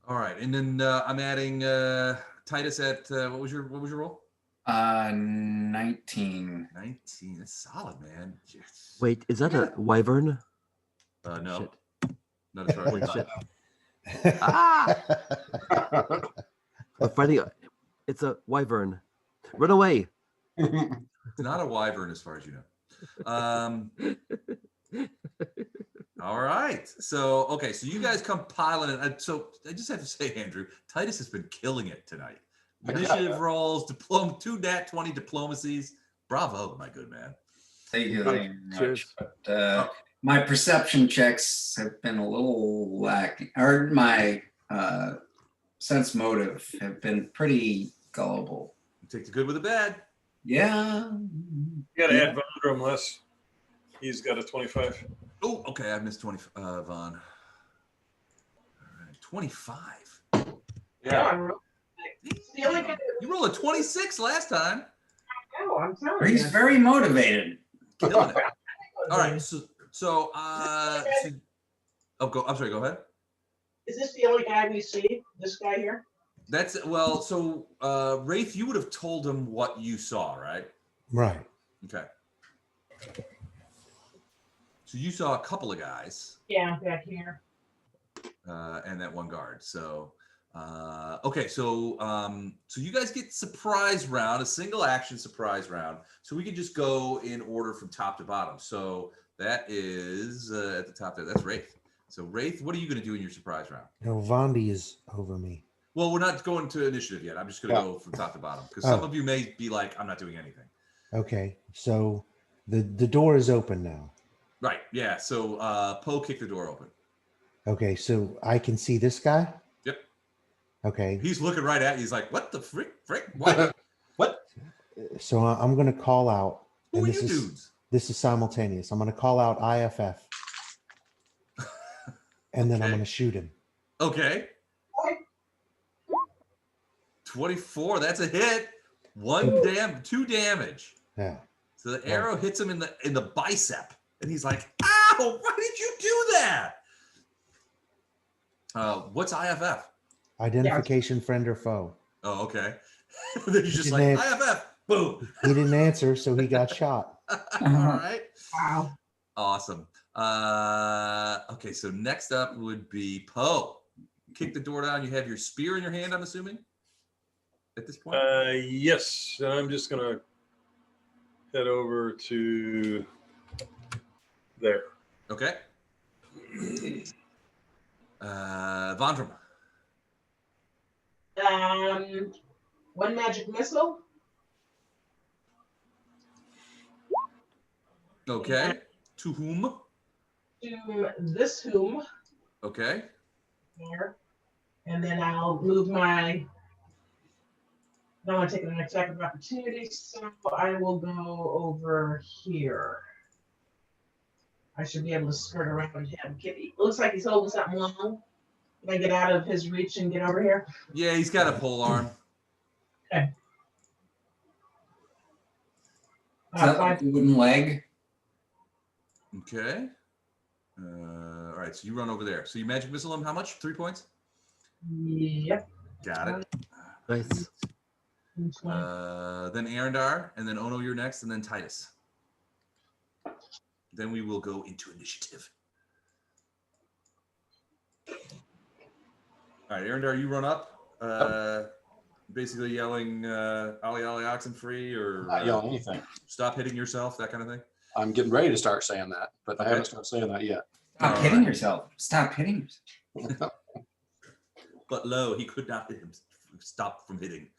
All right, and then I'm adding Titus at what was your roll? 19. 19. That's solid, man. Yes. Wait, is that a wyvern? No, Shit. not as far as Holy I shit. thought. Ah! We're fighting. It's a wyvern. Run away. It's not a wyvern, as far as you know. All right. So, okay. So you guys come piling in. So I just have to say, Andrew, Titus has been killing it tonight. Initiative rolls, 2 nat 20 diplomacies. Bravo, my good man. Thank you very much. Cheers. But my perception checks have been a little lacking, or my sense motive have been pretty gullible. You take the good with the bad. Yeah. You got to add Vondrum less. He's got a 25. Oh, okay. I missed 20, Vaughn. All right, 25. Yeah. The only guy You rolled a 26 last time. No, I'm telling He's you. very motivated. Killing it. All right. So, I'm sorry. Go ahead. Is this the only guy we see? This guy here? That's well. So, Wraith, you would have told him what you saw, right? Right. Okay. So you saw a couple of guys, Yeah, back here. and that one guard. So, okay. So you guys get surprise round, a single action surprise round. So we can just go in order from top to bottom. So that is at the top there. That's Wraith. So Wraith, what are you going to do in your surprise round? No, Vondi is over me. Well, we're not going to initiative yet. I'm just going to go from top to bottom because some of you may be like, I'm not doing anything. Okay, so the door is open now. Right. Yeah. So Poe kicked the door open. Okay, so I can see this guy? Yep. Okay. He's looking right at you. He's like, what the frick? What? What? So I'm going to call out. Who and are this you is, dudes? This is simultaneous. I'm going to call out IFF. And then I'm Okay. going to shoot him. Okay. 24. That's a hit. 2 damage. Yeah. So the arrow hits him in the bicep, and he's like, "Ow! Why did you do that?" What's IFF? Identification, friend or foe. Oh, okay. Then he's just like didn't IFF. Boom. He didn't answer, so he got shot. All right. Wow. Awesome. Okay, so next up would be Poe. Kick the door down. You have your spear in your hand, I'm assuming, at this point? Yes, I'm just gonna head over to there. Okay. Vondram. One magic missile. Okay. To whom? To this whom Okay. there. And then I'll move my. I don't want to take an attack of opportunity, so I will go over here. I should be able to skirt around him. It looks like he's holding something long. Can I get out of his reach and get over here? Yeah, he's got a pole arm. Is that like a wooden leg? Okay. All right, so you run over there. So you magic missile him how much? 3 points? Yep. Got it. Nice. Then Arendar, and then Ono, you're next, and then Titus. Then we will go into initiative. All right, Arendar, you run up, basically yelling, "Ollie, Ollie, oxen free," or Not yelling anything. "Stop hitting yourself," that kind of thing. I'm getting ready to start saying that, but I haven't started saying that yet. Stop hitting yourself. Stop hitting yourself. But lo, he could not hit him. Stop from hitting.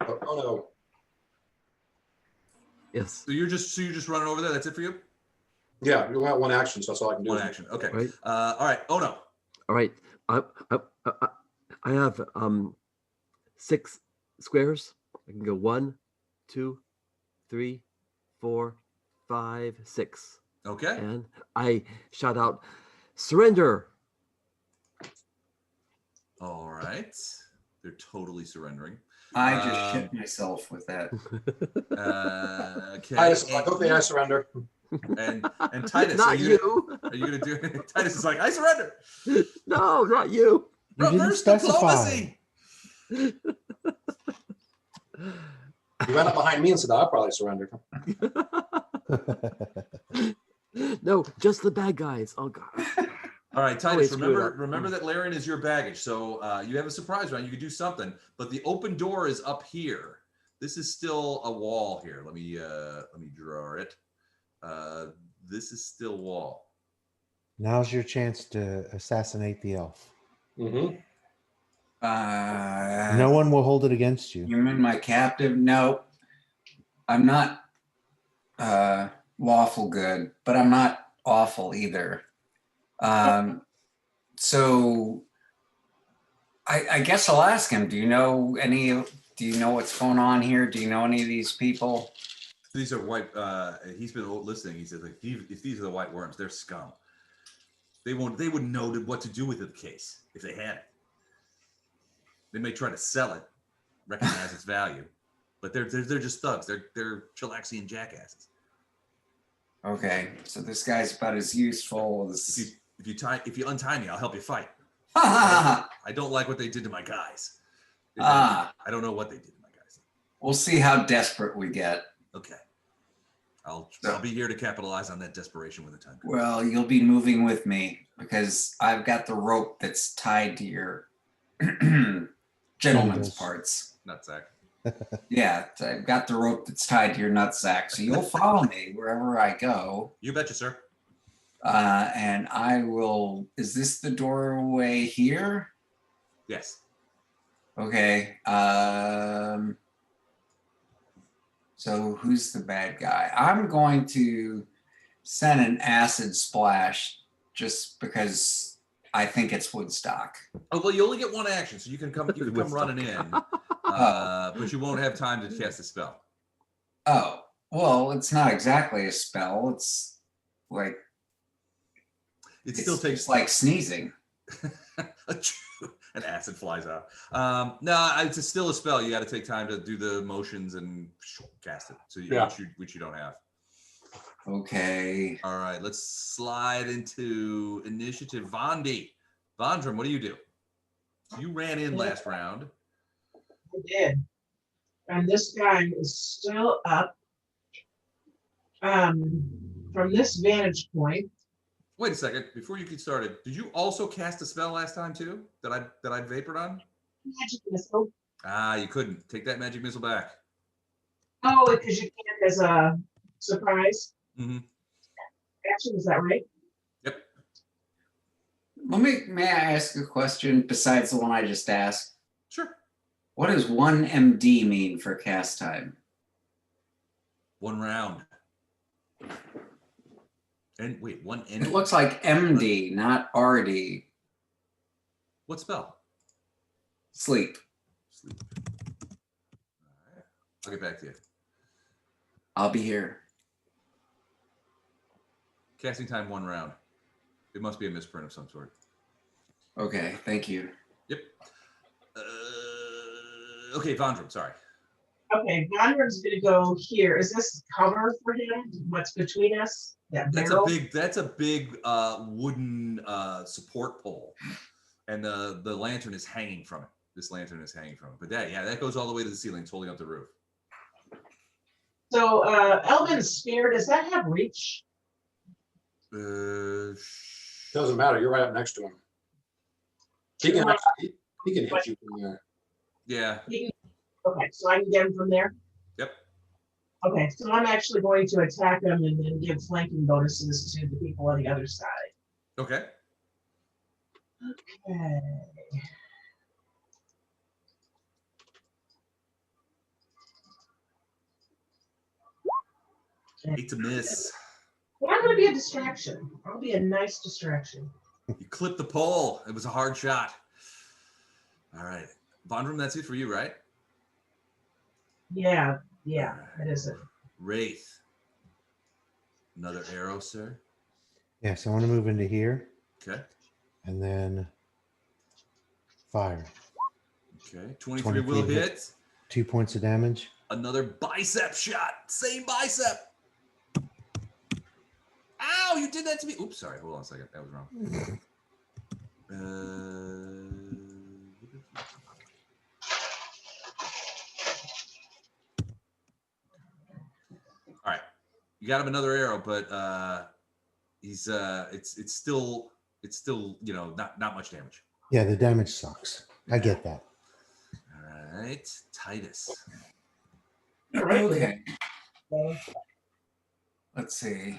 Oh no. Yes. So you're just running over there. That's it for you. Yeah, we want one action, so that's all I can do. One action. Okay. Right. All right. Ono. All right. I have 6 squares. I can go 1, 2, 3, 4, 5, 6. Okay. And I shout out, "Surrender!" All right. They're totally surrendering. I just shit myself with that. Okay. I surrender. And Titus, Not are you gonna do it? Titus is like, I surrender. No, not you. You didn't Reverse specify. diplomacy. You ran up behind me and said, I'll probably surrender. No, just the bad guys. Oh God. All right, Always Titus, screw it up. remember that Larion is your baggage. So you have a surprise round. You could do something, but the open door is up here. This is still a wall here. Let me draw it. This is still wall. Now's your chance to assassinate the elf. Mm-hmm. No one will hold it against you. Human, my captive. No, I'm not lawful good, but I'm not awful either. So I guess I'll ask him, do you know what's going on here? Do you know any of these people? These are white. He's been listening. He says, like, if these are the White Wyrms, they're scum. They wouldn't know what to do with the case if they had it. They may try to sell it, recognize its value, but they're just thugs. They're chillaxian jackasses. Okay, so this guy's about as useful as. If you untie me, I'll help you fight. I I don't like what they did to my guys. I don't know what they did to my guys. We'll see how desperate we get. Okay. I'll be here to capitalize on that desperation when the time comes. Well, you'll be moving with me because I've got the rope that's tied to your gentleman's parts. Nutsack. Yeah, I've got the rope that's tied to your nutsack, so you'll follow me wherever I go. You betcha, sir. And I will. Is this the doorway here? Yes. Okay. So who's the bad guy? I'm going to send an acid splash just because I think it's Woodstock. Oh well, you only get one action, so you can come running in, but you won't have time to cast a spell. Oh, well, it's not exactly a spell. It's like It still takes it's like sneezing. an acid flies out. No, it's still a spell. You got to take time to do the motions and cast it. So which you don't have. Okay. All right, let's slide into initiative. Vondrum, what do you do? You ran in last round. I did. And this guy is still up. From this vantage point. Wait a second. Before you get started, did you also cast a spell last time too? That I vapored on? Magic missile. Ah, you couldn't. Take that magic missile back. Oh, because you can't as a surprise. Mm-hmm. Action, is that right? Yep. May I ask a question besides the one I just asked? Sure. What does 1 MD mean for cast time? 1 round. And wait, 1 It end. looks like MD, not RD. What spell? Sleep. Sleep. All right. I'll get back to you. I'll be here. Casting time 1 round. It must be a misprint of some sort. Okay, thank you. Yep. Okay, Vondrum, sorry. Okay, Vondrum's gonna go here. Is this cover for him? What's between us? That's barrel? a big wooden support pole, and the lantern is hanging from it. This lantern is hanging from it. But that goes all the way to the ceiling. It's holding up the roof. So Elvin's spear, does that have reach? Doesn't matter. You're right up next to him. He can hit you from there. Yeah. Okay, so I can get him from there? Yep. Okay, so I'm actually going to attack him and then give flanking bonuses to the people on the other side. Okay. Okay. Hate to miss. Well, I'm going to be a distraction. I'll be a nice distraction. You clipped the pole. It was a hard shot. All right. Vondrum, that's it for you, right? Yeah, that is it. Wraith. Another arrow, sir. Yeah, so I want to move into here Okay. and then fire. Okay. 23 will hit. 2 points of damage. Another bicep shot. Same bicep. Ow, you did that to me. Oops, sorry. Hold on a second. That was wrong. All right. You got him another arrow, but he's it's still not much damage. Yeah, the damage sucks. I get that. All right, Titus. Okay. Let's see.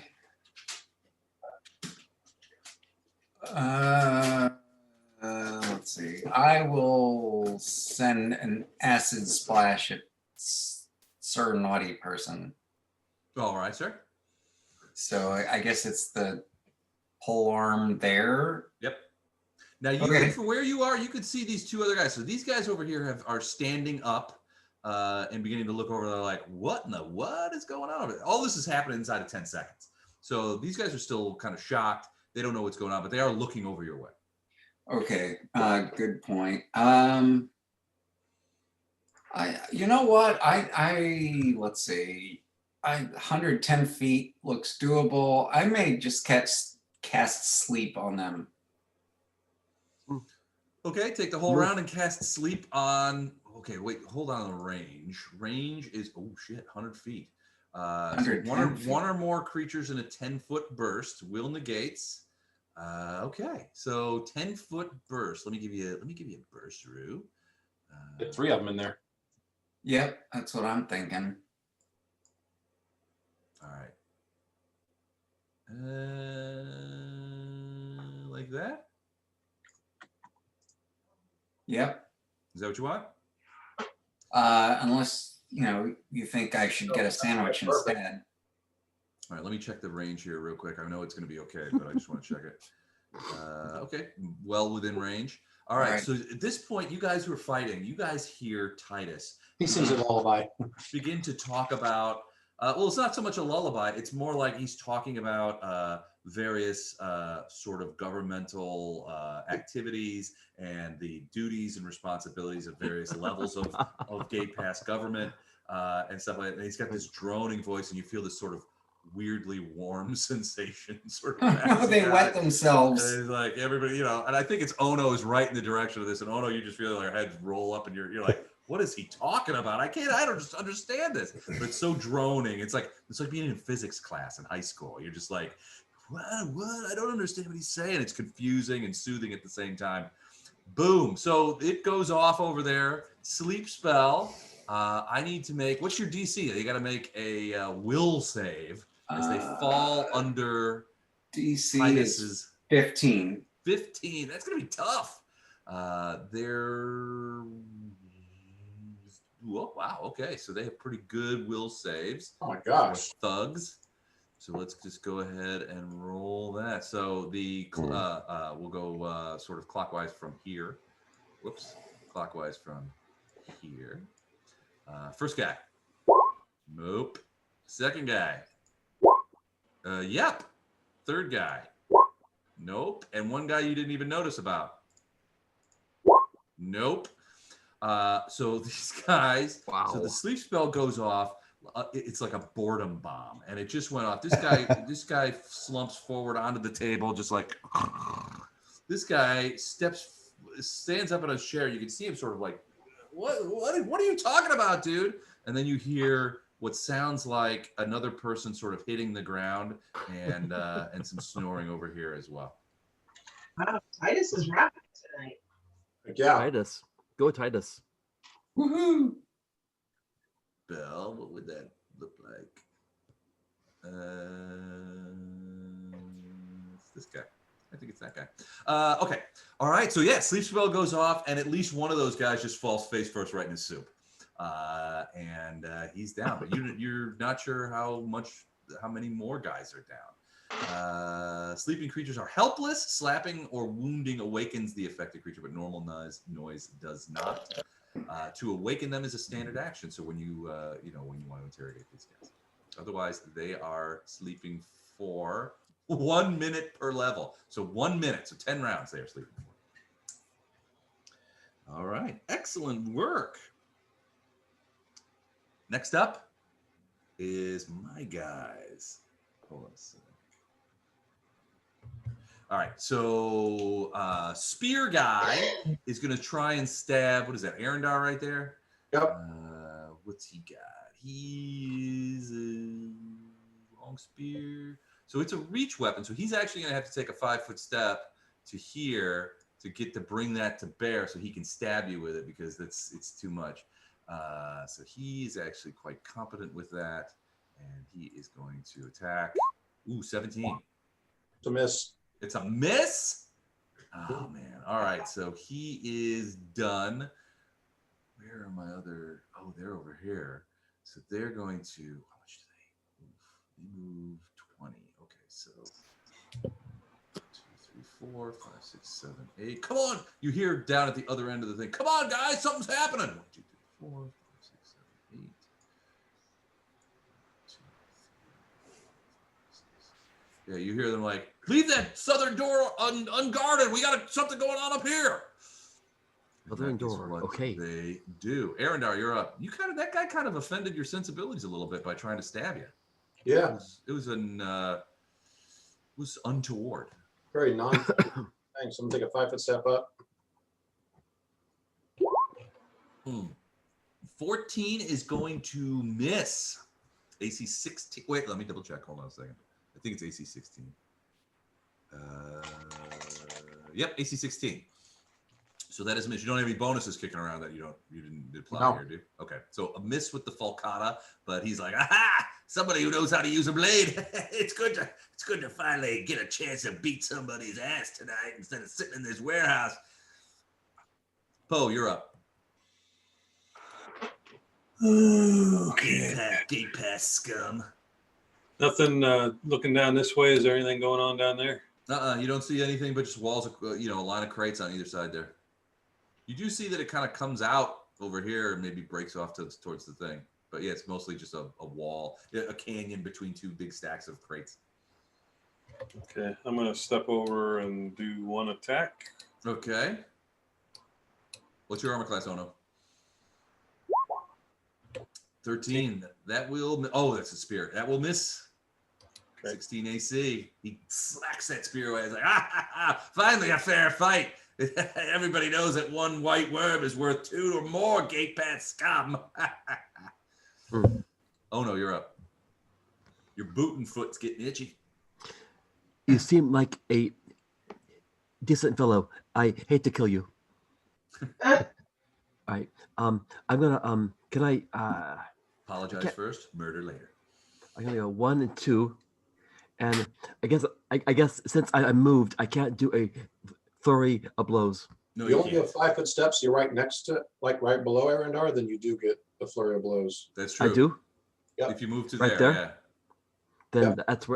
Let's see. I will send an acid splash at Sir Naughty Person. All right, sir. So I guess it's the pole arm there. Yep. Now you from where you are, you could see these two other guys. So these guys over here are standing up and beginning to look over. They're like, what is going on over there? All this is happening inside of 10 seconds. So these guys are still kind of shocked. They don't know what's going on, but they are looking over your way. Okay, good point. You know what? Let's see. 110 feet looks doable. I may just cast sleep on them. Okay, take the whole round and cast sleep on. Okay, wait, hold on. The range. Range is 100 feet. So one or more creatures in a 10-foot burst will negates. Okay, so 10-foot burst. Let me give you a burst, Rue. Get 3 of them in there. Yep, that's what I'm thinking. All right. Like that? Yep. Is that what you want? Unless, you think I should get a sandwich Perfect. instead. All right, let me check the range here real quick. I know it's going to be okay, but I just want to check it. Okay, well within range. All right, so at this point, you guys who are fighting, you guys hear Titus He sings a lullaby. begin to talk about, well, it's not so much a lullaby. It's more like he's talking about various sort of governmental activities and the duties and responsibilities of various levels of Gate Pass government and stuff like that. And he's got this droning voice, and you feel this sort of weirdly warm sensation sort of They wet themselves. and it's like everybody, and I think it's Ono is right in the direction of this, and Ono, you just feel your head roll up, and you're like, what is he talking about? I don't just understand this. But it's so droning. It's like being in physics class in high school. You're just like, what? I don't understand what he's saying. It's confusing and soothing at the same time. Boom. So it goes off over there. Sleep spell. I need to make, what's your DC? You got to make a will save as they fall under DC Titus's is 15. 15. That's going to be tough. They're, oh, wow. Okay. So they have pretty good will saves. Oh my gosh. Thugs. So let's just go ahead and roll that. So the we'll go sort of clockwise from here. Whoops. Clockwise from here. First guy. Nope. Second guy. Yep. Third guy. Nope. And one guy you didn't even notice about. Nope. So these guys. Wow. So the sleep spell goes off. It's like a boredom bomb, and it just went off. This guy slumps forward onto the table, just like. This guy stands up in a chair. You can see him sort of like, what are you talking about, dude? And then you hear what sounds like another person sort of hitting the ground, and some snoring over here as well. Wow, Titus is rapping tonight. Yeah. Titus. Go Titus. Woohoo! Bell, what would that look like? It's this guy. I think it's that guy. Okay. All right. So yeah, sleep spell goes off, and at least one of those guys just falls face first right in his soup, and he's down. But you're not sure how many more guys are down. Sleeping creatures are helpless. Slapping or wounding awakens the affected creature, but normal noise does not. To awaken them is a standard action. So when you when you want to interrogate these guys, otherwise they are sleeping for 1 minute per level. So 1 minute, so 10 rounds they are sleeping for. All right, excellent work. Next up is my guys. Hold on a second. All right, so Spear Guy is going to try and stab, what is that, Arendar right there? Yep. What's he got? He's a long spear. So it's a reach weapon. So he's actually going to have to take a 5-foot step to here to bring that to bear so he can stab you with it because it's too much. So he's actually quite competent with that. And he is going to attack. Ooh, 17. It's a miss. It's a miss? Oh, man. All right. So he is done. Where are my other? Oh, they're over here. So they're going to, how much do they move? They move 20. Okay. So 2, 3, 4, 5, 6, 7, 8. Come on. You hear down at the other end of the thing. Come on, guys. Something's happening. 1, 2, 3, 4, 5, 6, 7, 8. Yeah, you hear them like, leave that southern door unguarded. We got something going on up here. Southern door. Okay. They do. Arendar, you're up. That guy kind of offended your sensibilities a little bit by trying to stab you. Yeah. It was untoward. Very non. Thanks. I'm gonna take a 5-foot step up. 14 is going to miss. AC 16. Wait, let me double check. Hold on a second. I think it's AC 16. Yep, AC 16. So that is a miss. You don't have any bonuses kicking around that you didn't apply No. here, do you? Okay. So a miss with the falcata, but he's like, aha! Somebody who knows how to use a blade. It's good to finally get a chance to beat somebody's ass tonight instead of sitting in this warehouse. Poe, you're up. Okay. Gate Pass scum. Nothing looking down this way. Is there anything going on down there? You don't see anything but just walls of, a line of crates on either side there. You do see that it kind of comes out over here and maybe breaks off towards the thing. But yeah, it's mostly just a wall, a canyon between two big stacks of crates. Okay, I'm going to step over and do one attack. Okay. What's your armor class, Ono? 13. That will, oh, that's a spear. That will miss. Okay. 16 AC. He slacks that spear away. He's like, finally a fair fight. Everybody knows that one white worm is worth 2 or more Gate Pass scum. Oh no, you're up. Your boot and foot's getting itchy. You seem like a decent fellow. I hate to kill you. All right. I'm gonna can I apologize first, murder later. I'm gonna go 1 and 2. And I guess since I moved, I can't do a flurry of blows. No, you only have 5 foot steps. You're right next to, like right below Arendar. Then you do get a flurry of blows. That's true. I do. Yep. If you move to right there, there, yeah. Then that's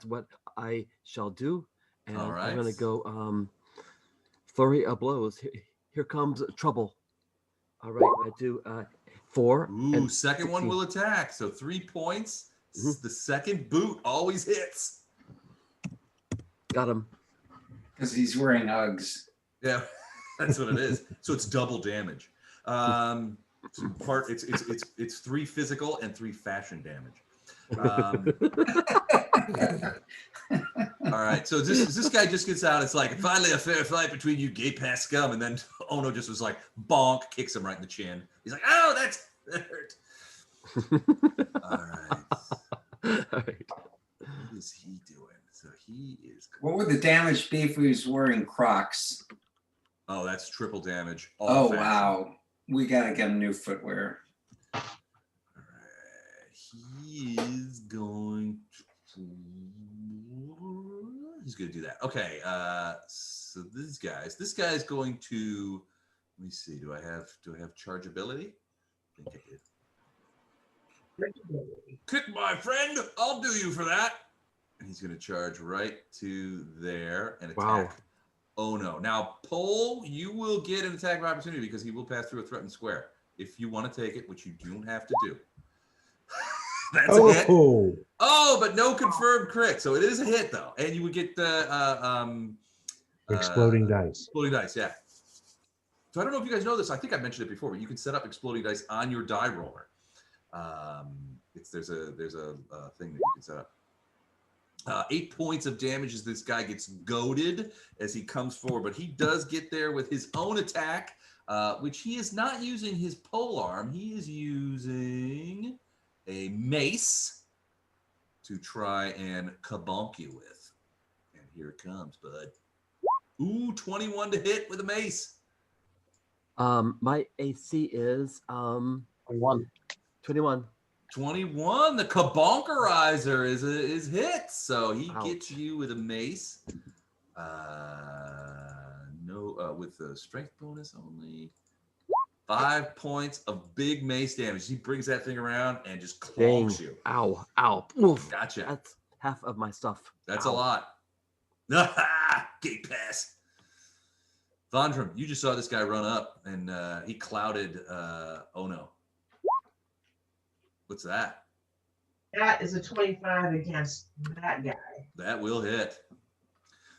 what I shall do. And all right. I'm gonna go flurry of blows. Here comes trouble. All right, I do 4. Ooh, and second 16. one will attack. So 3 points. The second boot always hits. Got him. Because he's wearing Uggs. Yeah, that's what it is. So it's double damage. It's 3 physical and 3 fashion damage. All right. So this guy just gets out. It's like finally a fair fight between you Gate Pass scum, and then Ono just was like bonk, kicks him right in the chin. He's like, oh, that hurt. All right. All right. What is he doing? So he is. What would the damage be if he was wearing Crocs? Oh, that's triple damage. Oh, wow. We got to get him new footwear. All right. He is going to. He's going to do that. Okay. So this guy's going to. Let me see. Do I have chargeability? I think I did. Kick my friend. I'll do you for that. And he's going to charge right to there and attack. Wow. Oh no. Now, Pole, you will get an attack of opportunity because he will pass through a threatened square. If you want to take it, which you don't have to do. That's a hit. Oh, but no confirmed crit. So it is a hit though. And you would get the exploding dice. Exploding dice, yeah. So I don't know if you guys know this. I think I mentioned it before, but you can set up exploding dice on your die roller. There's a thing that you can set up. 8 points of damage as this guy gets goaded as he comes forward, but he does get there with his own attack, which he is not using his pole arm. He is using a mace to try and kabonk you with. And here it comes, bud. Ooh, 21 to hit with a mace. My AC is 21. 21. 21. The kabonkerizer is hit, so he Ouch. gets you with a mace. With the strength bonus only. 5 points of big mace damage. He brings that thing around and just clonks you. Ow. Ow. Oof. Gotcha. That's half of my stuff. That's Ow. a lot. Gate Pass. Vondrum, you just saw this guy run up and he clouded Ono. What's that? That is a 25 against that guy. That will hit.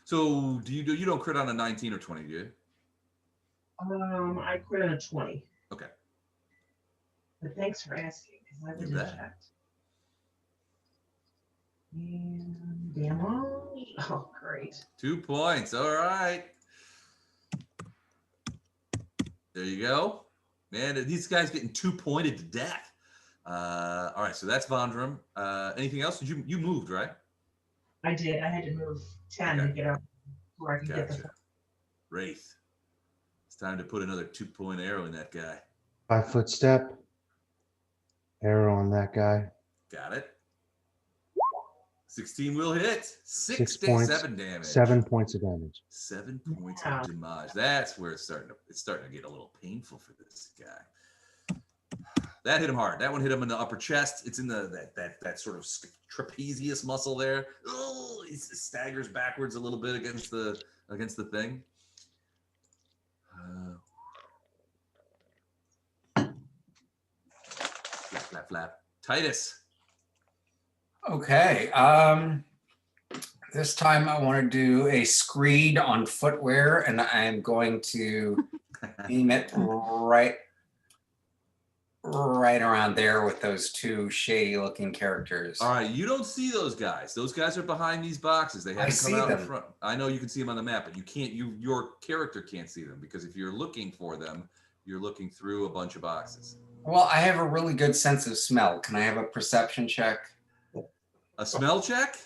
So you don't crit on a 19 or 20, do you? I crit on a 20. Okay. But thanks for asking, because I wouldn't have checked. And damage. Oh, great. 2 points. All right. There you go. Man, these guys getting 2 pointed to death. All right, so that's Vondrum. Anything else? Did you moved, right? I did. I had to move 10 to get up where I can get the. Wraith. It's time to put another 2-point arrow in that guy. 5-foot step. Arrow on that guy. Got it. 16 will hit. 6 points. 7 damage. 7 points of damage. 7 points Yeah. of damage. That's where it's starting to get a little painful for this guy. That hit him hard. That one hit him in the upper chest. It's in that sort of trapezius muscle there. Oh, he staggers backwards a little bit against the thing. Flap, flap, flap. Titus. Okay. This time I want to do a screed on footwear, and I am going to aim it right around there with those two shady looking characters. All right, you don't see those guys. Those guys are behind these boxes. They haven't come out in front. I know you can see them on the map, but you can't. Your character can't see them because if you're looking for them, you're looking through a bunch of boxes. Well, I have a really good sense of smell. Can I have a perception check? A smell check?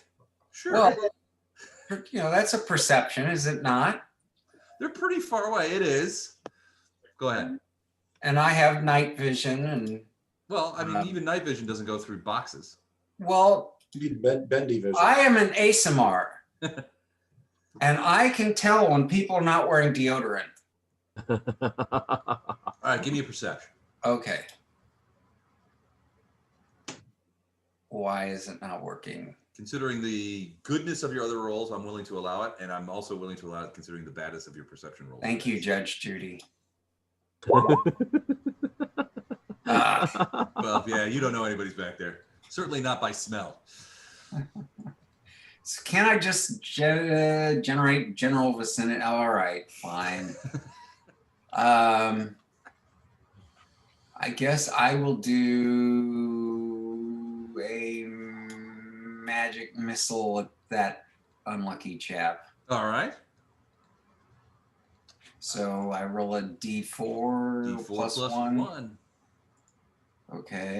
Sure. Well, that's a perception, is it not? They're pretty far away. It is. Go ahead. And I have night vision, and Well, I mean, even night vision doesn't go through boxes. well, You need bendy vision. I am an Aasimar, and I can tell when people are not wearing deodorant. All right, give me a perception. Okay. Why is it not working? Considering the goodness of your other rolls, I'm willing to allow it, and I'm also willing to allow it considering the baddest of your perception rolls. Thank you, Judge Judy. Well, yeah, you don't know anybody's back there. Certainly not by smell. So can I just generate general vicinity? All right, fine. I guess I will do a magic missile at that unlucky chap. All right. So I roll a D4, D4 plus plus 1. 1. Okay.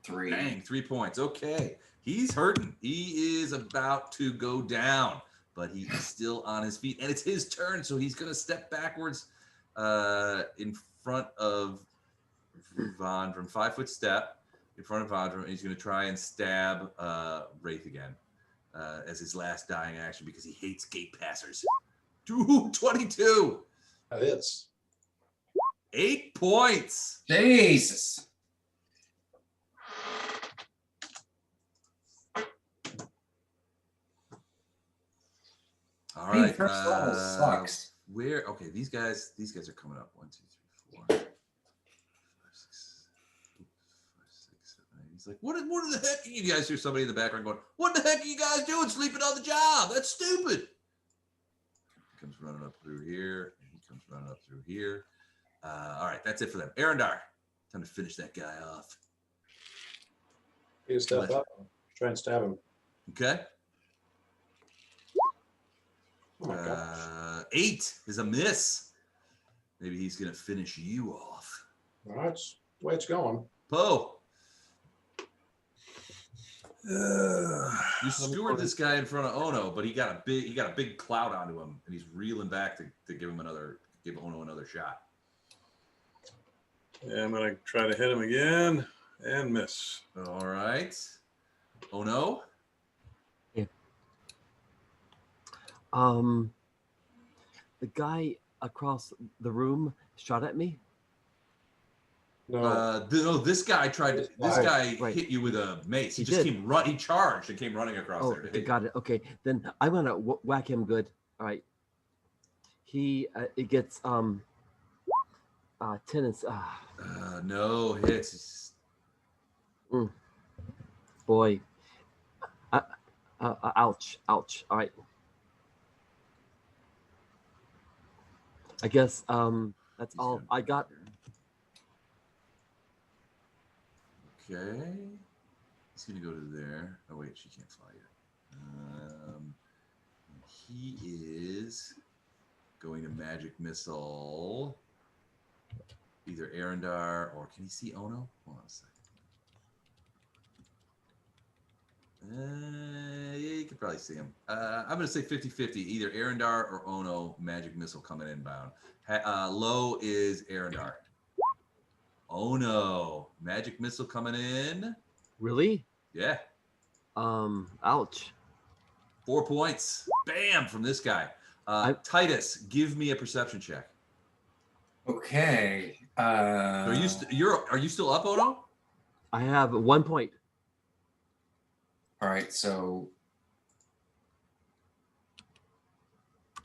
3. Dang, 3 points. Okay. He's hurting. He is about to go down, but he is still on his feet. And it's his turn, so he's going to step backwards in front of Von from 5-foot step in front of Von, and he's going to try and stab Wraith again as his last dying action because he hates gate passers. 22. That hits. 8 points. Jesus. All Being right. first level sucks. Where? Okay, these guys are coming up. 1, 2, 3, 4, 5, 6, 7, 8. He's like, what the heck? You guys hear somebody in the background going, "What the heck are you guys doing? Sleeping on the job? That's stupid." He comes running up through here, and he comes running up through here. All right, that's it for them. Arendar, time to finish that guy off. You step up. Try and stab him. Okay. Oh my gosh. 8 is a miss. Maybe he's gonna finish you off. Well, that's the way it's going. Poe. You skewered this guy in front of Ono, but he got a big cloud onto him, and he's reeling back to give Ono another shot. Yeah, I'm gonna try to hit him again and miss. All right. Ono. The guy across the room shot at me. No. No, this guy Right. hit you with a mace. He He just did. he charged and came running across Oh, there to hit you. got it. Okay, then I'm gonna whack him good. All right. He it gets 10 and No hits. boy. Ouch. All right. I guess that's He's all gonna- I got. Okay. He's gonna go to there. Oh wait, she can't fly yet. He is going to magic missile either Arendar or can he see Ono? Hold on a second. Yeah, he can can probably see him. I'm going to say 50-50, either Arendar or Ono, magic missile coming inbound. Low is Arendar. Ono, magic missile coming in. Really? Yeah. Ouch. 4 points. Bam, from this guy. Titus, give me a perception check. Okay. Are you still up, Ono? I have 1 point. All right, so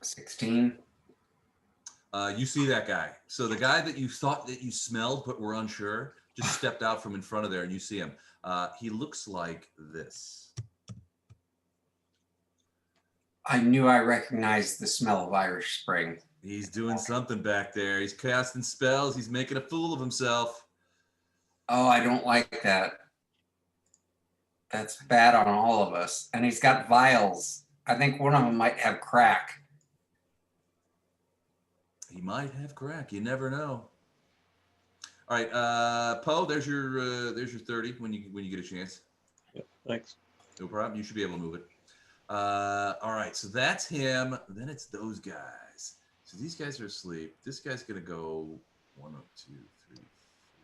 16. You see that guy. So the guy that you thought that you smelled but were unsure just stepped out from in front of there, and you see him. He looks like this. I knew I recognized the smell of Irish Spring. He's doing something back there. He's casting spells. He's making a fool of himself. Oh, I don't like that. That's bad on all of us. And he's got vials. I think one of them might have crack. He might have crack. You never know. All right, Poe. There's your 30 when you get a chance. Yeah, thanks. No problem. You should be able to move it. All right, so that's him. Then it's those guys. So these guys are asleep. This guy's gonna go 1, 2, 3,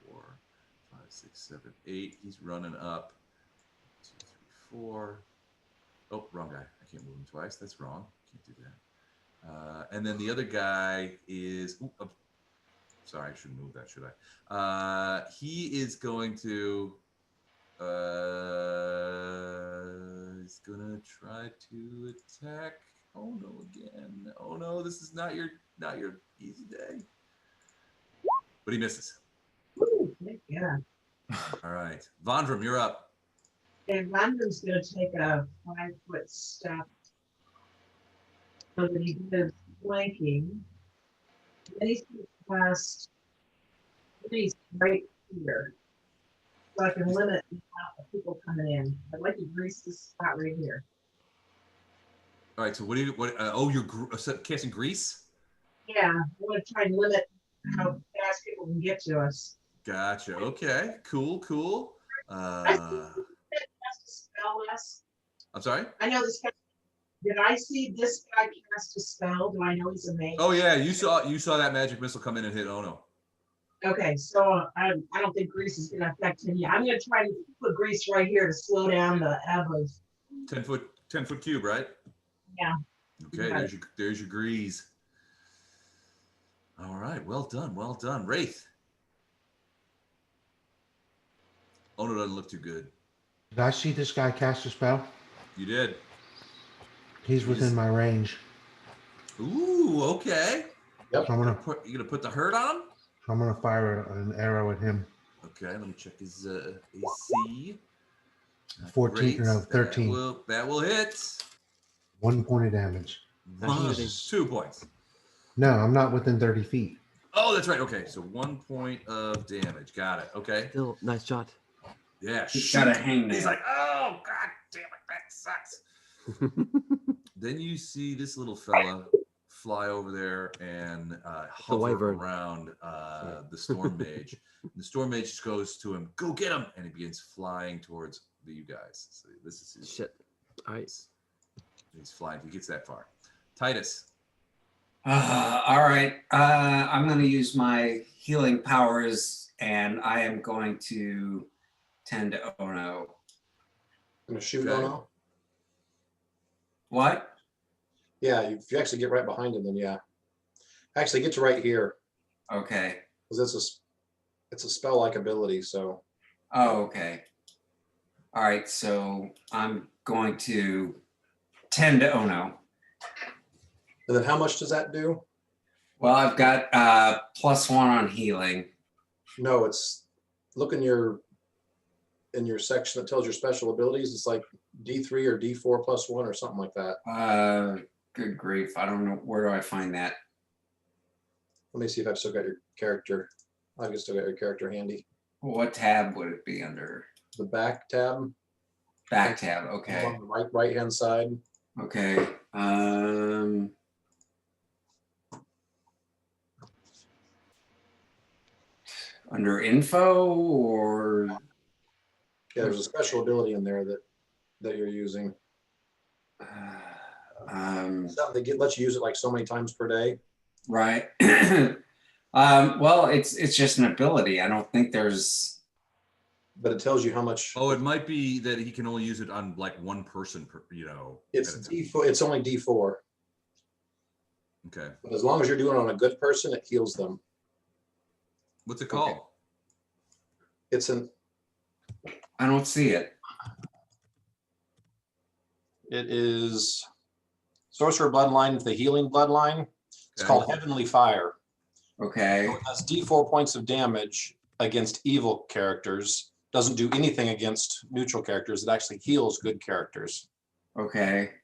4, 5, 6, 7, 8. He's running up. 2, 3, 4. Oh, wrong guy. I can't move him twice. That's wrong. Can't do that. And then the other guy is. Sorry, I shouldn't move that, should I? He is going to. He's gonna try to attack. Oh no! Again. Oh no! This is not your easy day. But he misses. Ooh, yeah. All right, Vondram, you're up. And Landon's going to take a 5-foot step so that he does flanking. Then he's going to cast grease right here. So I can limit the amount of people coming in. I'd like to grease this spot right here. All right. So what do you? You're casting grease. Yeah, I want to try and limit how fast people can get to us. Gotcha. Okay. Cool. I see this guy cast a spell last. I'm sorry. I know this guy. Did I see this guy cast a spell? Do I know he's a mage? Oh yeah, you saw that magic missile come in and hit Ono. Okay, so I don't think grease is going to affect him yet. I'm going to try to put grease right here to slow down the ebb of. 10 foot cube, right? Yeah. Okay, there's your grease. All right, well done. Wraith. Ono doesn't look too good. Did I see this guy cast a spell? You did. He's within my range. Ooh, okay. Yep. So I'm gonna put the hurt on him? So I'm gonna fire an arrow at him. Okay, let me check his AC. 14 or no, 13. That will hit. 1 point of damage. Minus 2 points. No, I'm not within 30 feet. Oh, that's right. Okay, so 1 point of damage. Got it. Okay. Still, nice shot. Yeah. He's got a hangnail. He's like, oh god damn it, that sucks. Then you see this little fella fly over there and hover wyvern. around the storm mage. The storm mage just goes to him, go get him, and he begins flying towards you guys. So this is his Shit. All right. He's flying. He gets that far. Titus. All right. I'm going to use my healing powers, and I am going to tend to Ono. Gonna shoot Okay. Ono? What? Yeah, if you actually get right behind him, then yeah. Actually, get to right here Okay. because it's a spell-like ability. So Oh, okay. All right. So I'm going to tend to Ono. and then how much does that do? Well, I've got +1 on healing. No, it's look in your section that tells your special abilities. It's like D3 or D4 +1 or something like that. Good grief. I don't know. Where do I find that? Let me see if I've still got your character. I've still got your character handy. What tab would it be under? The back tab. Back tab. Okay. On the right hand side. Okay. Under info or Yeah, there's a special ability in there that you're using. Something that lets you use it like so many times per day. Right. Well, it's just an ability. I don't think there's. But it tells you how much. Oh, it might be that he can only use it on like one person per, It's at a time. D4. It's only D4. Okay. But as long as you're doing it on a good person, it heals them. What's it called? It's an. I don't see it. It is Sorcerer Bloodline, the healing bloodline. It's Okay. called Heavenly Fire. Okay. So it has D4 points of damage against evil characters. Doesn't do anything against neutral characters. It actually heals good characters. Okay.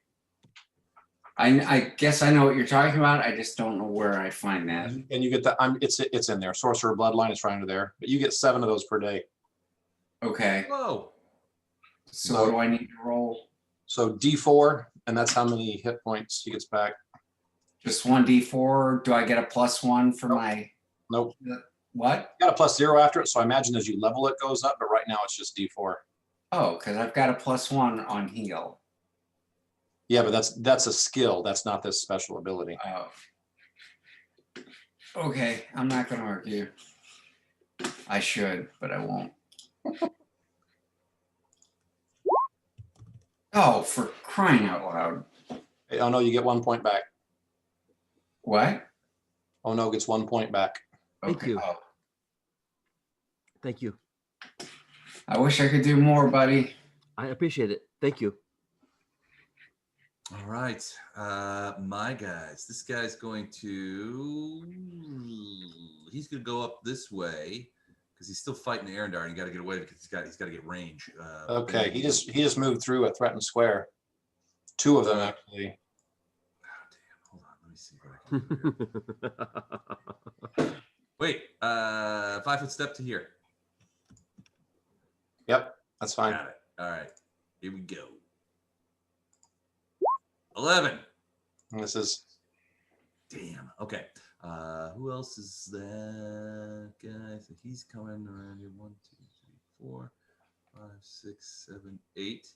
I guess I know what you're talking about. I just don't know where I find that. And you get that. It's in there. Sorcerer Bloodline is right under there. But you get 7 of those per day. Okay. Whoa. So what do I need to roll? So D4, and that's how many hit points he gets back. Just 1d4. Do I get a +1 for Nope. my Nope. what? You got a +0 after it, so I imagine as you level it goes up, but right now it's just D4. Oh, because I've got a +1 on heal. Yeah, but that's a skill. That's not this special ability. Oh. Okay, I'm not going to argue. I should, but I won't. Oh, for crying out loud. Hey, oh no, you get 1 point back. What? Oh no, gets 1 point back. Thank you. Oh, Thank you. I wish I could do more, buddy. I appreciate it. Thank you. All right, my guys. This guy's going to. He's going to go up this way because he's still fighting the Arendar, and you got to get away because he's got to get range. Okay, he just moved through a threatened square. 2 of them actually. Oh, damn. Hold on. Let me see what I can do. Wait, 5 foot step to here. Yep, that's fine. Got it. All right, here we go. 11. And this is Damn. Okay. Who else is that guy? So he's coming around here. 1, 2, 3, 4, 5, 6, 7, 8.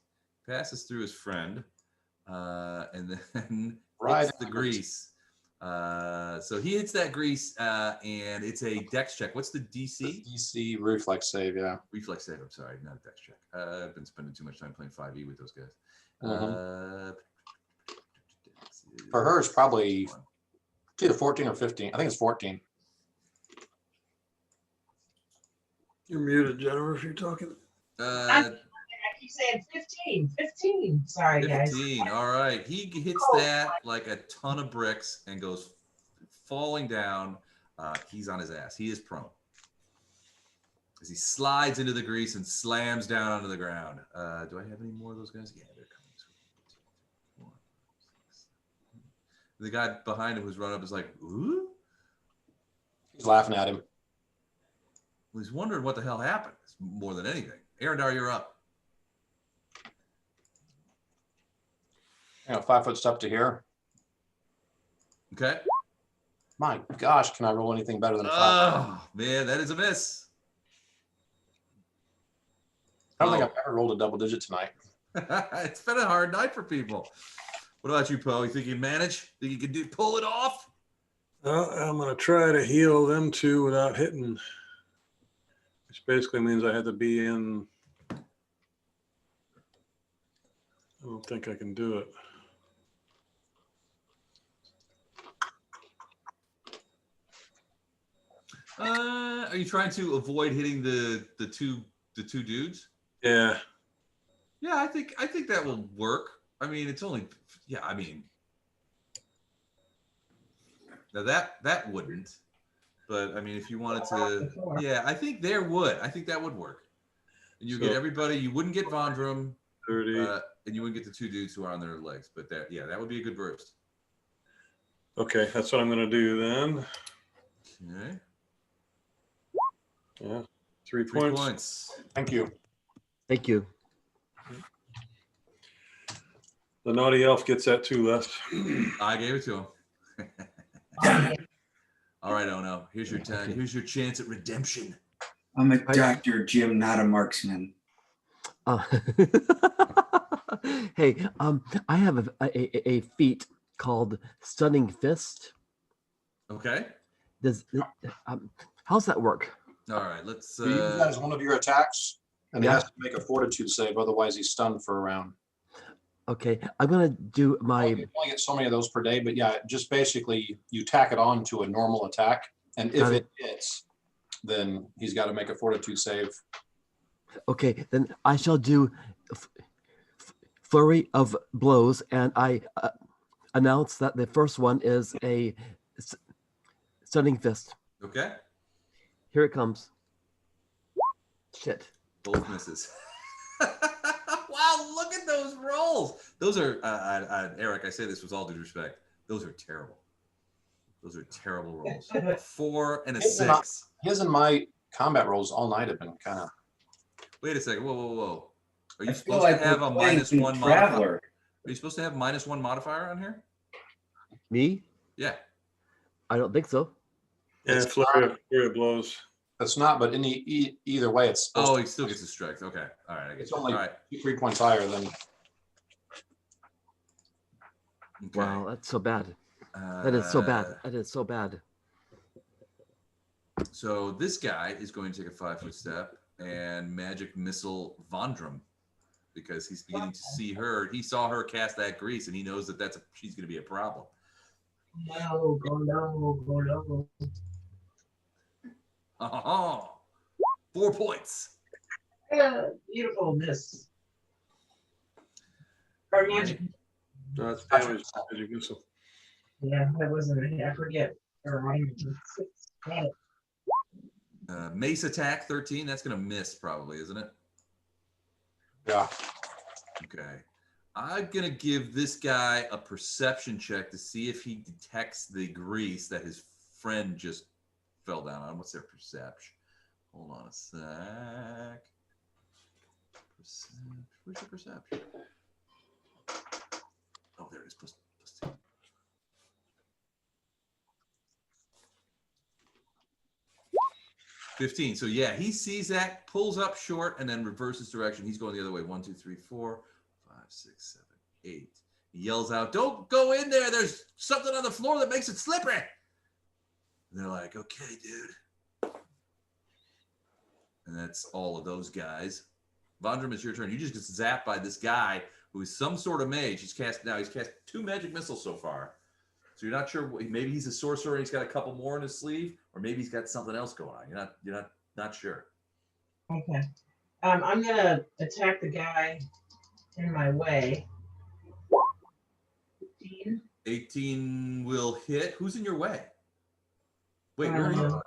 Passes through his friend, and then Right. hits the grease. So he hits that grease, and it's a dex check. What's the DC? DC reflex save. Yeah. Reflex save. I'm sorry, not a dex check. I've been spending too much time playing 5e with those guys. For her, it's probably it's either 14 or 15. I think it's 14. You're muted, Jennifer, if you're talking. I keep saying 15. 15. Sorry, guys. 15. All right. He hits that like a ton of bricks and goes falling down. He's on his ass. He is prone. As he slides into the grease and slams down onto the ground. Do I have any more of those guys? Yeah, they're coming. The guy behind him who's run up is like, ooh? He's laughing at him. Well, he's wondering what the hell happened more than anything. Arendar, you're up. 5 foot step to here. Okay. My gosh, can I roll anything better than a 5? Oh, man, that is a miss. I don't think I've ever rolled a double digit tonight. It's been a hard night for people. What about you, Poe? You think you can manage? Think you can pull it off? Well, I'm going to try to heal them 2 without hitting, which basically means I had to be in. I don't think I can do it. Are you trying to avoid hitting the two dudes? Yeah. Yeah, I think that will work. I mean, it's only, yeah, I mean, now that wouldn't, but I mean, if you wanted to, yeah, I think there would. I think that would work. And you get everybody, you wouldn't get Vondrum, 30. and you wouldn't get the 2 dudes who are on their legs, but that, yeah, that would be a good burst. Okay, that's what I'm going to do then. Okay. Yeah, 3 3 points. points. Thank you. Thank you. The naughty elf gets that 2 less. I gave it to him. All right, Ono. Here's your time. Here's your chance at redemption. I'm a doctor, Jim, not a marksman. Hey, I have a feat called Stunning Fist. Okay. Does how's that work? All right. Let's. You use that as one of your attacks, and he Yeah. has to make a fortitude save, otherwise he's stunned for a round. Okay, I'm gonna do You my. only get so many of those per day, but yeah, just basically you tack it on to a normal attack, and if Got it hits, then he's got to make a fortitude save. Okay, then I shall do flurry of blows, and I announce that the first one is a stunning fist. Okay. Here it comes. Shit. Both misses. Wow, look at those rolls. Those are, Eric, I say this with all due respect. Those are terrible. Those are terrible rolls. A 4 and a 6. His and my combat rolls all night have been kind of. Wait a second. Whoa, whoa, whoa. Are you I feel supposed like to have we're a playing minus some 1 modifier? Traveler. Are you supposed to have -1 modifier on here? Me? Yeah. I don't think so. And flurry of blows. That's not, but either way, it's. Oh, he still gets his strength. Okay. All right. I get It's you. only All right. 3 points higher than. Okay. Wow, that's so bad. That is so bad. That is so bad. So this guy is going to take a 5-foot step and magic missile Vondrum because he's beginning to see her. He saw her cast that grease, and he knows that she's going to be a problem. No, go no, go no. Oh, 4 points. Yeah, beautiful miss. Or magic. That's damage as you missile. Yeah, that wasn't. I forget. Or I got it. Mace attack 13. That's going to miss probably, isn't it? Yeah. Okay. I'm going to give this guy a perception check to see if he detects the grease that his friend just fell down on. What's their perception? Hold on a sec. Where's your perception? Oh, there it is. Plus 2. $15. So yeah, he sees that, pulls up short, and then reverses direction. He's going the other way. 1, 2, 3, 4, 5, 6, 7, 8. He yells out, "Don't go in there. There's something on the floor that makes it slippery." And they're like, "Okay, dude." And that's all of those guys. Vondrum, it's your turn. You just get zapped by this guy who is some sort of mage. He's cast 2 magic missiles so far. So you're not sure. Maybe he's a sorcerer and he's got a couple more in his sleeve, or maybe he's got something else going on. You're not sure. Okay. I'm gonna attack the guy in my way. 15. 18 will hit. Who's in your way? Wait, where are you?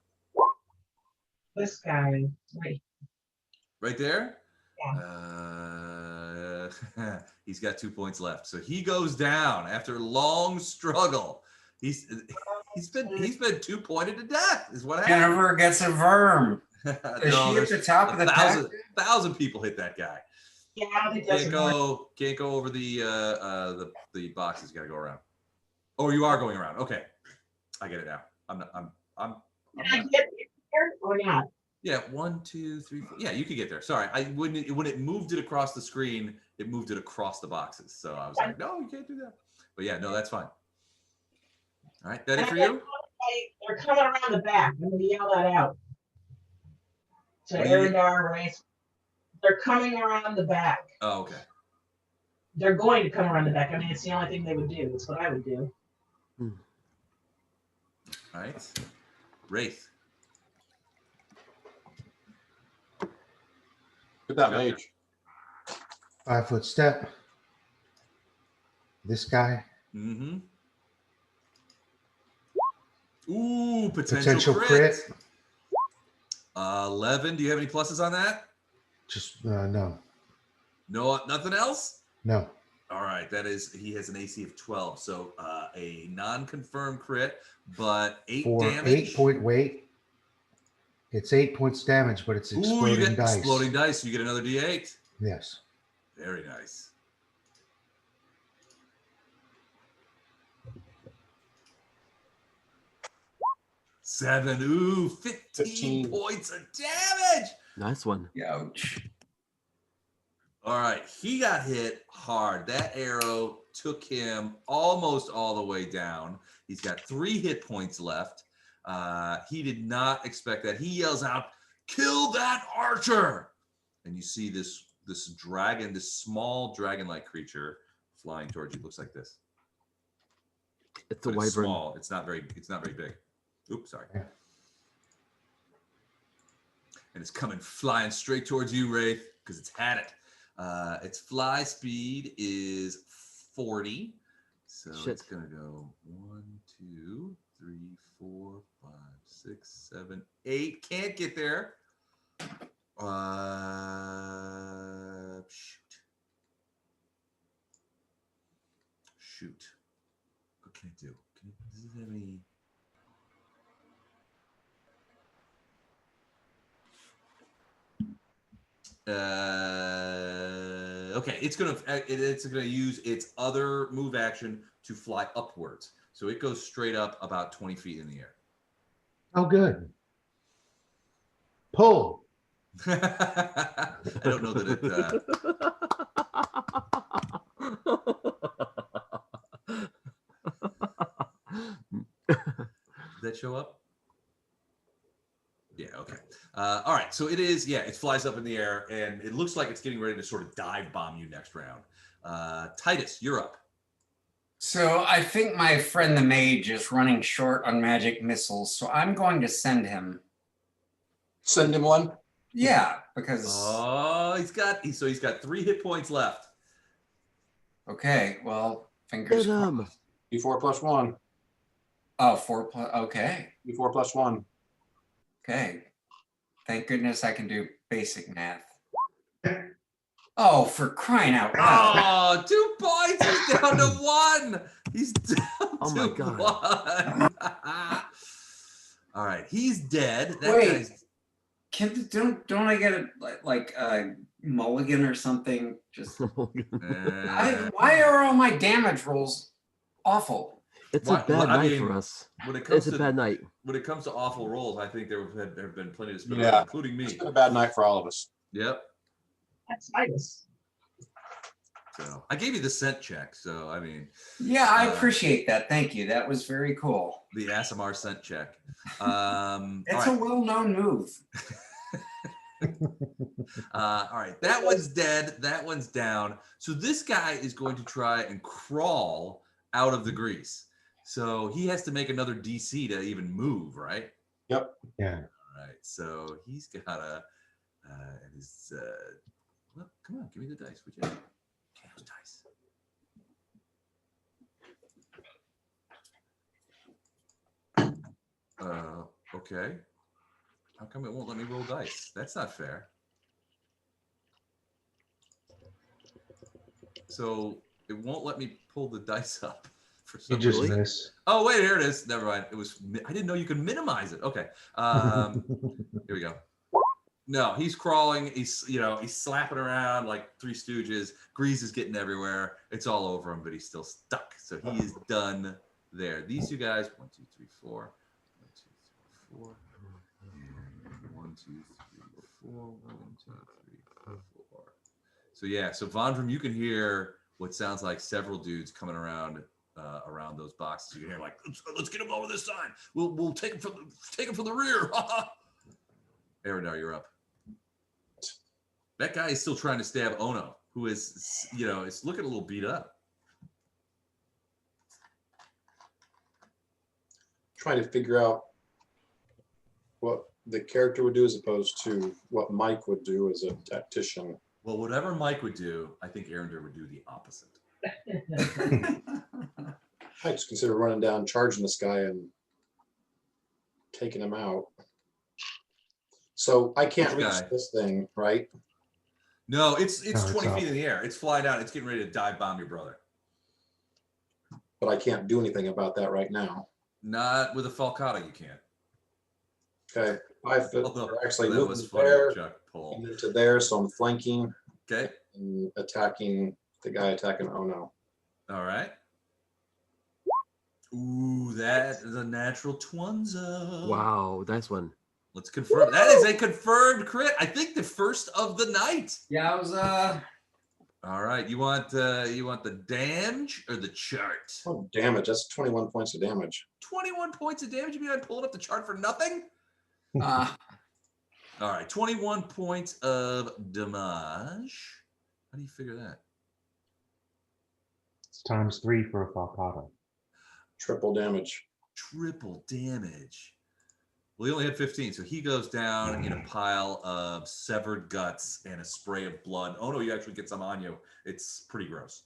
This guy. Wait. Right there? Yeah. He's got 2 points left. So he goes down after a long struggle. He's been 2 pointed to death, is what happened. Jennifer gets a worm. Is she at the top of the pack? 1,000 people hit that guy. Yeah, I don't think that's Can't go over the boxes. You gotta go around. Oh, you are going around. Okay, I get it now. I'm Can I get here or not? Yeah, 1, 2, 3, 4. Yeah, you could get there. Sorry, when it moved it across the screen, it moved it across the boxes. So I was like, no, you can't do that. But yeah, no, that's fine. All right, that it for you? They're coming around the back. I'm gonna yell that out. To What do you- Arendar, Race. They're coming around the back. Oh, okay. They're going to come around the back. I mean, it's the only thing they would do. It's what I would do. All right, Wraith. Look at that mage. 5-foot step. This guy. Mm-hmm. Ooh, Potential crit. crit. 11. Do you have any pluses on that? Just no. No, nothing else? No. All right, he has an AC of 12, so a non-confirmed crit, but 8 For damage. 8-point weight. It's 8 points damage, but it's Ooh, you exploding get dice. exploding dice. You get another D8. Yes. Very nice. Seven. Ooh, 15 points of damage. Nice one. Ouch. All right, he got hit hard. That arrow took him almost all the way down. He's got 3 hit points left. He did not expect that. He yells out, "Kill that archer!" And you see this dragon, this small dragon-like creature flying towards you. Looks like this. It's a But wyvern. small. It's not very big. Oops, sorry. Yeah. And it's coming flying straight towards you, Wraith, because it's had it. Its fly speed is 40. So Shit. it's gonna go 1, 2, 3, 4, 5, 6, 7, 8. Can't get there. Shoot. What can I do? Does it have any? Okay, it's gonna use its other move action to fly upwards. So it goes straight up about 20 feet in the air. Oh, good. Pull. I don't know that it. Did that show up? Yeah, okay. All right, so it is, yeah, it flies up in the air, and it looks like it's getting ready to sort of dive bomb you next round. Titus, you're up. So I think my friend the mage is running short on magic missiles, so I'm going to send him. Send him one. Yeah, because Oh, he's got 3 hit points left. okay, well, fingers Get crossed. him. D4 plus 1. Oh, 4 plus. Okay, D4 plus 1. okay. Thank goodness I can do basic math. Oh, for crying out loud! Oh, 2 points. He's down to 1. He's down Oh to my God. 1. All right, he's dead. That Wait. guy's. Don't I get a like a mulligan or something? Just why are all my damage rolls awful? It's Why- a bad well, I night mean, for us. When it comes It's a to bad night. when it comes to awful rolls, I think there have been plenty to spit Yeah. around, including me. It's been a bad night for all of us. Yep. That's Titus. So I gave you the scent check. So I mean, Yeah, I appreciate that. Thank you. That was very cool. the Aasimar scent check. It's all a well-known move. all right, that one's dead. That one's down. So this guy is going to try and crawl out of the grease. So he has to make another DC to even move, right? Yep. Yeah. All right. So he's got a and his well, come on, give me the dice, would you? Chaos dice. Okay. How come it won't let me roll dice? That's not fair. So it won't let me pull the dice up for You some just reason. miss. Oh wait, here it is. Never mind. It was. I didn't know you could minimize it. Okay. Here we go. No, he's crawling. He's he's slapping around like Three Stooges. Grease is getting everywhere. It's all over him, but he's still stuck. So he is done there. These two guys. 1, 2, 3, 4. 1, 2, 3, 4. And 1, 2, 3, 4. 1, 2, 3, 4. So yeah. So Vondrum, you can hear what sounds like several dudes coming around those boxes. You can hear like, let's get him over this side. We'll take him from the rear. Aradar, you're up. That guy is still trying to stab Ono, who is, is looking a little beat up. Trying to figure out what the character would do as opposed to what Mike would do as a tactician. Well, whatever Mike would do, I think Arendar would do the opposite. I just consider running down, charging this guy, and taking him out. So I can't This reach guy. this thing, right? No, it's No, it's 20 up. feet in the air. It's flying down. It's getting ready to dive bomb your brother. But I can't do anything about that right now. Not with a falcata, you can't. Okay, 5 foot. Although They're actually that moving was funny, there Chuck pull. and then to there, so I'm flanking Okay. and attacking the guy attacking Ono. All right. Ooh, that is a natural twunza. Wow, nice one. Let's confirm. That is a confirmed crit. I think the first of the night. Yeah, I was All right. You want the damage or the chart? Oh, damage. That's 21 points of damage. 21 points of damage. You mean I pulled up the chart for nothing? Uh, All right. 21 points of damage. How do you figure that? It's ×3 for a Falcata. Triple damage. Triple damage. Well, he only had 15, so he goes down in a pile of severed guts and a spray of blood. Oh no, you actually get some on you. It's pretty gross.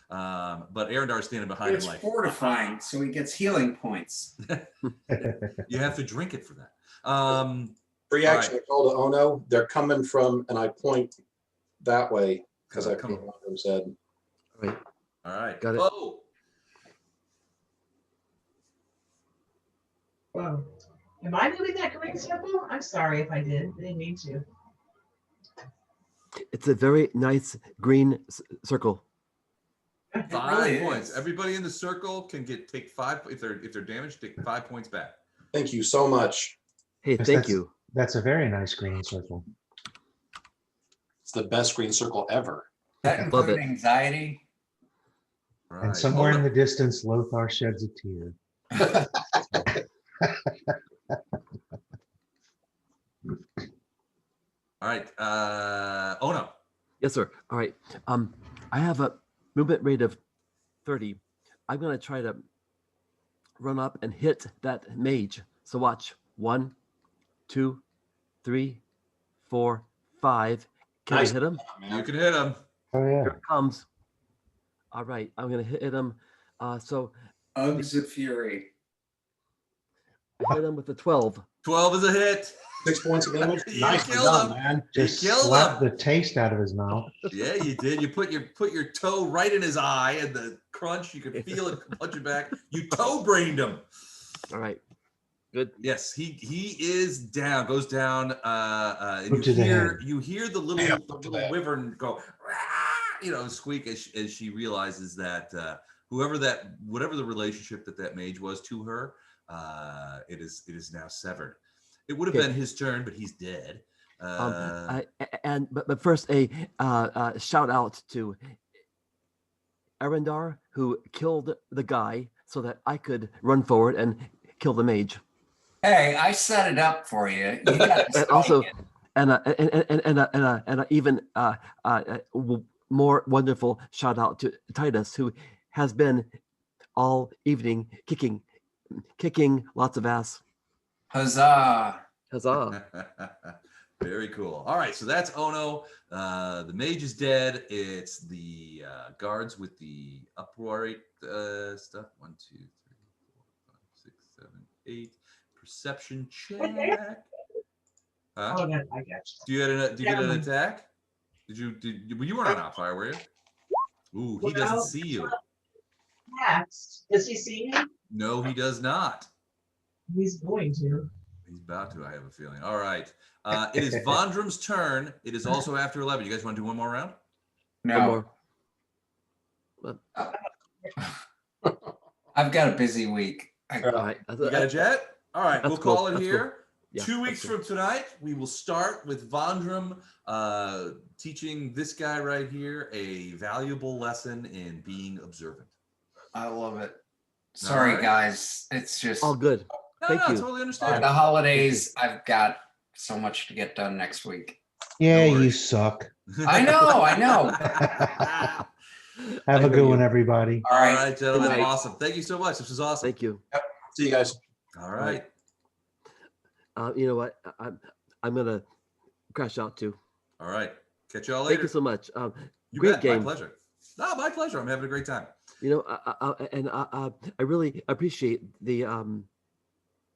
But Arendar's standing behind it's him like, fortifying, so he gets healing points. you have to drink it for that. Free All action. I call to Ono. They're coming from, and I point that way because I Come put on. one of them said. All right. All right. Got it. Oh, Whoa. Am I moving that green circle? I'm sorry if I did. I didn't mean to. It's a very nice green circle. It 5 really points. is. Everybody in the circle can take 5 if they're damaged. Take 5 points back. Thank you so much. Hey, Yes, thank that's- you. That's a very nice green circle. It's the best green circle ever. That Love include it. anxiety? All And right. somewhere Ono. in the distance, Lothar sheds a tear. All right. Oh no. Yes, sir. All right. I have a movement rate of 30. I'm gonna try to run up and hit that mage. So watch. 1, 2, 3, 4, 5. Can Nice. I hit him? You can hit him. Oh yeah. Here it comes. All right. I'm gonna hit him. So Uggs of Fury. I hit him with a 12. 12 is a hit. 6 points of damage. You Nicely killed done, him. man. Just killed slapped him. the taste out of his mouth. Yeah, you did. You put your toe right in his eye, and the crunch, you could feel it punch it back. You toe brained him. All right. Good. Yes, he is down. Goes down. And Foot to the head. you hear the Yeah, little foot to the head. wyvern go, "Rah," squeak as she realizes that whatever the relationship that mage was to her, it is now severed. It would have Okay. been his turn, but he's dead. But first a shout out to Arendar, who killed the guy so that I could run forward and kill the mage. Hey, I set it up for you. You got to And also, spike it. and a even more wonderful shout out to Titus, who has been all evening kicking lots of ass. Huzzah. Huzzah! Very cool. All right, so that's Ono. The mage is dead. It's the guards with the upright stuff. 1, 2, 3, 4, 5, 6, 7, 8. Perception check. Huh? Oh, no, I got you. Do you get an Yeah. attack? Well, you weren't on Outfire, were you? Ooh, he doesn't Well, see you. Yes. Does he see me? No, he does not. He's going to. He's about to, I have a feeling. All right. It is Vondrum's turn. It is also after 11. You guys want to do one more round? One No, more. I've got a busy week. All right. You got a jet? All right, That's we'll cool. call it That's cool. here. Yeah, 2 that's weeks cool. from tonight, we will start with Vondrum teaching this guy right here a valuable lesson in being observant. I love it. Sorry, Alright. guys. It's just All good. No, Thank no, you. totally the understand. holidays. I've got so much to get done next week. Yeah, No you worries. suck. I know. Have I a know good you. one, everybody. All All right. right, gentlemen. Good night. Awesome. Thank you so much. This was awesome. Thank you. See you guys. All right. You know what? I'm gonna crash out too. All right. Catch y'all Thank later. you so much. You great bet. game. My pleasure. No, my pleasure. I'm having a great time. You know, I really appreciate the